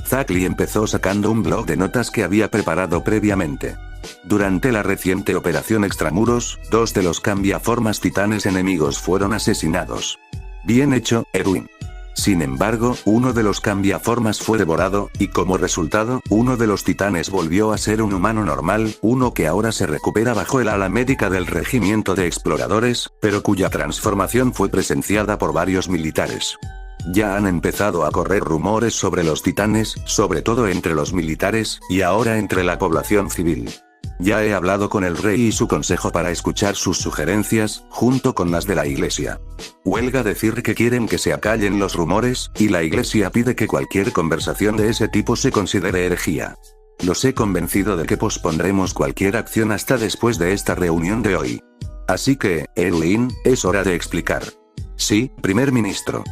[SPEAKER 1] Zagli empezó sacando un bloc de notas que había preparado previamente. Durante la reciente operación Extramuros, 2 de los cambiaformas titanes enemigos fueron asesinados. Bien hecho, Erwin. Sin embargo, uno de los cambiaformas fue devorado, y como resultado, uno de los titanes volvió a ser un humano normal, uno que ahora se recupera bajo el ala médica del regimiento de exploradores, pero cuya transformación fue presenciada por varios militares. Ya han empezado a correr rumores sobre los titanes, sobre todo entre los militares, y ahora entre la población civil. Ya he hablado con el rey y su consejo para escuchar sus sugerencias, junto con las de la iglesia. Huelga decir que quieren que se acallen los rumores, y la iglesia pide que cualquier conversación de ese tipo se considere herejía. Los he convencido de que pospondremos cualquier acción hasta después de esta reunión de hoy. Así que, Erwin, es hora de explicar. Sí, primer ministro.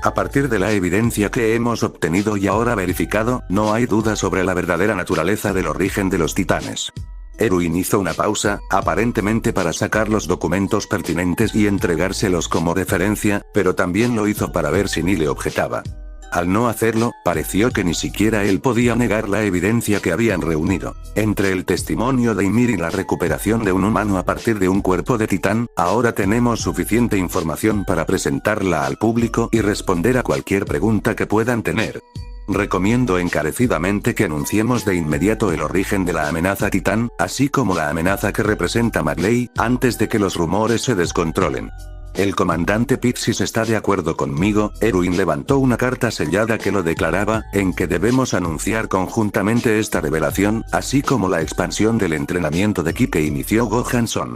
[SPEAKER 1] A partir de la evidencia que hemos obtenido y ahora verificado, no hay duda sobre la verdadera naturaleza del origen de los titanes. Erwin hizo una pausa, aparentemente para sacar los documentos pertinentes y entregárselos como referencia, pero también lo hizo para ver si Nile objetaba. Al no hacerlo, pareció que ni siquiera él podía negar la evidencia que habían reunido. Entre el testimonio de Ymir y la recuperación de un humano a partir de un cuerpo de titán, ahora tenemos suficiente información para presentarla al público y responder a cualquier pregunta que puedan tener. Recomiendo encarecidamente que anunciemos de inmediato el origen de la amenaza titán, así como la amenaza que representa Marley, antes de que los rumores se descontrolen. El comandante Pixis está de acuerdo conmigo. Erwin levantó una carta sellada que lo declaraba, en que debemos anunciar conjuntamente esta revelación, así como la expansión del entrenamiento de ki que inició Gohan-son.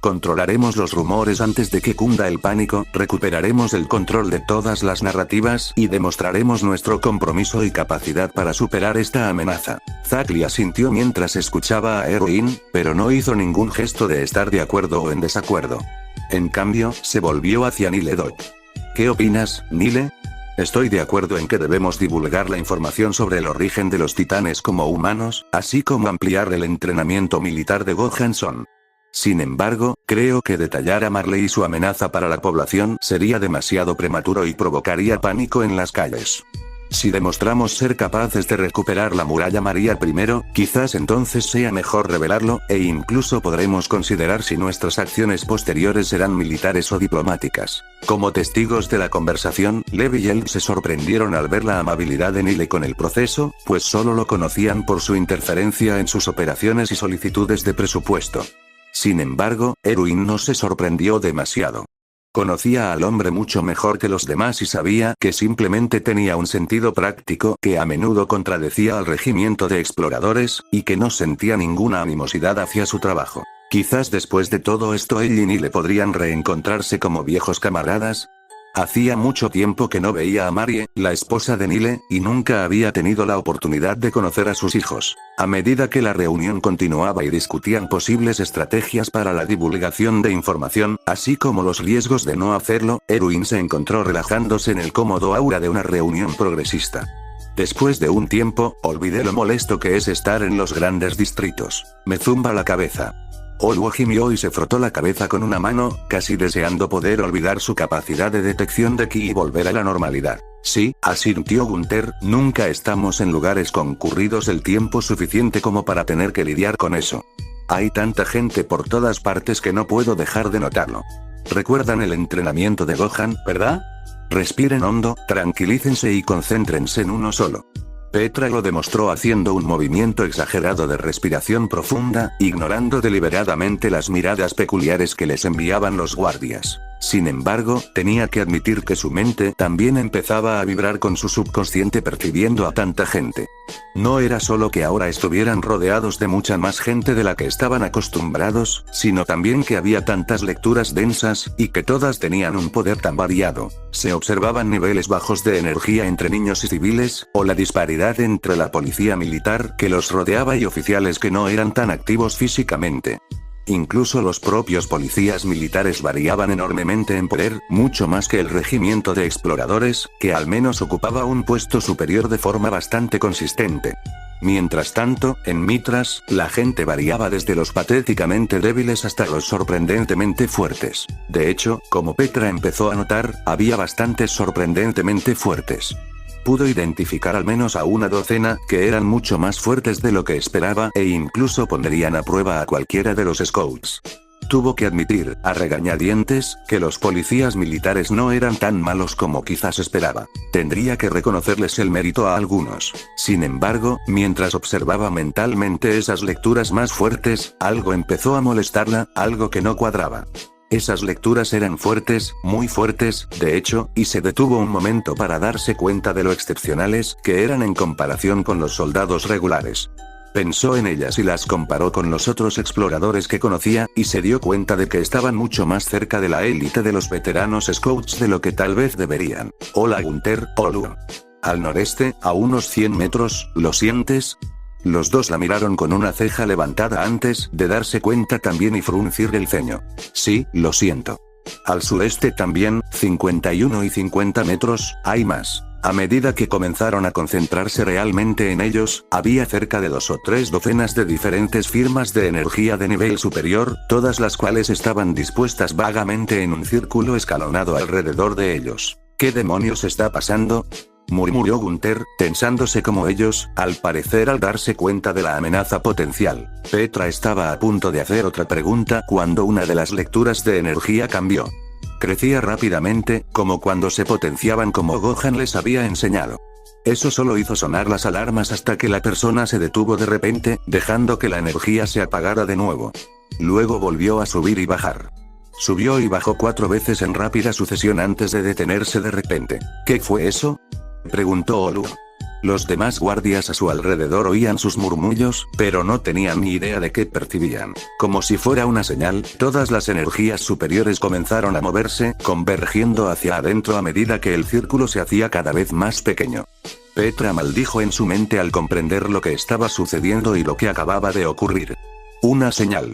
[SPEAKER 1] Controlaremos los rumores antes de que cunda el pánico, recuperaremos el control de todas las narrativas, y demostraremos nuestro compromiso y capacidad para superar esta amenaza. Zagli asintió mientras escuchaba a Erwin, pero no hizo ningún gesto de estar de acuerdo o en desacuerdo. En cambio, se volvió hacia Nile Dot. ¿Qué opinas, Nile? Estoy de acuerdo en que debemos divulgar la información sobre el origen de los titanes como humanos, así como ampliar el entrenamiento militar de Gohan-son. Sin embargo, creo que detallar a Marley y su amenaza para la población sería demasiado prematuro y provocaría pánico en las calles. Si demostramos ser capaces de recuperar la muralla María primero, quizás entonces sea mejor revelarlo, e incluso podremos considerar si nuestras acciones posteriores serán militares o diplomáticas. Como testigos de la conversación, Levi y él se sorprendieron al ver la amabilidad de Nile con el proceso, pues solo lo conocían por su interferencia en sus operaciones y solicitudes de presupuesto. Sin embargo, Erwin no se sorprendió demasiado. Conocía al hombre mucho mejor que los demás y sabía que simplemente tenía un sentido práctico que a menudo contradecía al regimiento de exploradores, y que no sentía ninguna animosidad hacia su trabajo. Quizás después de todo esto él y Nile podrían reencontrarse como viejos camaradas. Hacía mucho tiempo que no veía a Marie, la esposa de Nile, y nunca había tenido la oportunidad de conocer a sus hijos. A medida que la reunión continuaba y discutían posibles estrategias para la divulgación de información, así como los riesgos de no hacerlo, Erwin se encontró relajándose en el cómodo aura de una reunión progresista. Después de un tiempo, olvidé lo molesto que es estar en los grandes distritos. Me zumba la cabeza. Olu gimió y se frotó la cabeza con una mano, casi deseando poder olvidar su capacidad de detección de ki y volver a la normalidad. Sí, asintió Gunther, nunca estamos en lugares concurridos el tiempo suficiente como para tener que lidiar con eso. Hay tanta gente por todas partes que no puedo dejar de notarlo. ¿Recuerdan el entrenamiento de Gohan, verdad? Respiren hondo, tranquilícense y concéntrense en uno solo. Petra lo demostró haciendo un movimiento exagerado de respiración profunda, ignorando deliberadamente las miradas peculiares que les enviaban los guardias. Sin embargo, tenía que admitir que su mente también empezaba a vibrar con su subconsciente percibiendo a tanta gente. No era solo que ahora estuvieran rodeados de mucha más gente de la que estaban acostumbrados, sino también que había tantas lecturas densas, y que todas tenían un poder tan variado. Se observaban niveles bajos de energía entre niños y civiles, o la disparidad entre la policía militar que los rodeaba y oficiales que no eran tan activos físicamente. Incluso los propios policías militares variaban enormemente en poder, mucho más que el regimiento de exploradores, que al menos ocupaba un puesto superior de forma bastante consistente. Mientras tanto, en Mitras, la gente variaba desde los patéticamente débiles hasta los sorprendentemente fuertes. De hecho, como Petra empezó a notar, había bastantes sorprendentemente fuertes. Pudo identificar al menos a una docena, que eran mucho más fuertes de lo que esperaba e incluso pondrían a prueba a cualquiera de los scouts. Tuvo que admitir, a regañadientes, que los policías militares no eran tan malos como quizás esperaba. Tendría que reconocerles el mérito a algunos. Sin embargo, mientras observaba mentalmente esas lecturas más fuertes, algo empezó a molestarla, algo que no cuadraba. Esas lecturas eran fuertes, muy fuertes, de hecho, y se detuvo un momento para darse cuenta de lo excepcionales que eran en comparación con los soldados regulares. Pensó en ellas y las comparó con los otros exploradores que conocía, y se dio cuenta de que estaban mucho más cerca de la élite de los veteranos scouts de lo que tal vez deberían. Hola Gunther, Olu. Al noreste, a unos 100 metros, ¿lo sientes? Los dos la miraron con una ceja levantada antes de darse cuenta también y fruncir el ceño. Sí, lo siento. Al sureste también, 51 y 50 metros, hay más. A medida que comenzaron a concentrarse realmente en ellos, había cerca de 2 o 3 docenas de diferentes firmas de energía de nivel superior, todas las cuales estaban dispuestas vagamente en un círculo escalonado alrededor de ellos. ¿Qué demonios está pasando?, murmuró Gunther, tensándose como ellos, al parecer al darse cuenta de la amenaza potencial. Petra estaba a punto de hacer otra pregunta cuando una de las lecturas de energía cambió. Crecía rápidamente, como cuando se potenciaban como Gohan les había enseñado. Eso solo hizo sonar las alarmas hasta que la persona se detuvo de repente, dejando que la energía se apagara de nuevo. Luego volvió a subir y bajar. Subió y bajó 4 veces en rápida sucesión antes de detenerse de repente. ¿Qué fue eso?, preguntó Olu. Los demás guardias a su alrededor oían sus murmullos, pero no tenían ni idea de qué percibían. Como si fuera una señal, todas las energías superiores comenzaron a moverse, convergiendo hacia adentro a medida que el círculo se hacía cada vez más pequeño. Petra maldijo en su mente al comprender lo que estaba sucediendo y lo que acababa de ocurrir. Una señal.